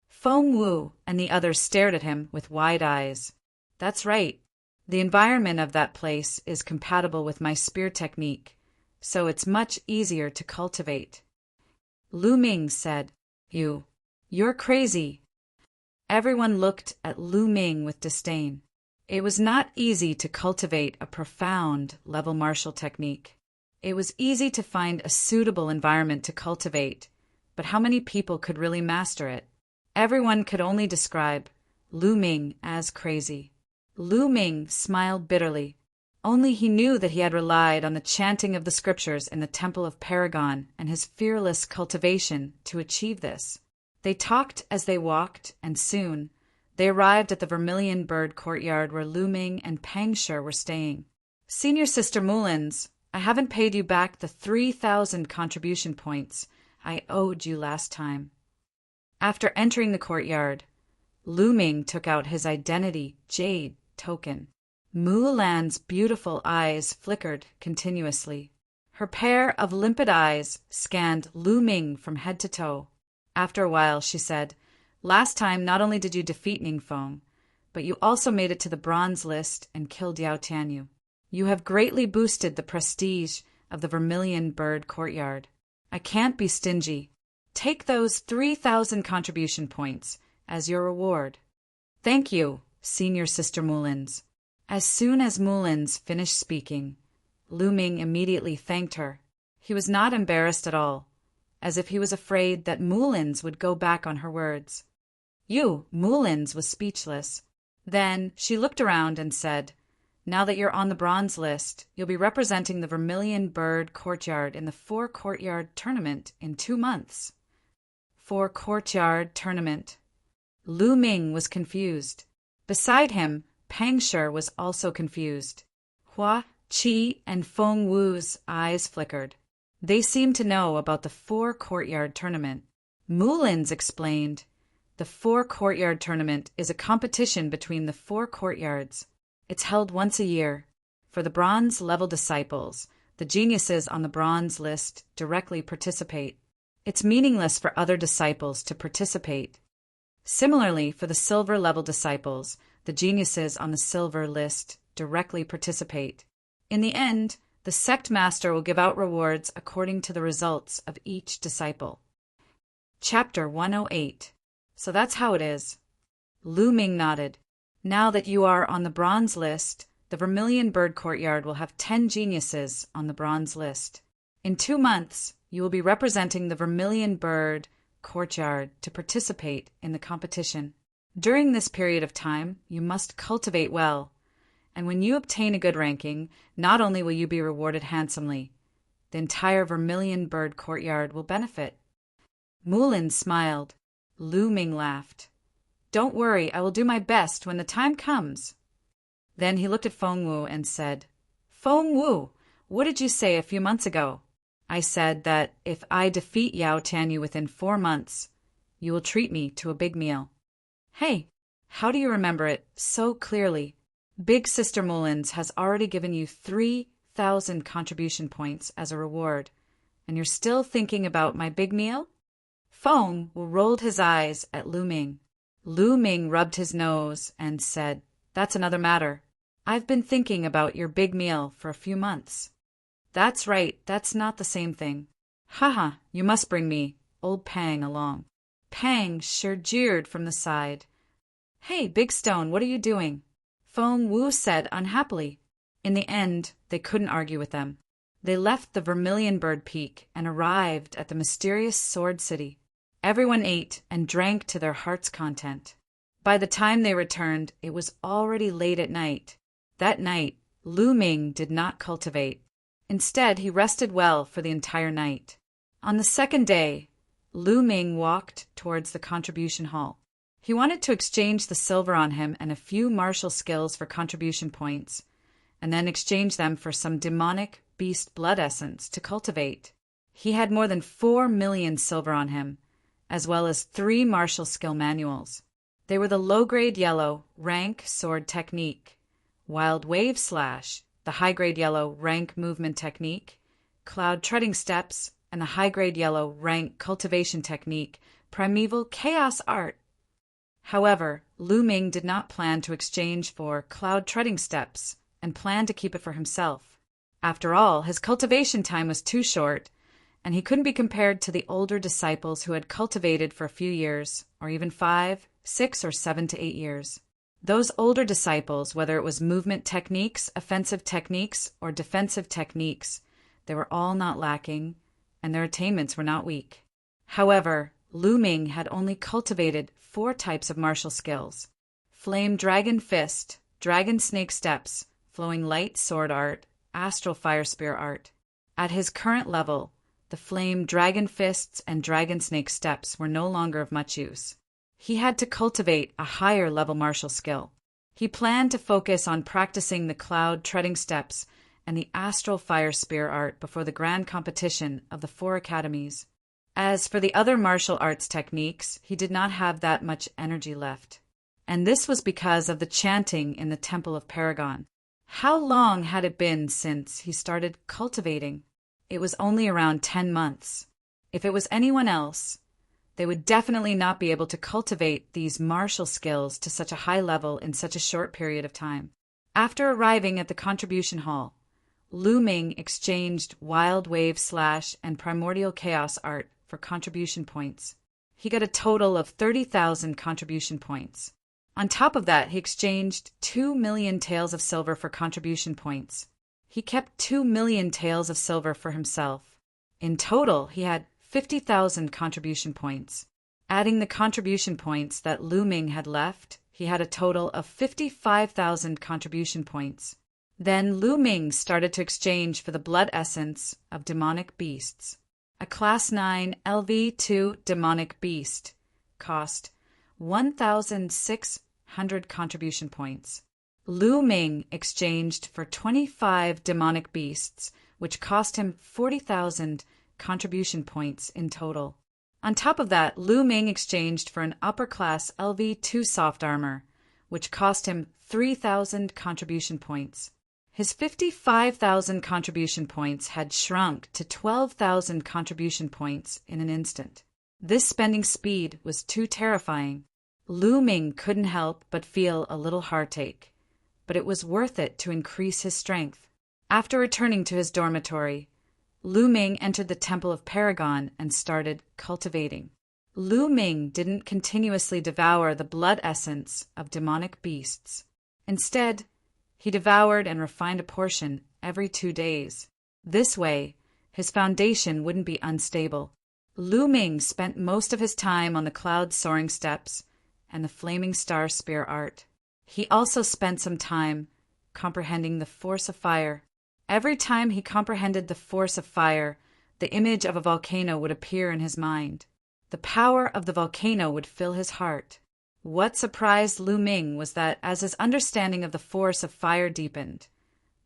Feng Wu and the others stared at him with wide eyes. That's right. The environment of that place is compatible with my spear technique, so it's much easier to cultivate. Lu Ming said, You're crazy. Everyone looked at Lu Ming with disdain. It was not easy to cultivate a profound level martial technique. It was easy to find a suitable environment to cultivate, but how many people could really master it? Everyone could only describe Lu Ming as crazy. Lu Ming smiled bitterly. Only he knew that he had relied on the chanting of the scriptures in the Temple of Paragon and his fearless cultivation to achieve this. They talked as they walked, and soon they arrived at the Vermilion Bird courtyard where Lu Ming and Pang Shi were staying. Senior Sister Mullins, I haven't paid you back the 3,000 contribution points I owed you last time. After entering the courtyard, Lu Ming took out his identity jade token. Mulan's beautiful eyes flickered continuously. Her pair of limpid eyes scanned Lu Ming from head to toe. After a while, she said, Last time, not only did you defeat Ningfeng, but you also made it to the bronze list and killed Yao Tianyu. You have greatly boosted the prestige of the Vermilion Bird courtyard. I can't be stingy. Take those 3,000 contribution points as your reward. Thank you, Senior Sister Mullins. As soon as Mullins finished speaking, Lu Ming immediately thanked her. He was not embarrassed at all, as if he was afraid that Mullins would go back on her words. Mullins was speechless. Then she looked around and said, Now that you're on the bronze list, you'll be representing the Vermilion Bird courtyard in the Four Courtyard Tournament in 2 months. Four Courtyard Tournament. Lu Ming was confused. Beside him, Pang Shi was also confused. Hua, Qi, and Feng Wu's eyes flickered. They seemed to know about the Four Courtyard Tournament. Mullins explained, The Four Courtyard Tournament is a competition between the 4 courtyards. It's held once a year. For the bronze-level disciples, the geniuses on the bronze list directly participate. It's meaningless for other disciples to participate. Similarly, for the silver-level disciples, the geniuses on the silver list directly participate. In the end, the sect master will give out rewards according to the results of each disciple. Chapter 108. So that's how it is. Lu Ming nodded. Now that you are on the bronze list, the Vermilion Bird Courtyard will have 10 geniuses on the bronze list. In 2 months, you will be representing the Vermilion Bird Courtyard to participate in the competition. During this period of time, you must cultivate well, And when you obtain a good ranking, not only will you be rewarded handsomely, the entire Vermilion Bird courtyard will benefit. Mulan smiled. Lu Ming laughed. Don't worry, I will do my best when the time comes. Then he looked at Feng Wu and said, Feng Wu, what did you say a few months ago? I said that if I defeat Yao Tianyu within 4 months, you will treat me to a big meal. Hey, how do you remember it so clearly? Big Sister Mullins has already given you 3,000 contribution points as a reward, and you're still thinking about my big meal? Feng Wu rolled his eyes at Lu Ming. Lu Ming rubbed his nose and said, That's another matter. I've been thinking about your big meal for a few months. That's right, that's not the same thing. Haha, you must bring me, old Pang, along. Pang sure jeered from the side. Hey, Big Stone, what are you doing? Feng Wu said unhappily. In the end, they couldn't argue with them. They left the Vermilion Bird Peak and arrived at the mysterious Sword City. Everyone ate and drank to their heart's content. By the time they returned, it was already late at night. That night, Lu Ming did not cultivate. Instead, he rested well for the entire night. On the second day, Lu Ming walked towards the contribution hall. He wanted to exchange the silver on him and a few martial skills for contribution points, and then exchange them for some demonic beast blood essence to cultivate. He had more than 4 million silver on him, as well as 3 martial skill manuals. They were the low-grade yellow rank sword technique, wild wave slash, the high-grade yellow rank movement technique, cloud treading steps, and the high-grade yellow rank cultivation technique, primeval chaos art. However, Lu Ming did not plan to exchange for cloud treading steps and planned to keep it for himself. After all, his cultivation time was too short, and he couldn't be compared to the older disciples who had cultivated for a few years, or even 5, 6, or 7 to 8 years. Those older disciples, whether it was movement techniques, offensive techniques, or defensive techniques, they were all not lacking, and their attainments were not weak. However, Lu Ming had only cultivated 4 types of martial skills: Flame Dragon Fist, Dragon Snake Steps, Flowing Light Sword Art, Astral Fire Spear Art. At his current level, the Flame Dragon Fists and Dragon Snake Steps were no longer of much use. He had to cultivate a higher level martial skill. He planned to focus on practicing the Cloud Treading Steps and the Astral Fire Spear Art before the grand competition of the 4 academies. As for the other martial arts techniques, he did not have that much energy left. And this was because of the chanting in the Temple of Paragon. How long had it been since he started cultivating? It was only around 10 months. If it was anyone else, they would definitely not be able to cultivate these martial skills to such a high level in such a short period of time. After arriving at the contribution hall, Lu Ming exchanged Wild Wave Slash and Primordial Chaos Art for contribution points. He got a total of 30,000 contribution points. On top of that, he exchanged 2 million taels of silver for contribution points. He kept 2 million taels of silver for himself. In total, he had 50,000 contribution points. Adding the contribution points that Lu Ming had left, he had a total of 55,000 contribution points. Then Lu Ming started to exchange for the blood essence of demonic beasts. A Class 9 LV2 demonic beast cost 1,600 contribution points. Lu Ming exchanged for 25 demonic beasts, which cost him 40,000 contribution points in total. On top of that, Lu Ming exchanged for an upper-class LV2 soft armor, which cost him 3,000 contribution points. His 55,000 contribution points had shrunk to 12,000 contribution points in an instant. This spending speed was too terrifying. Lu Ming couldn't help but feel a little heartache, but it was worth it to increase his strength. After returning to his dormitory, Lu Ming entered the Temple of Paragon and started cultivating. Lu Ming didn't continuously devour the blood essence of demonic beasts. Instead, he devoured and refined a portion every 2 days. This way, his foundation wouldn't be unstable. Lu Ming spent most of his time on the cloud soaring steps and the flaming star spear art. He also spent some time comprehending the force of fire. Every time he comprehended the force of fire, the image of a volcano would appear in his mind. The power of the volcano would fill his heart. What surprised Lu Ming was that as his understanding of the force of fire deepened,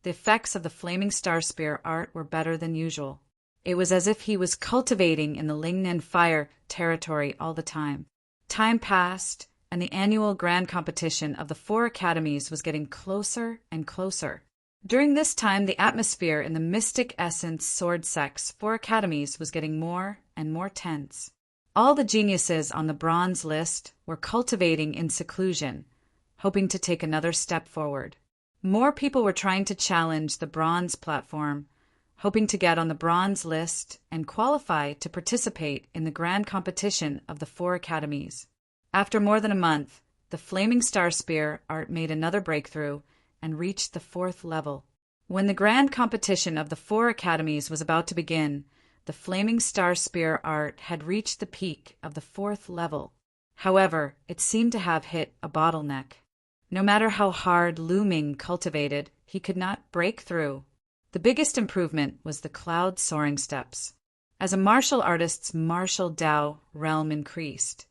the effects of the flaming star spear art were better than usual. It was as if he was cultivating in the Lingnan fire territory all the time. Time passed, and the annual grand competition of the 4 academies was getting closer and closer. During this time, the atmosphere in the Mystic Essence Sword Sect's 4 academies was getting more and more tense. All the geniuses on the bronze list were cultivating in seclusion, hoping to take another step forward. More people were trying to challenge the bronze platform, hoping to get on the bronze list and qualify to participate in the grand competition of the 4 academies. After more than a month, the Flaming Star Spear art made another breakthrough and reached the 4th level. When the grand competition of the 4 academies was about to begin, the Flaming Star Spear art had reached the peak of the 4th level. However, it seemed to have hit a bottleneck. No matter how hard Lu Ming cultivated, he could not break through. The biggest improvement was the cloud soaring steps. As a martial artist's martial Dao realm increased,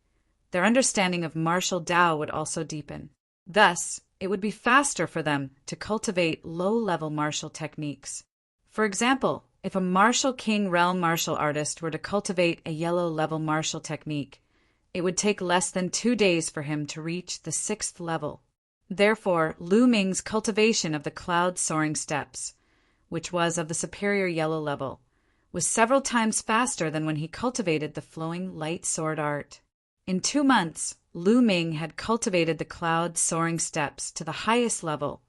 their understanding of martial Dao would also deepen. Thus, it would be faster for them to cultivate low-level martial techniques. For example, if a martial king realm martial artist were to cultivate a yellow-level martial technique, it would take less than 2 days for him to reach the 6th level. Therefore, Lu Ming's cultivation of the cloud soaring steps, which was of the superior yellow level, was several times faster than when he cultivated the flowing light sword art. In 2 months, Lu Ming had cultivated the cloud soaring steps to the highest level,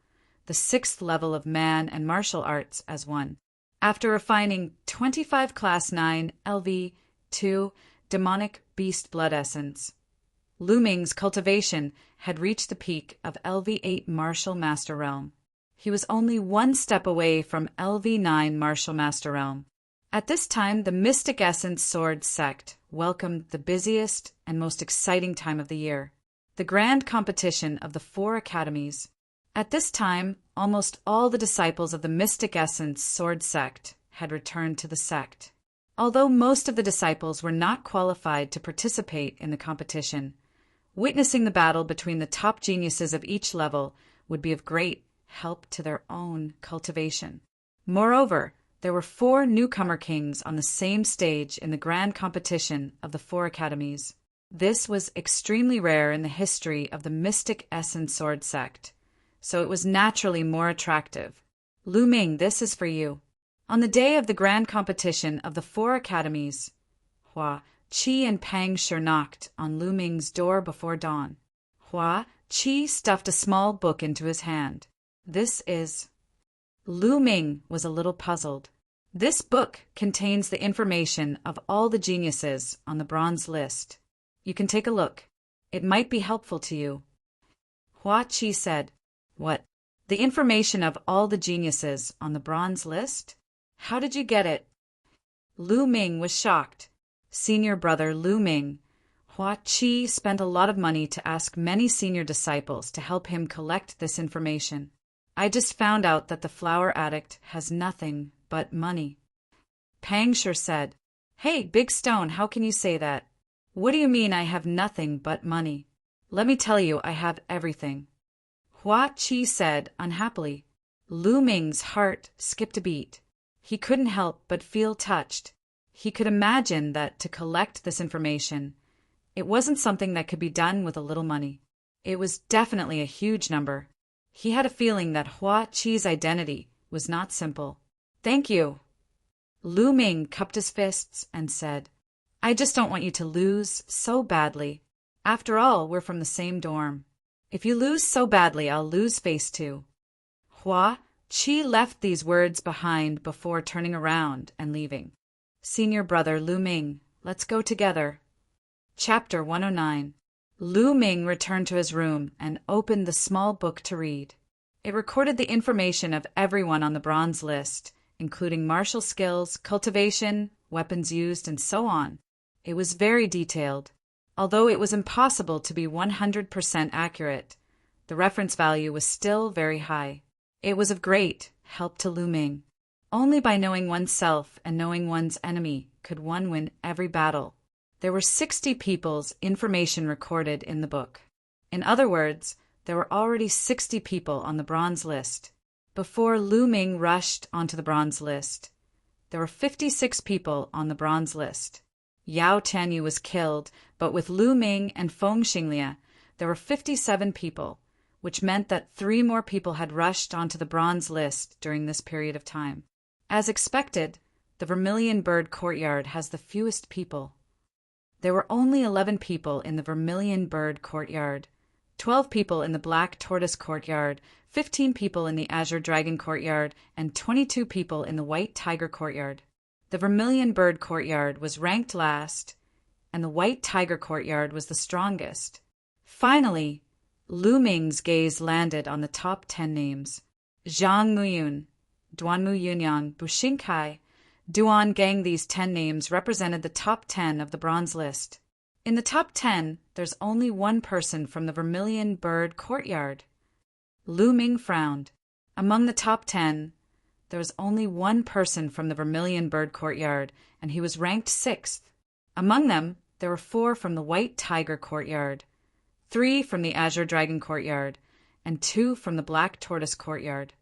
the 6th level of man and martial arts as one. After refining 25 Class 9 LV2 demonic beast blood essence, Lu Ming's cultivation had reached the peak of LV8 martial master realm. He was only 1 step away from LV9 martial master realm. At this time, the Mystic Essence Sword Sect welcomed the busiest and most exciting time of the year, the grand competition of the 4 academies. At this time, almost all the disciples of the Mystic Essence Sword Sect had returned to the sect. Although most of the disciples were not qualified to participate in the competition, witnessing the battle between the top geniuses of each level would be of great help to their own cultivation. Moreover, there were 4 newcomer kings on the same stage in the grand competition of the 4 academies. This was extremely rare in the history of the Mystic Essence Sword Sect, so it was naturally more attractive. Lu Ming, this is for you. On the day of the grand competition of the 4 academies, Hua Qi and Pang Shi knocked on Lu Ming's door before dawn. Hua Qi stuffed a small book into his hand. This is... Lu Ming was a little puzzled. This book contains the information of all the geniuses on the bronze list. You can take a look. It might be helpful to you. Hua Qi said, What? The information of all the geniuses on the bronze list? How did you get it? Lu Ming was shocked. Senior brother Lu Ming, Hua Qi spent a lot of money to ask many senior disciples to help him collect this information. I just found out that the flower addict has nothing but money. Pang Shi said, Hey, Big Stone, how can you say that? What do you mean I have nothing but money? Let me tell you, I have everything. Hua Qi said unhappily. Lu Ming's heart skipped a beat. He couldn't help but feel touched. He could imagine that to collect this information, it wasn't something that could be done with a little money. It was definitely a huge number. He had a feeling that Hua Qi's identity was not simple. Thank you. Lu Ming cupped his fists and said, I just don't want you to lose so badly. After all, we're from the same dorm. If you lose so badly, I'll lose face too. Hua Qi left these words behind before turning around and leaving. Senior brother Lu Ming, let's go together. Chapter 109. Lu Ming returned to his room and opened the small book to read. It recorded the information of everyone on the bronze list, including martial skills, cultivation, weapons used, and so on. It was very detailed. Although it was impossible to be 100% accurate, the reference value was still very high. It was of great help to Lu Ming. Only by knowing oneself and knowing one's enemy could one win every battle. There were 60 people's information recorded in the book. In other words, there were already 60 people on the bronze list. Before Lu Ming rushed onto the bronze list, there were 56 people on the bronze list. Yao Tianyu was killed, but with Lu Ming and Feng Xinglie, there were 57 people, which meant that 3 more people had rushed onto the bronze list during this period of time. As expected, the Vermilion Bird Courtyard has the fewest people. There were only 11 people in the Vermilion Bird Courtyard, 12 people in the Black Tortoise Courtyard, 15 people in the Azure Dragon Courtyard, and 22 people in the White Tiger Courtyard. The Vermilion Bird Courtyard was ranked last, and the White Tiger Courtyard was the strongest. Finally, Lu Ming's gaze landed on the top 10 names. Zhang Muyun, Duanmu Yunyang, Bushinkai, Duan Gang. These 10 names represented the top 10 of the bronze list. In the top 10, there's only one person from the Vermilion Bird Courtyard. Lu Ming frowned. Among the top 10, there was only one person from the Vermilion Bird Courtyard, and he was ranked 6th. Among them, there were 4 from the White Tiger Courtyard, 3 from the Azure Dragon Courtyard, and 2 from the Black Tortoise Courtyard.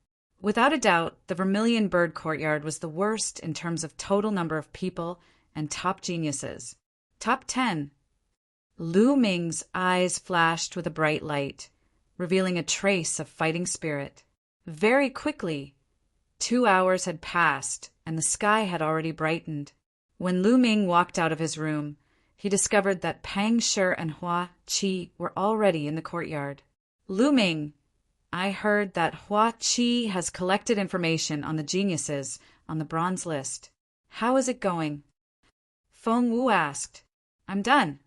Without a doubt, the Vermilion Bird Courtyard was the worst in terms of total number of people and top geniuses. Top 10. Lu Ming's eyes flashed with a bright light, revealing a trace of fighting spirit. Very quickly, 2 hours had passed, and the sky had already brightened. When Lu Ming walked out of his room, he discovered that Pang Shi and Hua Qi were already in the courtyard. Lu Ming, I heard that Hua Qi has collected information on the geniuses on the bronze list. How is it going? Feng Wu asked. I'm done.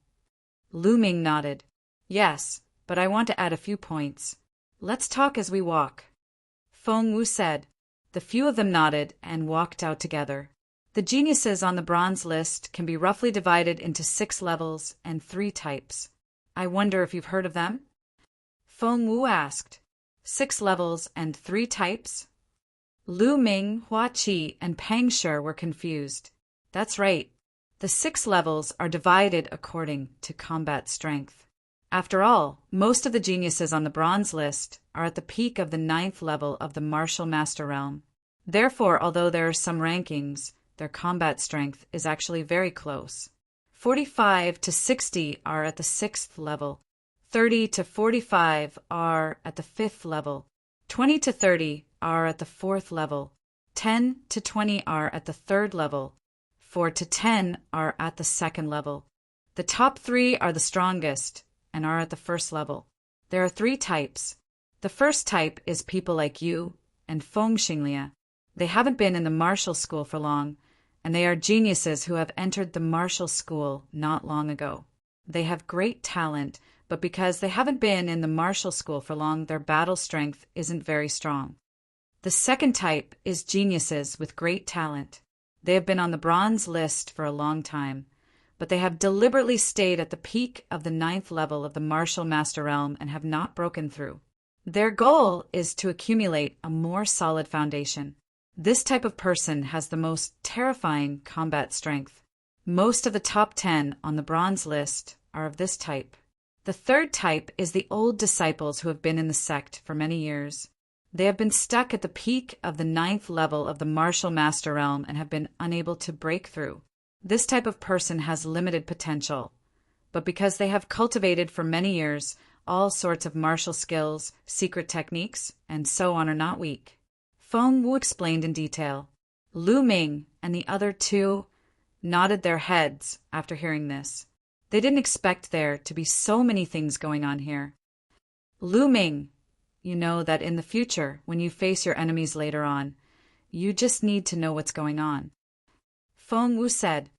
Lu Ming nodded. Yes, but I want to add a few points. Let's talk as we walk. Feng Wu said. The few of them nodded and walked out together. The geniuses on the bronze list can be roughly divided into 6 levels and 3 types. I wonder if you've heard of them? Feng Wu asked. 6 levels and 3 types? Lu Ming, Hua Qi, and Pang Shi were confused. That's right. The 6 levels are divided according to combat strength. After all, most of the geniuses on the bronze list are at the peak of the 9th level of the Martial Master Realm. Therefore, although there are some rankings, their combat strength is actually very close. 45 to 60 are at the 6th level. 30 to 45 are at the 5th level. 20 to 30 are at the 4th level. 10 to 20 are at the 3rd level. 4 to 10 are at the 2nd level. The top 3 are the strongest and are at the 1st level. There are 3 types. The first type is people like you and Feng Xinglie. They haven't been in the martial school for long, and they are geniuses who have entered the martial school not long ago. They have great talent, but because they haven't been in the martial school for long, their battle strength isn't very strong. The second type is geniuses with great talent. They have been on the bronze list for a long time, but they have deliberately stayed at the peak of the 9th level of the Martial Master Realm and have not broken through. Their goal is to accumulate a more solid foundation. This type of person has the most terrifying combat strength. Most of the top 10 on the bronze list are of this type. The third type is the old disciples who have been in the sect for many years. They have been stuck at the peak of the 9th level of the Martial Master Realm and have been unable to break through. This type of person has limited potential, but because they have cultivated for many years all sorts of martial skills, secret techniques, and so on, are not weak. Feng Wu explained in detail. Lu Ming and the other 2 nodded their heads after hearing this. They didn't expect there to be so many things going on here. Lu Ming, you know that in the future, when you face your enemies later on, you just need to know what's going on. Feng Wu said.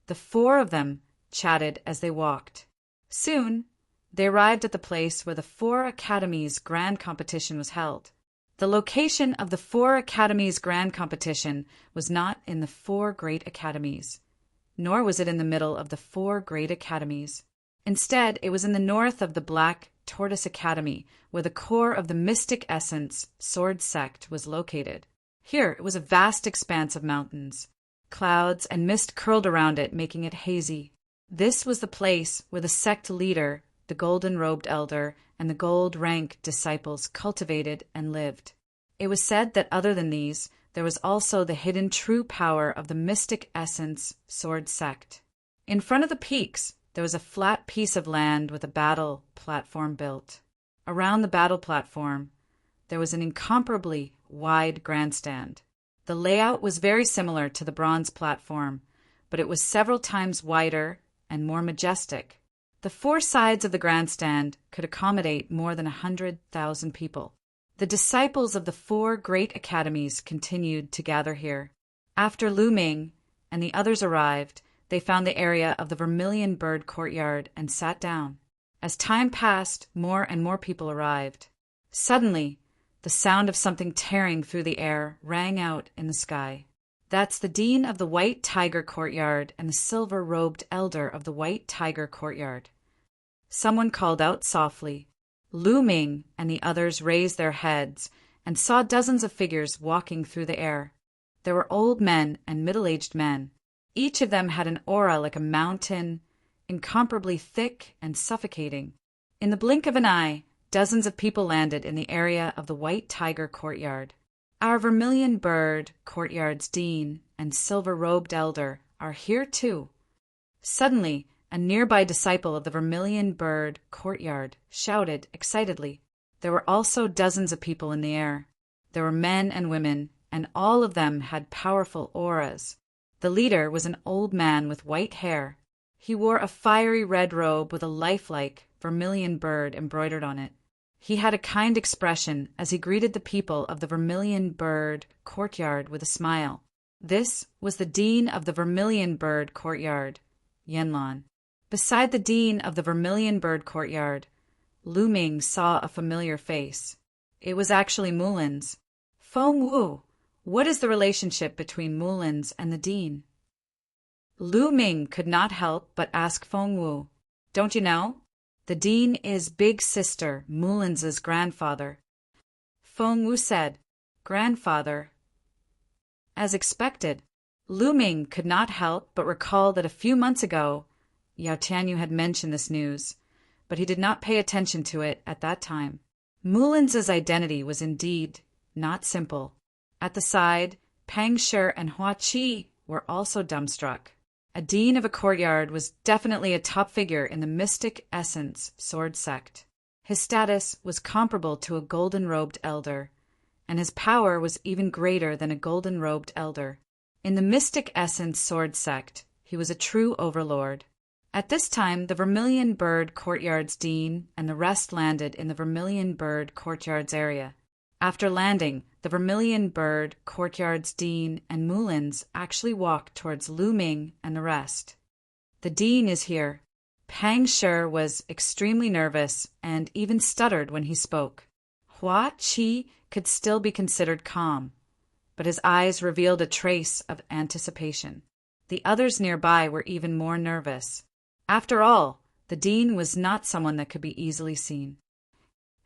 The 4 of them chatted as they walked. Soon, they arrived at the place where the 4 Academies Grand Competition was held. The location of the 4 Academies Grand Competition was not in the 4 Great Academies, nor was it in the middle of the 4 Great Academies. Instead, it was in the north of the Black Tortoise Academy, where the core of the mystic essence sword sect was located. Here it was a vast expanse of mountains. Clouds and mist curled around it, making it hazy. This was the place where the sect leader, the golden-robed elder, and the gold-rank disciples cultivated and lived. It was said that other than these, there was also the hidden true power of the mystic essence sword sect. In front of the peaks, there was a flat piece of land with a battle platform built. Around the battle platform, there was an incomparably wide grandstand. The layout was very similar to the bronze platform, but it was several times wider and more majestic. The four sides of the grandstand could accommodate more than 100,000 people. The disciples of the four great academies continued to gather here. After Lu Ming and the others arrived, they found the area of the Vermilion Bird courtyard and sat down. As time passed, more and more people arrived. Suddenly, the sound of something tearing through the air rang out in the sky. That's the Dean of the White Tiger Courtyard and the silver-robed elder of the White Tiger Courtyard. Someone called out softly. Lu Ming and the others raised their heads and saw dozens of figures walking through the air. There were old men and middle-aged men. Each of them had an aura like a mountain, incomparably thick and suffocating. In the blink of an eye, dozens of people landed in the area of the White Tiger Courtyard. Our Vermilion Bird Courtyard's Dean and silver-robed elder are here too. Suddenly, a nearby disciple of the Vermilion Bird Courtyard shouted excitedly. There were also dozens of people in the air. There were men and women, and all of them had powerful auras. The leader was an old man with white hair. He wore a fiery red robe with a lifelike vermilion bird embroidered on it. He had a kind expression as he greeted the people of the Vermilion Bird Courtyard with a smile. This was the Dean of the Vermilion Bird Courtyard, Yanlan. Beside the Dean of the Vermilion Bird Courtyard, Lu Ming saw a familiar face. It was actually Mulin's. Feng Wu, what is the relationship between Mulin's and the Dean? Lu Ming could not help but ask Feng Wu, "Don't you know? The Dean is big sister Mulin's grandfather." Feng Wu said, "Grandfather?" As expected, Lu Ming could not help but recall that a few months ago, Yao Tianyu had mentioned this news, but he did not pay attention to it at that time. Mulin's identity was indeed not simple. At the side, Pang Shi and Hua Qi were also dumbstruck. A dean of a courtyard was definitely a top figure in the mystic essence sword sect. His status was comparable to a golden-robed elder, and his power was even greater than a golden-robed elder. In the mystic essence sword sect, he was a true overlord. At this time, the Vermilion Bird Courtyard's dean and the rest landed in the Vermilion Bird Courtyard's area. After landing, the Vermilion Bird Courtyard's dean and Mulin's actually walked towards Lu Ming and the rest. "The dean is here." Pang Shi was extremely nervous and even stuttered when he spoke. Hua Qi could still be considered calm, but his eyes revealed a trace of anticipation. The others nearby were even more nervous. After all, the dean was not someone that could be easily seen.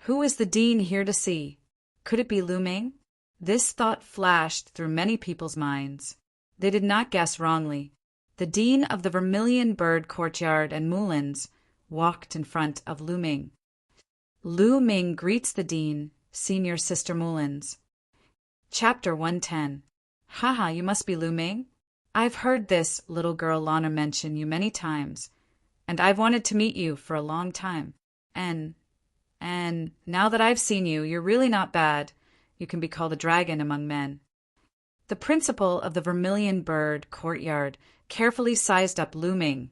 Who is the dean here to see? Could it be Lu Ming? This thought flashed through many people's minds. They did not guess wrongly. The dean of the Vermilion Bird Courtyard and Mulin's walked in front of Lu Ming. Lu Ming greets the dean, senior sister Mulin's. Chapter 110. Haha, you must be Lu Ming? I've heard this little girl Lana mention you many times, and I've wanted to meet you for a long time. And now that I've seen you, you're really not bad. You can be called a dragon among men. The principal of the Vermilion Bird Courtyard carefully sized up Lu Ming,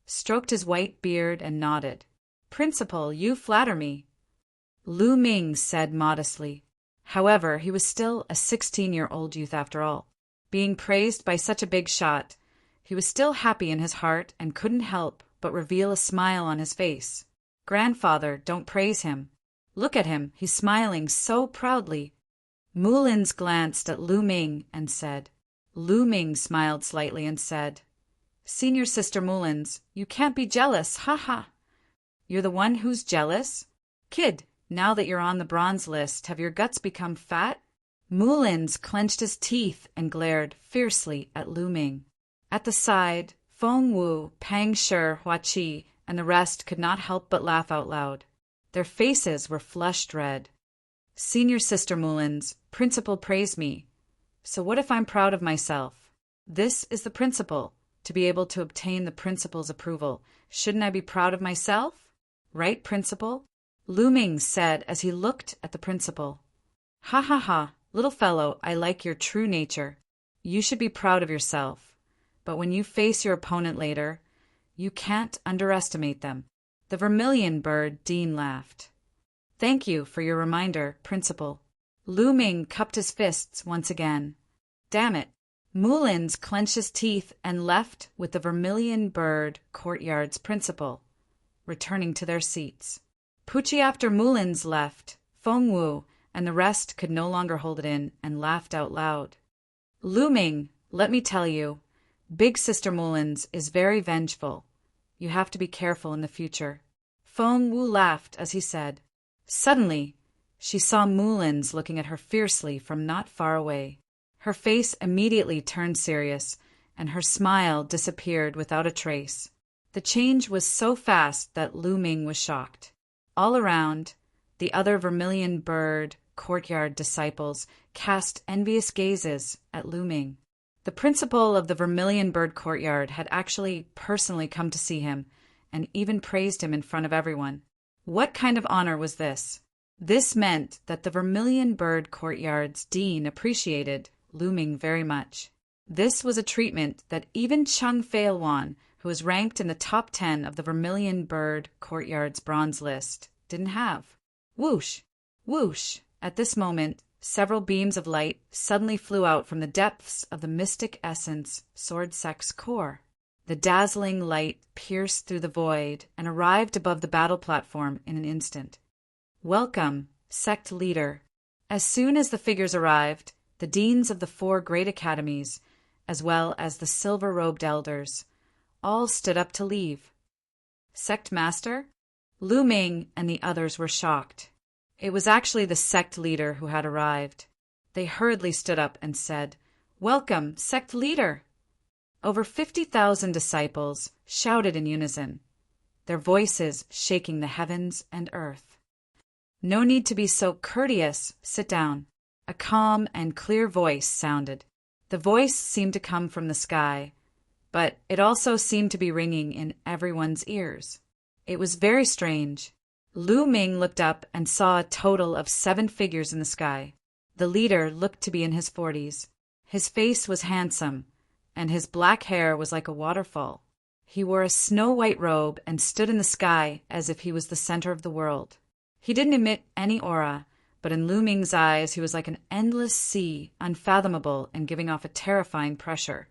stroked his white beard, and nodded. "Principal, you flatter me," Lu Ming said modestly. However, he was still a 16-year-old youth after all. Being praised by such a big shot, he was still happy in his heart and couldn't help but reveal a smile on his face. "Grandfather, don't praise him. Look at him, he's smiling so proudly." Mulin's glanced at Lu Ming and said. Lu Ming smiled slightly and said, "Senior sister Mulin's, you can't be jealous, ha ha." "You're the one who's jealous?" Kid, now that you're on the bronze list, have your guts become fat? Mullins clenched his teeth and glared fiercely at Lu Ming. At the side, Feng Wu, Pang Shi, Hua Qi, and the rest could not help but laugh out loud. Their faces were flushed red. Senior Sister Mullins, Principal praised me. So what if I'm proud of myself? This is the principal, to be able to obtain the principal's approval. Shouldn't I be proud of myself? Right, Principal? Lu Ming said as he looked at the principal. Ha ha ha, little fellow, I like your true nature. You should be proud of yourself. But when you face your opponent later, you can't underestimate them. The vermilion bird Dean laughed. Thank you for your reminder, Principal. Lu Ming cupped his fists once again. Damn it. Mullins clenched his teeth and left with the vermilion bird courtyard's principal, returning to their seats. Pucci after Mullins left, Feng Wu and the rest could no longer hold it in and laughed out loud. Lu Ming, let me tell you, Big Sister Mullins is very vengeful. You have to be careful in the future. Feng Wu laughed as he said. Suddenly, she saw Mullins looking at her fiercely from not far away. Her face immediately turned serious, and her smile disappeared without a trace. The change was so fast that Lu Ming was shocked. All around, the other vermilion bird courtyard disciples cast envious gazes at Lu Ming. The principal of the vermilion bird courtyard had actually personally come to see him, and even praised him in front of everyone. What kind of honor was this? This meant that the vermilion bird courtyard's dean appreciated Lu Ming very much. This was a treatment that even Chung Feilwan, who was ranked in the top 10 of the vermilion bird courtyard's bronze list, didn't have. Whoosh! Whoosh! At this moment, several beams of light suddenly flew out from the depths of the mystic essence Sword Sect's core. The dazzling light pierced through the void and arrived above the battle platform in an instant. Welcome, Sect Leader. As soon as the figures arrived, the deans of the 4 great academies, as well as the silver-robed elders, all stood up to leave. Sect Master? Lu Ming and the others were shocked. It was actually the sect leader who had arrived. They hurriedly stood up and said, Welcome, Sect Leader! Over 50,000 disciples shouted in unison, their voices shaking the heavens and earth. No need to be so courteous. Sit down. A calm and clear voice sounded. The voice seemed to come from the sky, but it also seemed to be ringing in everyone's ears. It was very strange. Lu Ming looked up and saw a total of 7 figures in the sky. The leader looked to be in his 40s. His face was handsome, and his black hair was like a waterfall. He wore a snow-white robe and stood in the sky as if he was the center of the world. He didn't emit any aura, but in Lu Ming's eyes he was like an endless sea, unfathomable and giving off a terrifying pressure.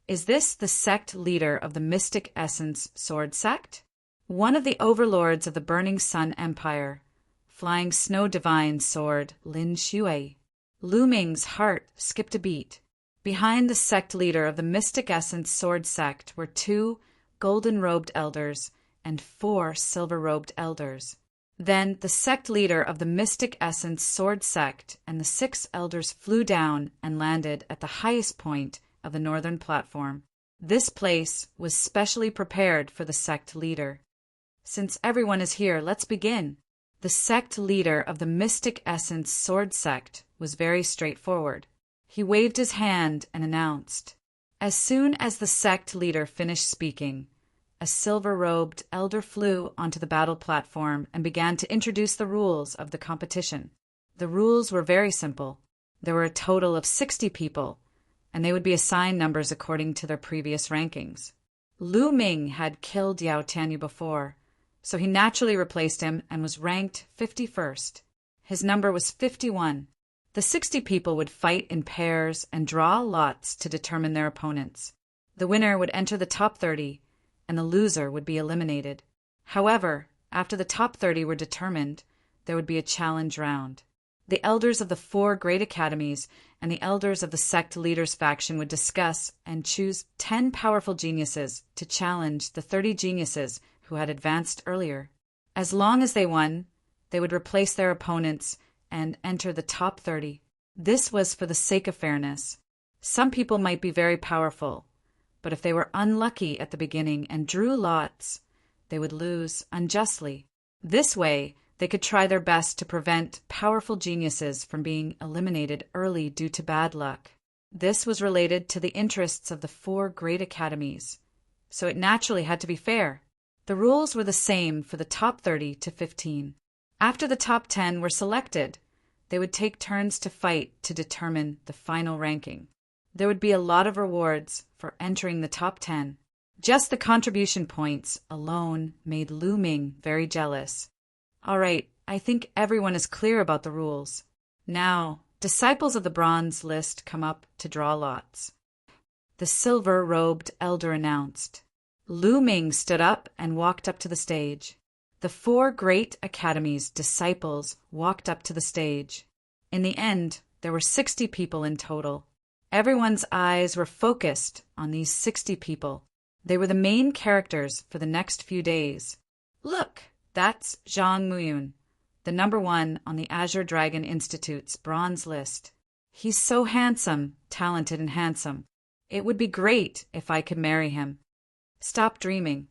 Is this the sect leader of the Mystic Essence Sword Sect? One of the overlords of the Burning Sun Empire, Flying Snow Divine Sword Lin Shui. Lu Ming's heart skipped a beat. Behind the sect leader of the Mystic Essence Sword Sect were 2 golden-robed elders and 4 silver-robed elders. Then the sect leader of the Mystic Essence Sword Sect and the 6 elders flew down and landed at the highest point of the northern platform. This place was specially prepared for the sect leader. Since everyone is here, let's begin. The sect leader of the Mystic Essence Sword Sect was very straightforward. He waved his hand and announced. As soon as the sect leader finished speaking, a silver-robed elder flew onto the battle platform and began to introduce the rules of the competition. The rules were very simple. There were a total of 60 people, and they would be assigned numbers according to their previous rankings. Lu Ming had killed Yao Tianyu before, so he naturally replaced him and was ranked 51st. His number was 51. The 60 people would fight in pairs and draw lots to determine their opponents. The winner would enter the top 30, and the loser would be eliminated. However, after the top 30 were determined, there would be a challenge round. The elders of the 4 great academies and the elders of the sect leaders faction would discuss and choose 10 powerful geniuses to challenge the 30 geniuses who had advanced earlier. As long as they won, They would replace their opponents and enter the top 30. This was for the sake of fairness. Some people might be very powerful, but if they were unlucky at the beginning and drew lots, they would lose unjustly. This way, they could try their best to prevent powerful geniuses from being eliminated early due to bad luck. This was related to the interests of the 4 great academies, so it naturally had to be fair. The rules were the same for the top 30 to 15. After the top 10 were selected, they would take turns to fight to determine the final ranking. There would be a lot of rewards for entering the top 10. Just the contribution points alone made Lu Ming very jealous. All right, I think everyone is clear about the rules. Now, disciples of the bronze list come up to draw lots. The silver-robed elder announced. Lu Ming stood up and walked up to the stage. The 4 great academies' disciples walked up to the stage. In the end, there were 60 people in total. Everyone's eyes were focused on these 60 people. They were the main characters for the next few days. Look, that's Zhang Muyun, the number 1 on the Azure Dragon Institute's bronze list. He's so handsome, talented and handsome. It would be great if I could marry him. Stop dreaming.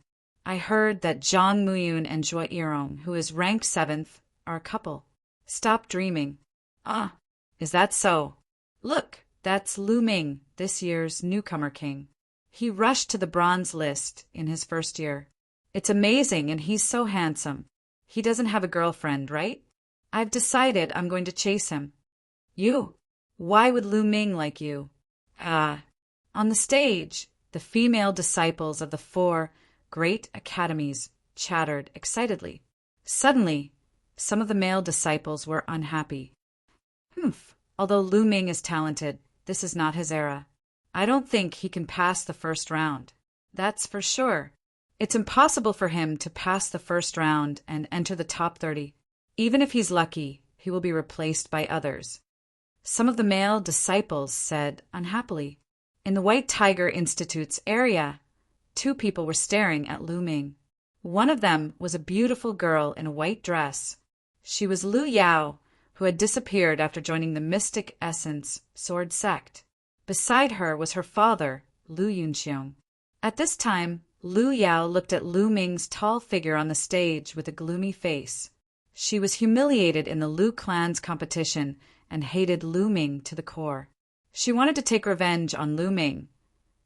I heard that Zhang Muyun and Zhuo Yirong, who is ranked 7th, are a couple. Stop dreaming. Ah, is that so? Look, that's Lu Ming, this year's newcomer king. He rushed to the bronze list in his first year. It's amazing, and he's so handsome. He doesn't have a girlfriend, right? I've decided I'm going to chase him. You? Why would Lu Ming like you? On the stage, the female disciples of the 4 great academies chattered excitedly. Suddenly, some of the male disciples were unhappy. Although Lu Ming is talented, this is not his era. I don't think he can pass the first round. That's for sure. It's impossible for him to pass the first round and enter the top 30. Even if he's lucky, he will be replaced by others. Some of the male disciples said unhappily. In the White Tiger Institute's area, 2 people were staring at Lu Ming. One of them was a beautiful girl in a white dress. She was Lu Yao, who had disappeared after joining the Mystic Essence Sword Sect. Beside her was her father, Lu Yunxiong. At this time, Lu Yao looked at Lu Ming's tall figure on the stage with a gloomy face. She was humiliated in the Lu clan's competition and hated Lu Ming to the core. She wanted to take revenge on Lu Ming,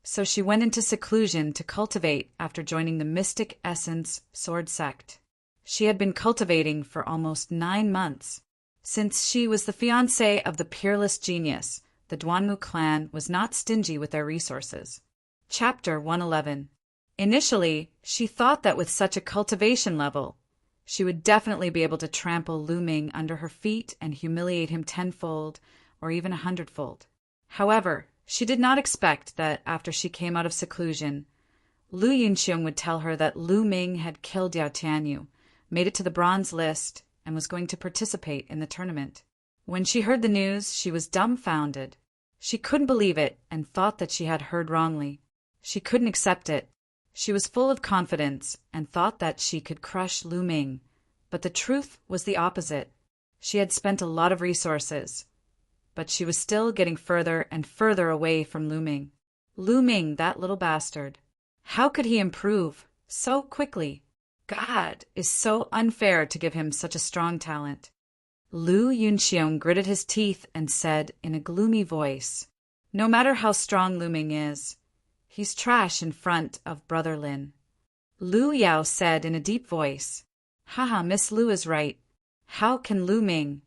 so she went into seclusion to cultivate after joining the Mystic Essence Sword Sect. She had been cultivating for almost 9 months. Since she was the fiancée of the peerless genius, the Duanmu clan was not stingy with their resources. Chapter 111. Initially, she thought that with such a cultivation level, she would definitely be able to trample Lu Ming under her feet and humiliate him 10-fold or even 100-fold. However, she did not expect that after she came out of seclusion, Lu Yunxiong would tell her that Lu Ming had killed Yao Tianyu, made it to the bronze list, and was going to participate in the tournament. When she heard the news, she was dumbfounded. She couldn't believe it and thought that she had heard wrongly. She couldn't accept it. She was full of confidence and thought that she could crush Lu Ming, but the truth was the opposite. She had spent a lot of resources, but she was still getting further and further away from Lu Ming. Lu Ming, that little bastard. How could he improve so quickly? God, is so unfair to give him such a strong talent. Lu Yunxiong gritted his teeth and said in a gloomy voice, "No matter how strong Lu Ming is, he's trash in front of Brother Lin." Lu Yao said in a deep voice, "Haha, Miss Lu is right. How can Lu Ming,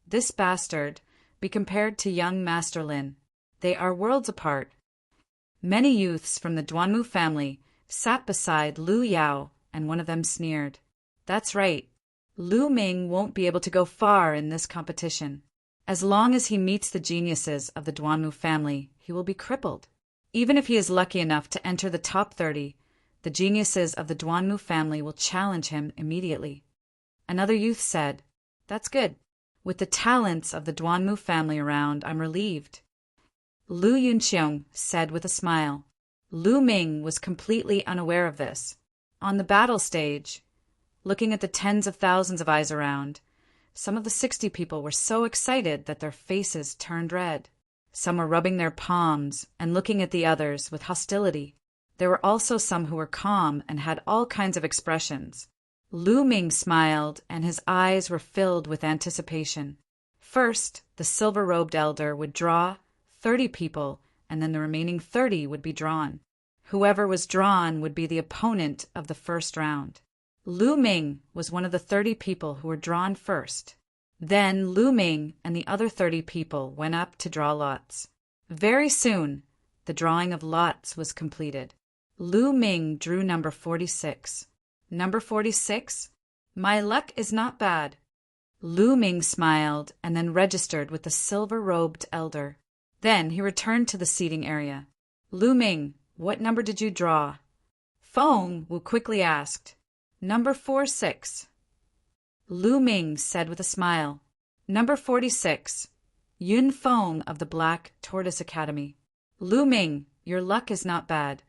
this bastard, be compared to young Master Lin? They are worlds apart." Many youths from the Duanmu family sat beside Lu Yao, and one of them sneered. "That's right. Lu Ming won't be able to go far in this competition. As long as he meets the geniuses of the Duanmu family, he will be crippled. Even if he is lucky enough to enter the top 30, the geniuses of the Duanmu family will challenge him immediately." Another youth said, "That's good. With the talents of the Duanmu family around, I'm relieved." Lu Yunxiong said with a smile. Lu Ming was completely unaware of this. On the battle stage, looking at the tens of thousands of eyes around, Some of the 60 people were so excited that their faces turned red. Some were rubbing their palms and looking at the others with hostility. There were also some who were calm and had all kinds of expressions. Lu Ming smiled, and his eyes were filled with anticipation. First, the silver-robed elder would draw 30 people, and then the remaining 30 would be drawn. Whoever was drawn would be the opponent of the first round. Lu Ming was one of the 30 people who were drawn first. Then Lu Ming and the other 30 people went up to draw lots. Very soon, the drawing of lots was completed. Lu Ming drew number 46. Number 46? My luck is not bad. Lu Ming smiled and then registered with the silver-robed elder. Then he returned to the seating area. Lu Ming, what number did you draw? Feng Wu quickly asked. Number 46. Lu Ming said with a smile. Number 46. Yun Feng of the Black Tortoise Academy. Lu Ming, your luck is not bad.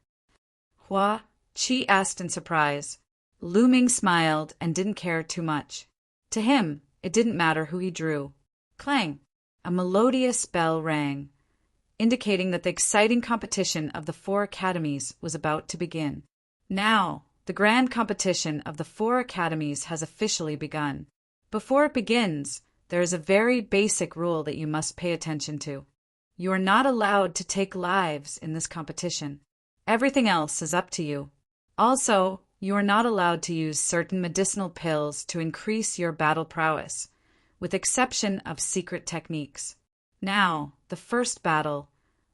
Hua? Qi asked in surprise. Lu Ming smiled and didn't care too much. To him, it didn't matter who he drew. Clang! A melodious bell rang, indicating that the exciting competition of the 4 academies was about to begin. Now, the grand competition of the 4 academies has officially begun. Before it begins, there is a very basic rule that you must pay attention to. You are not allowed to take lives in this competition. Everything else is up to you. Also, you are not allowed to use certain medicinal pills to increase your battle prowess, with exception of secret techniques. Now, the first battle,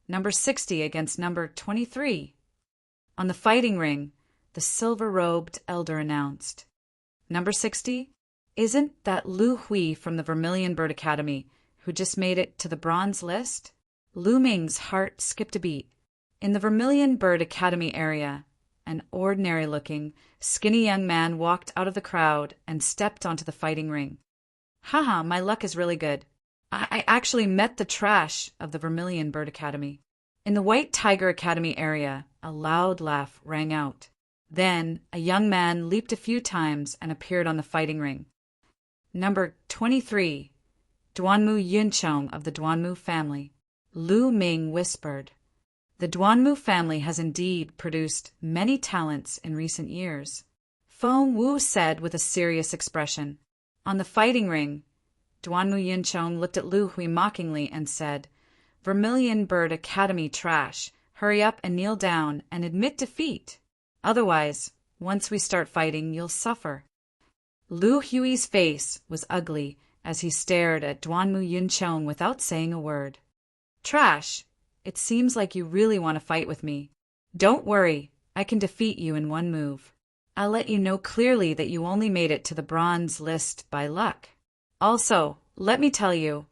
number 60 against number 23. On the fighting ring, the silver-robed elder announced. Number 60? Isn't that Lu Hui from the Vermilion Bird Academy, who just made it to the bronze list? Lu Ming's heart skipped a beat. In the Vermilion Bird Academy area, an ordinary-looking, skinny young man walked out of the crowd and stepped onto the fighting ring. Haha, my luck is really good. I actually met the trash of the Vermilion Bird Academy. In the White Tiger Academy area, a loud laugh rang out. Then, a young man leaped a few times and appeared on the fighting ring. Number 23, Duanmu Yuncheng of the Duanmu family. Lu Ming whispered. The Duanmu family has indeed produced many talents in recent years. Feng Wu said with a serious expression. On the fighting ring, Duanmu Yuncheng looked at Lu Hui mockingly and said, Vermilion Bird Academy trash, hurry up and kneel down and admit defeat. Otherwise, once we start fighting, you'll suffer. Lu Hui's face was ugly as he stared at Duanmu Yuncheng without saying a word. Trash! It seems like you really want to fight with me. Don't worry, I can defeat you in one move. I'll let you know clearly that you only made it to the bronze list by luck. Also, let me tell you,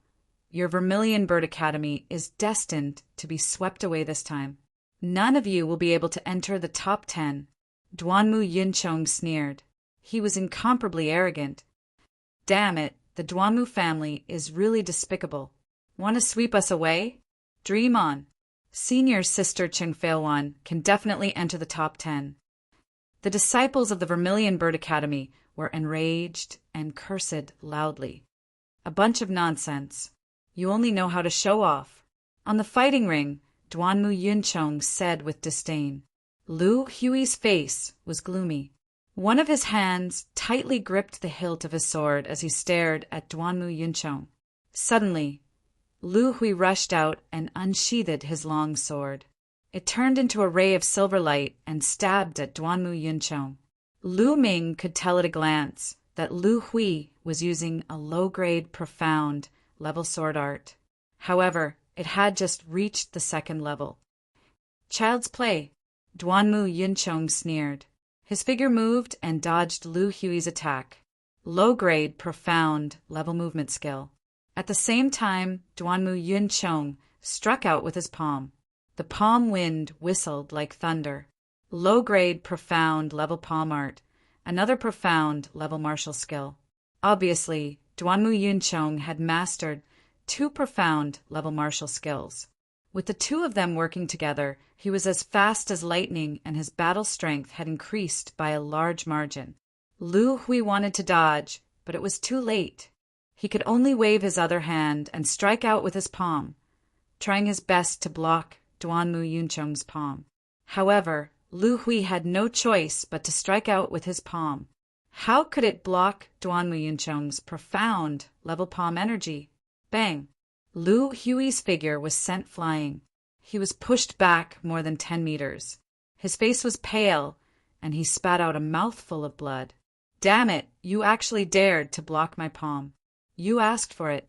your Vermilion Bird Academy is destined to be swept away this time. None of you will be able to enter the top 10. Duanmu Yuncheng sneered. He was incomparably arrogant. Damn it, the Duanmu family is really despicable. Want to sweep us away? Dream on. Senior sister Cheng Feilwan can definitely enter the top 10. The disciples of the Vermilion Bird Academy were enraged and cursed loudly. A bunch of nonsense. You only know how to show off. On the fighting ring, Duanmu Yuncheng said with disdain. Lu Hui's face was gloomy. One of his hands tightly gripped the hilt of his sword as he stared at Duanmu Yuncheng. Suddenly, Lu Hui rushed out and unsheathed his long sword. It turned into a ray of silver light and stabbed at Duanmu Yuncheng. Lu Ming could tell at a glance that Lu Hui was using a low-grade, profound level sword art. However, it had just reached the 2nd level. Child's play, Duanmu Yuncheng sneered. His figure moved and dodged Lu Hui's attack. Low-grade, profound level movement skill. At the same time, Duanmu Yuncheng struck out with his palm. The palm wind whistled like thunder. Low-grade, profound level palm art. Another profound level martial skill. Obviously, Duanmu Yuncheng had mastered 2 profound level martial skills. With the 2 of them working together, he was as fast as lightning and his battle strength had increased by a large margin. Lu Hui wanted to dodge, but it was too late. He could only wave his other hand and strike out with his palm, trying his best to block Duanmu Yuncheng's palm. However, Lu Hui had no choice but to strike out with his palm. How could it block Duanmu Yuncheng's profound level palm energy? Bang! Lu Hui's figure was sent flying. He was pushed back more than 10 meters. His face was pale, and he spat out a mouthful of blood. Damn it, you actually dared to block my palm. You asked for it.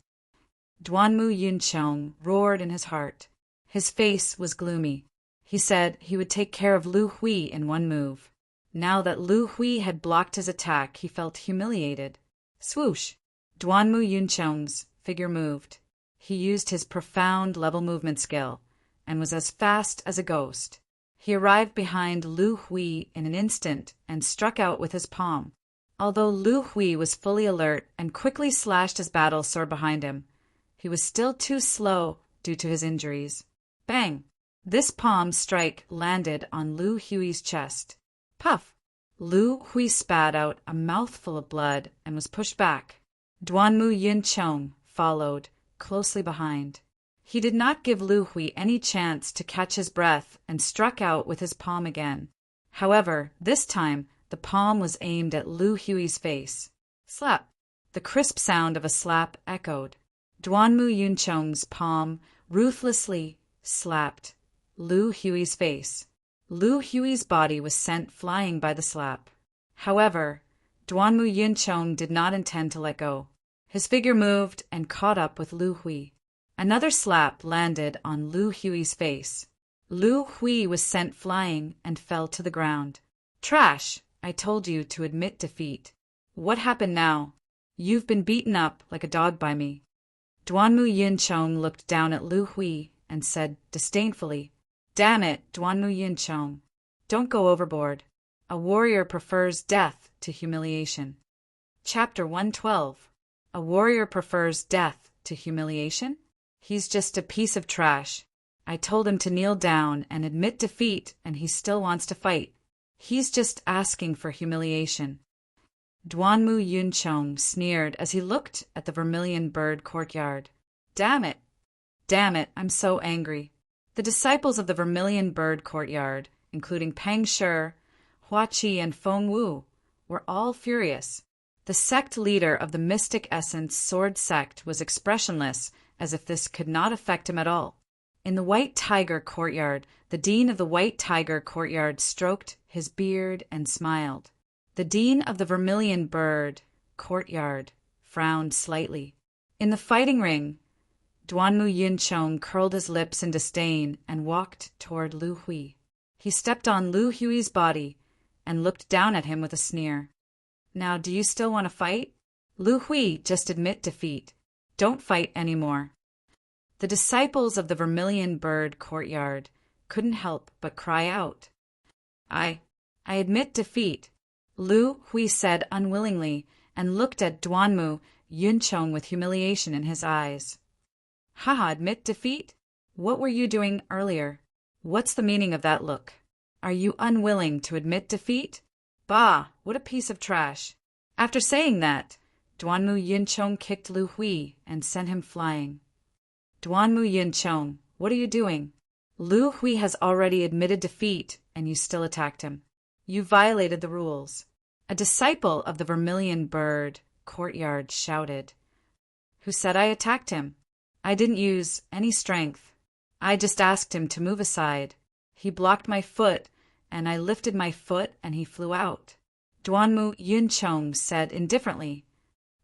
Duanmu Yuncheng roared in his heart. His face was gloomy. He said he would take care of Lu Hui in one move. Now that Lu Hui had blocked his attack, he felt humiliated. Swoosh! Duanmu Yuncheng's figure moved. He used his profound level movement skill and was as fast as a ghost. He arrived behind Lu Hui in an instant and struck out with his palm. Although Lu Hui was fully alert and quickly slashed his battle sword behind him, he was still too slow due to his injuries. Bang! This palm strike landed on Lu Hui's chest. Puff! Lu Hui spat out a mouthful of blood and was pushed back. Duanmu Yuncheng followed closely behind. He did not give Lu Hui any chance to catch his breath and struck out with his palm again. However, this time the palm was aimed at Lu Hui's face. Slap! The crisp sound of a slap echoed. Duanmu Yuncheng's palm ruthlessly slapped Lu Hui's face. Lu Hui's body was sent flying by the slap. However, Duanmu Yuncheng did not intend to let go. His figure moved and caught up with Lu Hui. Another slap landed on Lu Hui's face. Lu Hui was sent flying and fell to the ground. Trash! I told you to admit defeat. What happened now? You've been beaten up like a dog by me. Duanmu Yuncheng looked down at Lu Hui and said disdainfully, Damn it, Duanmu Yuncheng. Don't go overboard. A warrior prefers death to humiliation. Chapter 112. A warrior prefers death to humiliation? He's just a piece of trash. I told him to kneel down and admit defeat, and he still wants to fight. He's just asking for humiliation. Duanmu Yuncheng sneered as he looked at the Vermilion Bird courtyard. Damn it! Damn it, I'm so angry. The disciples of the Vermilion Bird courtyard, including Peng Shi, Hua Qi, and Feng Wu, were all furious. The sect leader of the Mystic Essence Sword Sect was expressionless, as if this could not affect him at all. In the White Tiger courtyard, the dean of the White Tiger courtyard stroked his beard and smiled. The dean of the Vermilion Bird courtyard frowned slightly. In the fighting ring, Duanmu Yuncheng curled his lips in disdain and walked toward Lu Hui. He stepped on Lu Hui's body and looked down at him with a sneer. Now, do you still want to fight? Lu Hui, just admit defeat. Don't fight anymore. The disciples of the Vermilion Bird courtyard couldn't help but cry out. I admit defeat, Lu Hui said unwillingly and looked at Duanmu Yuncheng with humiliation in his eyes. Haha, admit defeat? What were you doing earlier? What's the meaning of that look? Are you unwilling to admit defeat? Bah, what a piece of trash. After saying that, Duanmu Yuncheng kicked Lu Hui and sent him flying. Duanmu Yuncheng, what are you doing? Lu Hui has already admitted defeat and you still attacked him. You violated the rules. A disciple of the Vermilion Bird courtyard shouted. Who said I attacked him? I didn't use any strength. I just asked him to move aside. He blocked my foot, and I lifted my foot and he flew out. Duanmu Yuncheng said indifferently.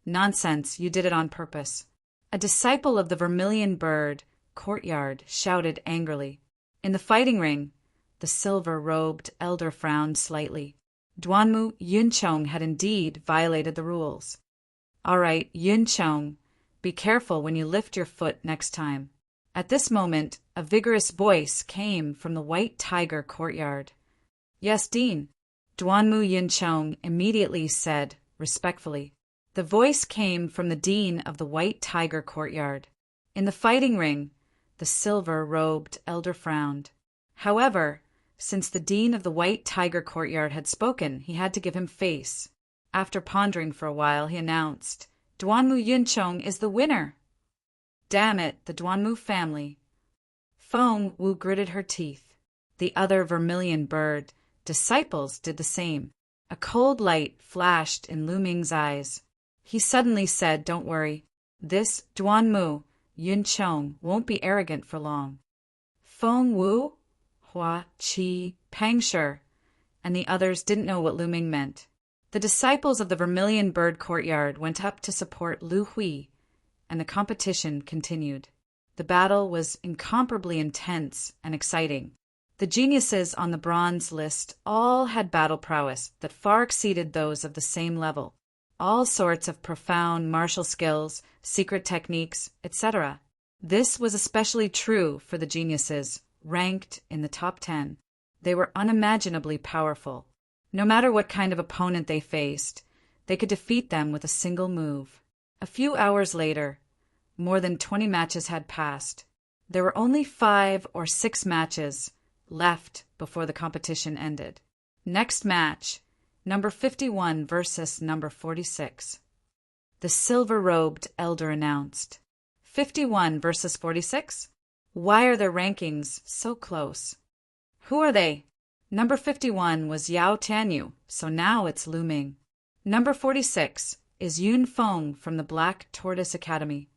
Nonsense, you did it on purpose. A disciple of the Vermilion Bird courtyard shouted angrily. In the fighting ring, the silver-robed elder frowned slightly. Duanmu Yuncheng had indeed violated the rules. All right, Yuncheng, be careful when you lift your foot next time. At this moment, a vigorous voice came from the White Tiger courtyard. Yes, Dean. Duanmu Yuncheng immediately said, respectfully. The voice came from the dean of the White Tiger courtyard. In the fighting ring, the silver-robed elder frowned. However, since the dean of the White Tiger courtyard had spoken, he had to give him face. After pondering for a while, he announced, Duanmu Yunchong is the winner. Damn it, the Duanmu family. Feng Wu gritted her teeth. The other vermilion bird disciples did the same. A cold light flashed in Lu Ming's eyes. He suddenly said, "Don't worry. This Duanmu Yunchong won't be arrogant for long." Feng Wu, Hua, Qi, Pang Shi, and the others didn't know what Lu Ming meant. The disciples of the Vermilion Bird Courtyard went up to support Lu Hui, and the competition continued. The battle was incomparably intense and exciting. The geniuses on the bronze list all had battle prowess that far exceeded those of the same level. All sorts of profound martial skills, secret techniques, etc. This was especially true for the geniuses, ranked in the top 10. They were unimaginably powerful. No matter what kind of opponent they faced, they could defeat them with a single move. A few hours later, more than 20 matches had passed. There were only 5 or 6 matches left before the competition ended. Next match, number 51 versus number 46. The silver-robed elder announced. 51 versus 46? Why are their rankings so close? Who are they? Number 51 was Yao Tianyu, so now it's Lu Ming. Number 46 is Yun Feng from the Black Tortoise Academy.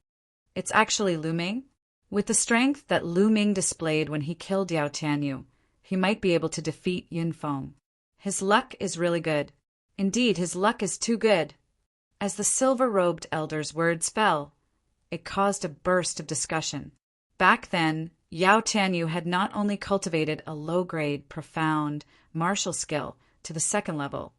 It's actually Lu Ming. With the strength that Lu Ming displayed when he killed Yao Tianyu, he might be able to defeat Yun Feng. His luck is really good. Indeed, his luck is too good. As the silver-robed elder's words fell, it caused a burst of discussion. Back then, Yao Tianyu had not only cultivated a low-grade, profound martial skill to the second level,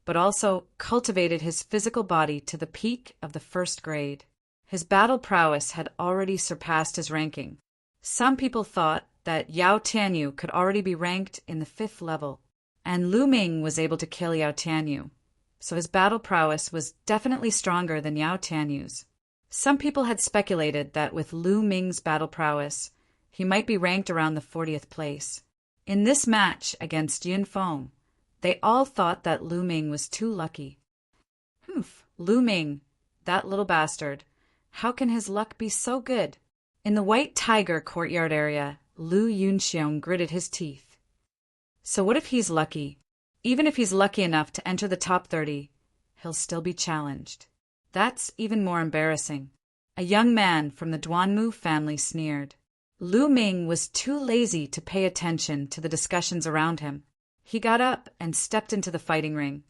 but also cultivated his physical body to the peak of the first grade. His battle prowess had already surpassed his ranking. Some people thought that Yao Tianyu could already be ranked in the 5th level, and Lu Ming was able to kill Yao Tianyu, so his battle prowess was definitely stronger than Yao Tianyu's. Some people had speculated that with Lu Ming's battle prowess, he might be ranked around the 40th place. In this match against Yun Feng, they all thought that Lu Ming was too lucky. Lu Ming, that little bastard. How can his luck be so good? In the White Tiger courtyard area, Lu Yunxiong gritted his teeth. So what if he's lucky? Even if he's lucky enough to enter the top 30, he'll still be challenged. That's even more embarrassing. A young man from the Duanmu family sneered. Lu Ming was too lazy to pay attention to the discussions around him. He got up and stepped into the fighting ring.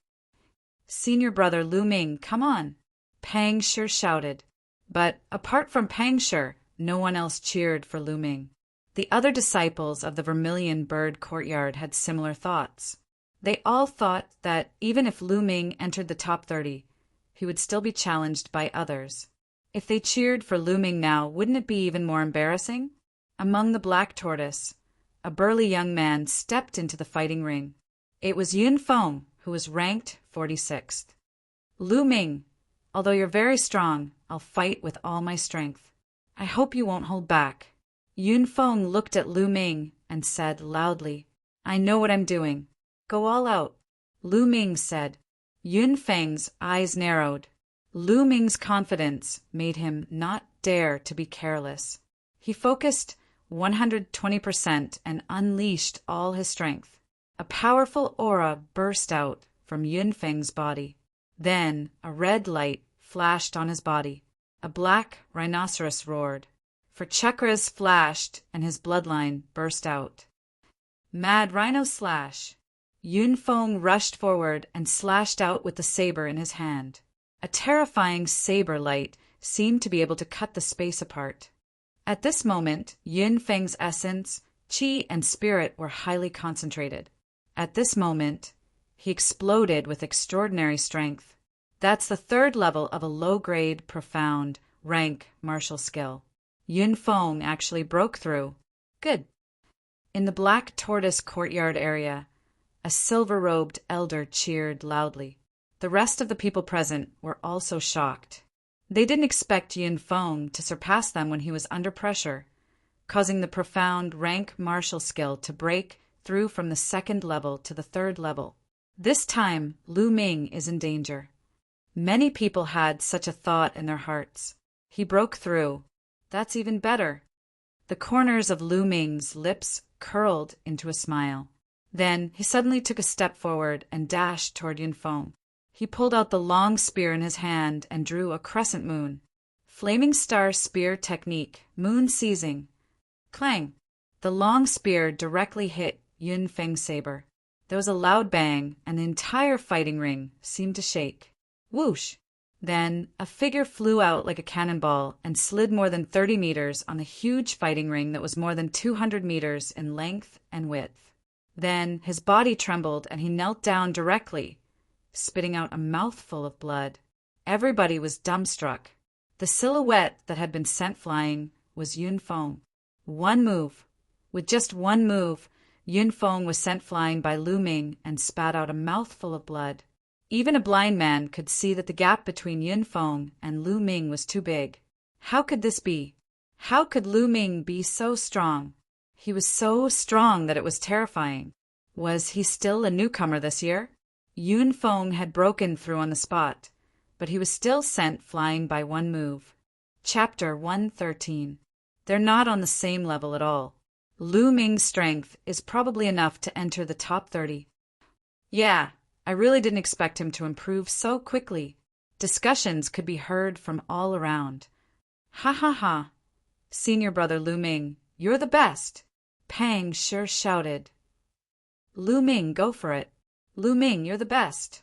"Senior brother Lu Ming, come on," Pang Shi shouted. But apart from Pang Shi, no one else cheered for Lu Ming. The other disciples of the Vermilion Bird Courtyard had similar thoughts. They all thought that even if Lu Ming entered the top 30, he would still be challenged by others. If they cheered for Lu Ming now, wouldn't it be even more embarrassing? Among the Black Tortoise, a burly young man stepped into the fighting ring. It was Yun Feng, who was ranked 46th. "Lu Ming, although you're very strong, I'll fight with all my strength. I hope you won't hold back." Yun Feng looked at Lu Ming and said loudly, "I know what I'm doing. Go all out." Lu Ming said. Yun Feng's eyes narrowed. Lu Ming's confidence made him not dare to be careless. He focused 120% and unleashed all his strength. A powerful aura burst out from Yun Feng's body. Then a red light flashed on his body. A black rhinoceros roared. For chakras flashed and his bloodline burst out. Mad Rhino Slash! Yun Feng rushed forward and slashed out with the saber in his hand. A terrifying saber light seemed to be able to cut the space apart. At this moment, Yun Feng's essence, qi, and spirit were highly concentrated. At this moment, he exploded with extraordinary strength. That's the 3rd level of a low-grade, profound, rank martial skill. Yun Feng actually broke through. Good. In the Black Tortoise courtyard area, a silver-robed elder cheered loudly. The rest of the people present were also shocked. They didn't expect Yun Feng to surpass them when he was under pressure, causing the profound rank martial skill to break through from the 2nd level to the 3rd level. This time, Lu Ming is in danger. Many people had such a thought in their hearts. He broke through. That's even better. The corners of Lu Ming's lips curled into a smile. Then he suddenly took a step forward and dashed toward Yunfeng. He pulled out the long spear in his hand and drew a crescent moon. Flaming star spear technique, moon seizing. Clang! The long spear directly hit Yunfeng's saber. There was a loud bang, and the entire fighting ring seemed to shake. Whoosh! Then a figure flew out like a cannonball and slid more than 30 meters on a huge fighting ring that was more than 200 meters in length and width. Then his body trembled and he knelt down directly, spitting out a mouthful of blood. Everybody was dumbstruck. The silhouette that had been sent flying was Yunfeng. One move. With just one move, Yunfeng was sent flying by Lu Ming and spat out a mouthful of blood. Even a blind man could see that the gap between Yunfeng and Lu Ming was too big. How could this be? How could Lu Ming be so strong? He was so strong that it was terrifying. Was he still a newcomer this year? Yunfeng had broken through on the spot, but he was still sent flying by one move. Chapter 113. They're not on the same level at all. Lu Ming's strength is probably enough to enter the top 30. Yeah, I really didn't expect him to improve so quickly. Discussions could be heard from all around. Ha ha ha. Senior brother Lu Ming, you're the best. Pang sure shouted. Lu Ming, go for it. Lu Ming, you're the best.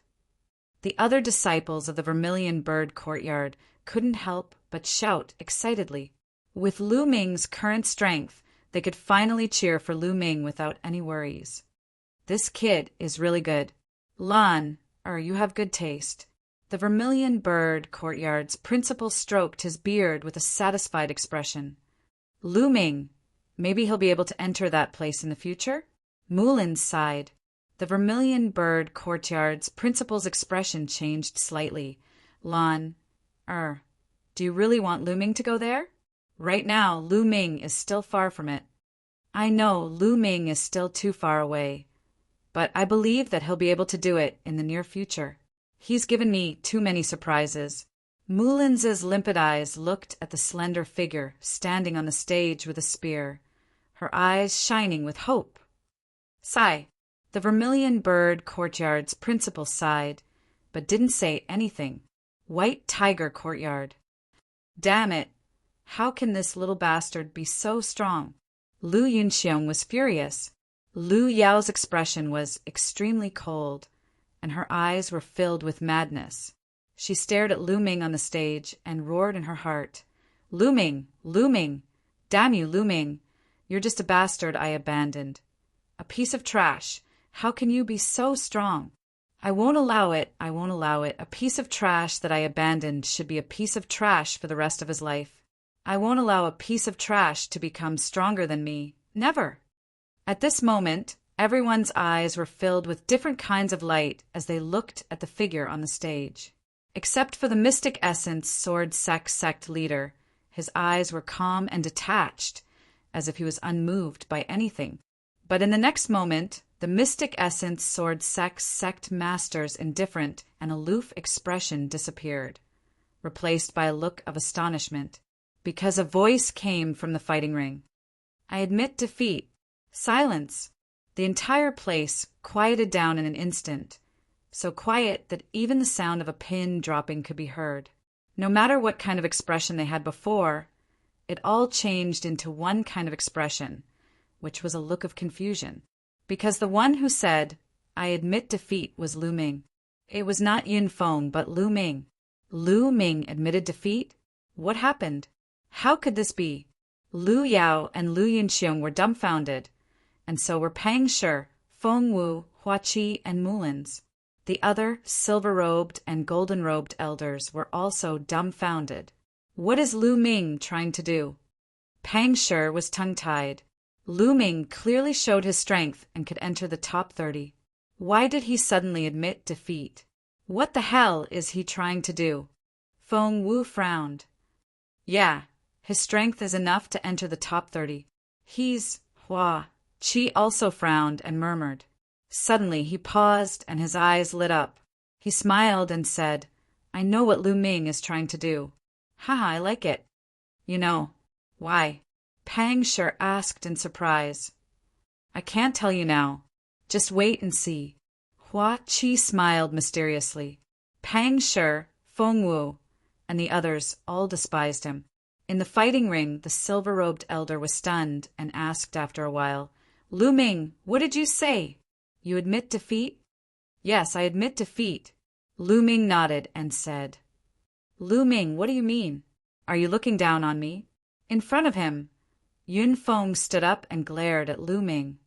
The other disciples of the Vermilion Bird Courtyard couldn't help but shout excitedly. With Lu Ming's current strength, they could finally cheer for Lu Ming without any worries. This kid is really good. Lan, you have good taste. The Vermilion Bird Courtyard's principal stroked his beard with a satisfied expression. Lu Ming, maybe he'll be able to enter that place in the future? Mulin sighed. The Vermilion Bird Courtyard's principal's expression changed slightly. Lan, do you really want Lu Ming to go there? Right now, Lu Ming is still far from it. I know Lu Ming is still too far away, but I believe that he'll be able to do it in the near future. He's given me too many surprises. Mulin's limpid eyes looked at the slender figure standing on the stage with a spear, her eyes shining with hope. Sigh. The Vermilion Bird Courtyard's principal sighed, but didn't say anything. White Tiger Courtyard. Damn it. How can this little bastard be so strong? Lu Yunxiong was furious. Lu Yao's expression was extremely cold, and her eyes were filled with madness. She stared at Lu Ming on the stage and roared in her heart. Lu Ming! Lu Ming! Damn you, Lu Ming! You're just a bastard I abandoned. A piece of trash. How can you be so strong? I won't allow it. I won't allow it. A piece of trash that I abandoned should be a piece of trash for the rest of his life. I won't allow a piece of trash to become stronger than me. Never. At this moment, everyone's eyes were filled with different kinds of light as they looked at the figure on the stage. Except for the Mystic Essence Sword sect leader, his eyes were calm and detached, as if he was unmoved by anything. But in the next moment, the Mystic Essence Sword sect master's indifferent and aloof expression disappeared, replaced by a look of astonishment, because a voice came from the fighting ring. I admit defeat. Silence. The entire place quieted down in an instant, so quiet that even the sound of a pin dropping could be heard. No matter what kind of expression they had before, it all changed into one kind of expression, which was a look of confusion. Because the one who said, I admit defeat, was Lu Ming. It was not Yunfeng, but Lu Ming. Lu Ming admitted defeat? What happened? How could this be? Lu Yao and Lu Yunxiong were dumbfounded, and so were Pang Shi, Feng Wu, Hua Qi, and Mulins. The other silver-robed and golden-robed elders were also dumbfounded. What is Lu Ming trying to do? Pang Shi was tongue-tied. Lu Ming clearly showed his strength and could enter the top 30. Why did he suddenly admit defeat? What the hell is he trying to do? Feng Wu frowned. Yeah, his strength is enough to enter the top 30. Hua Qi also frowned and murmured. Suddenly he paused and his eyes lit up. He smiled and said, I know what Lu Ming is trying to do. Haha, I like it. You know. Why? Pang Shi asked in surprise. I can't tell you now. Just wait and see. Hua Qi smiled mysteriously. Pang Shi, Feng Wu, and the others all despised him. In the fighting ring, the silver-robed elder was stunned and asked after a while, Lu Ming, what did you say? You admit defeat? Yes, I admit defeat. Lu Ming nodded and said, Lu Ming, what do you mean? Are you looking down on me? In front of him, Yun Feng stood up and glared at Lu Ming.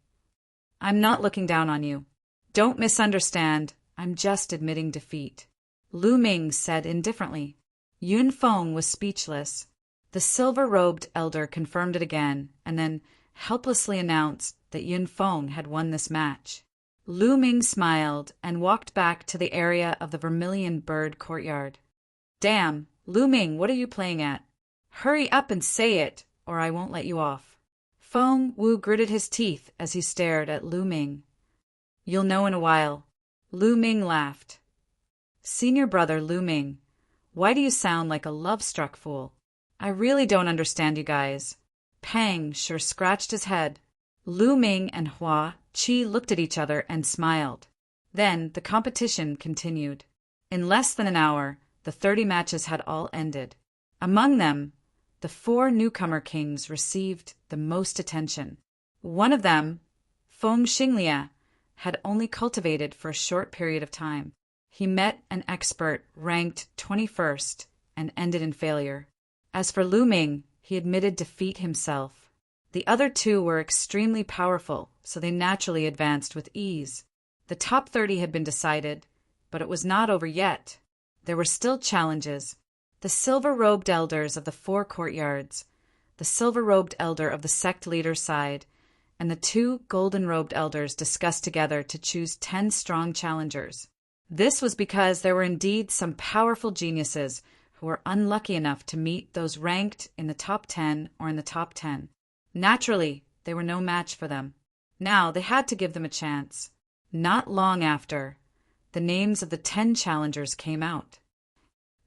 I'm not looking down on you. Don't misunderstand. I'm just admitting defeat. Lu Ming said indifferently. Yun Feng was speechless. The silver-robed elder confirmed it again, and then helplessly announced that Yun Feng had won this match. Lu Ming smiled and walked back to the area of the vermilion bird courtyard. Damn, Lu Ming, what are you playing at? Hurry up and say it, or I won't let you off. Feng Wu gritted his teeth as he stared at Lu Ming. You'll know in a while. Lu Ming laughed. Senior brother Lu Ming, why do you sound like a love-struck fool? I really don't understand you guys. Pang Shi scratched his head. Lu Ming and Hua Qi looked at each other and smiled. Then the competition continued. In less than an hour, the 30 matches had all ended. Among them, the 4 newcomer kings received the most attention. One of them, Feng Xinglia, had only cultivated for a short period of time. He met an expert ranked 21st and ended in failure. As for Lu Ming, he admitted defeat himself. The other 2 were extremely powerful, so they naturally advanced with ease. The top 30 had been decided, but it was not over yet. There were still challenges. The silver-robed elders of the 4 courtyards, the silver-robed elder of the sect leader's side, and the 2 golden-robed elders discussed together to choose 10 strong challengers. This was because there were indeed some powerful geniuses who were unlucky enough to meet those ranked in the top 10 or in the top 10. Naturally, they were no match for them. Now they had to give them a chance. Not long after, the names of the 10 challengers came out.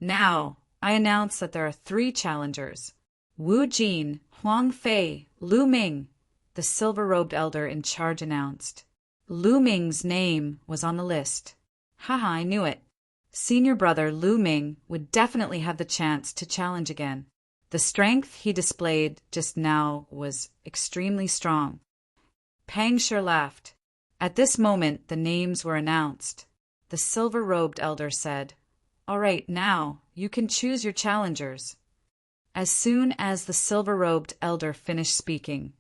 Now, I announce that there are 3 challengers. Wu Jin, Huang Fei, Lu Ming, the silver-robed elder in charge announced. Lu Ming's name was on the list. Haha, I knew it. Senior brother Lu Ming would definitely have the chance to challenge again. The strength he displayed just now was extremely strong. Pang Shi laughed. At this moment, the names were announced. The silver-robed elder said, All right, now, you can choose your challengers. As soon as the silver-robed elder finished speaking,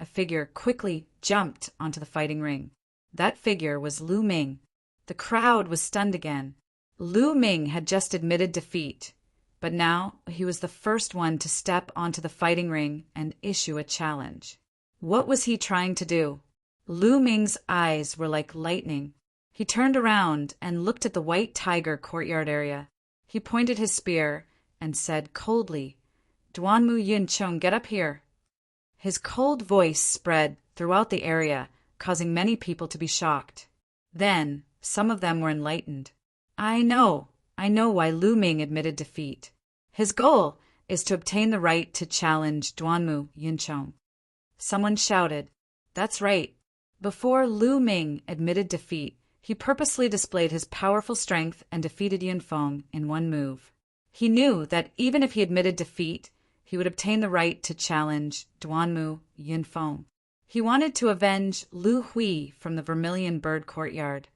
a figure quickly jumped onto the fighting ring. That figure was Lu Ming. The crowd was stunned again. Lu Ming had just admitted defeat, but now he was the first one to step onto the fighting ring and issue a challenge. What was he trying to do? Lu Ming's eyes were like lightning. He turned around and looked at the White Tiger courtyard area. He pointed his spear and said coldly, Duanmu Yuncheng, get up here. His cold voice spread throughout the area, causing many people to be shocked. Then, some of them were enlightened. I know why Lu Ming admitted defeat. His goal is to obtain the right to challenge Duanmu Yuncheng. Someone shouted, That's right. Before Lu Ming admitted defeat, he purposely displayed his powerful strength and defeated Yun Feng in one move. He knew that even if he admitted defeat, he would obtain the right to challenge Duanmu Yun Feng. He wanted to avenge Lu Hui from the Vermilion Bird Courtyard.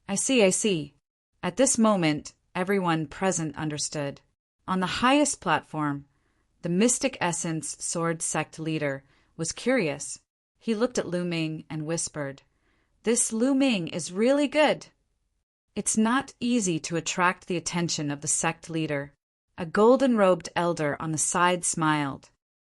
I see. At this moment, everyone present understood. On the highest platform, the Mystic Essence Sword Sect leader was curious. He looked at Lu Ming and whispered, This Lu Ming is really good. It's not easy to attract the attention of the sect leader. A golden-robed elder on the side smiled.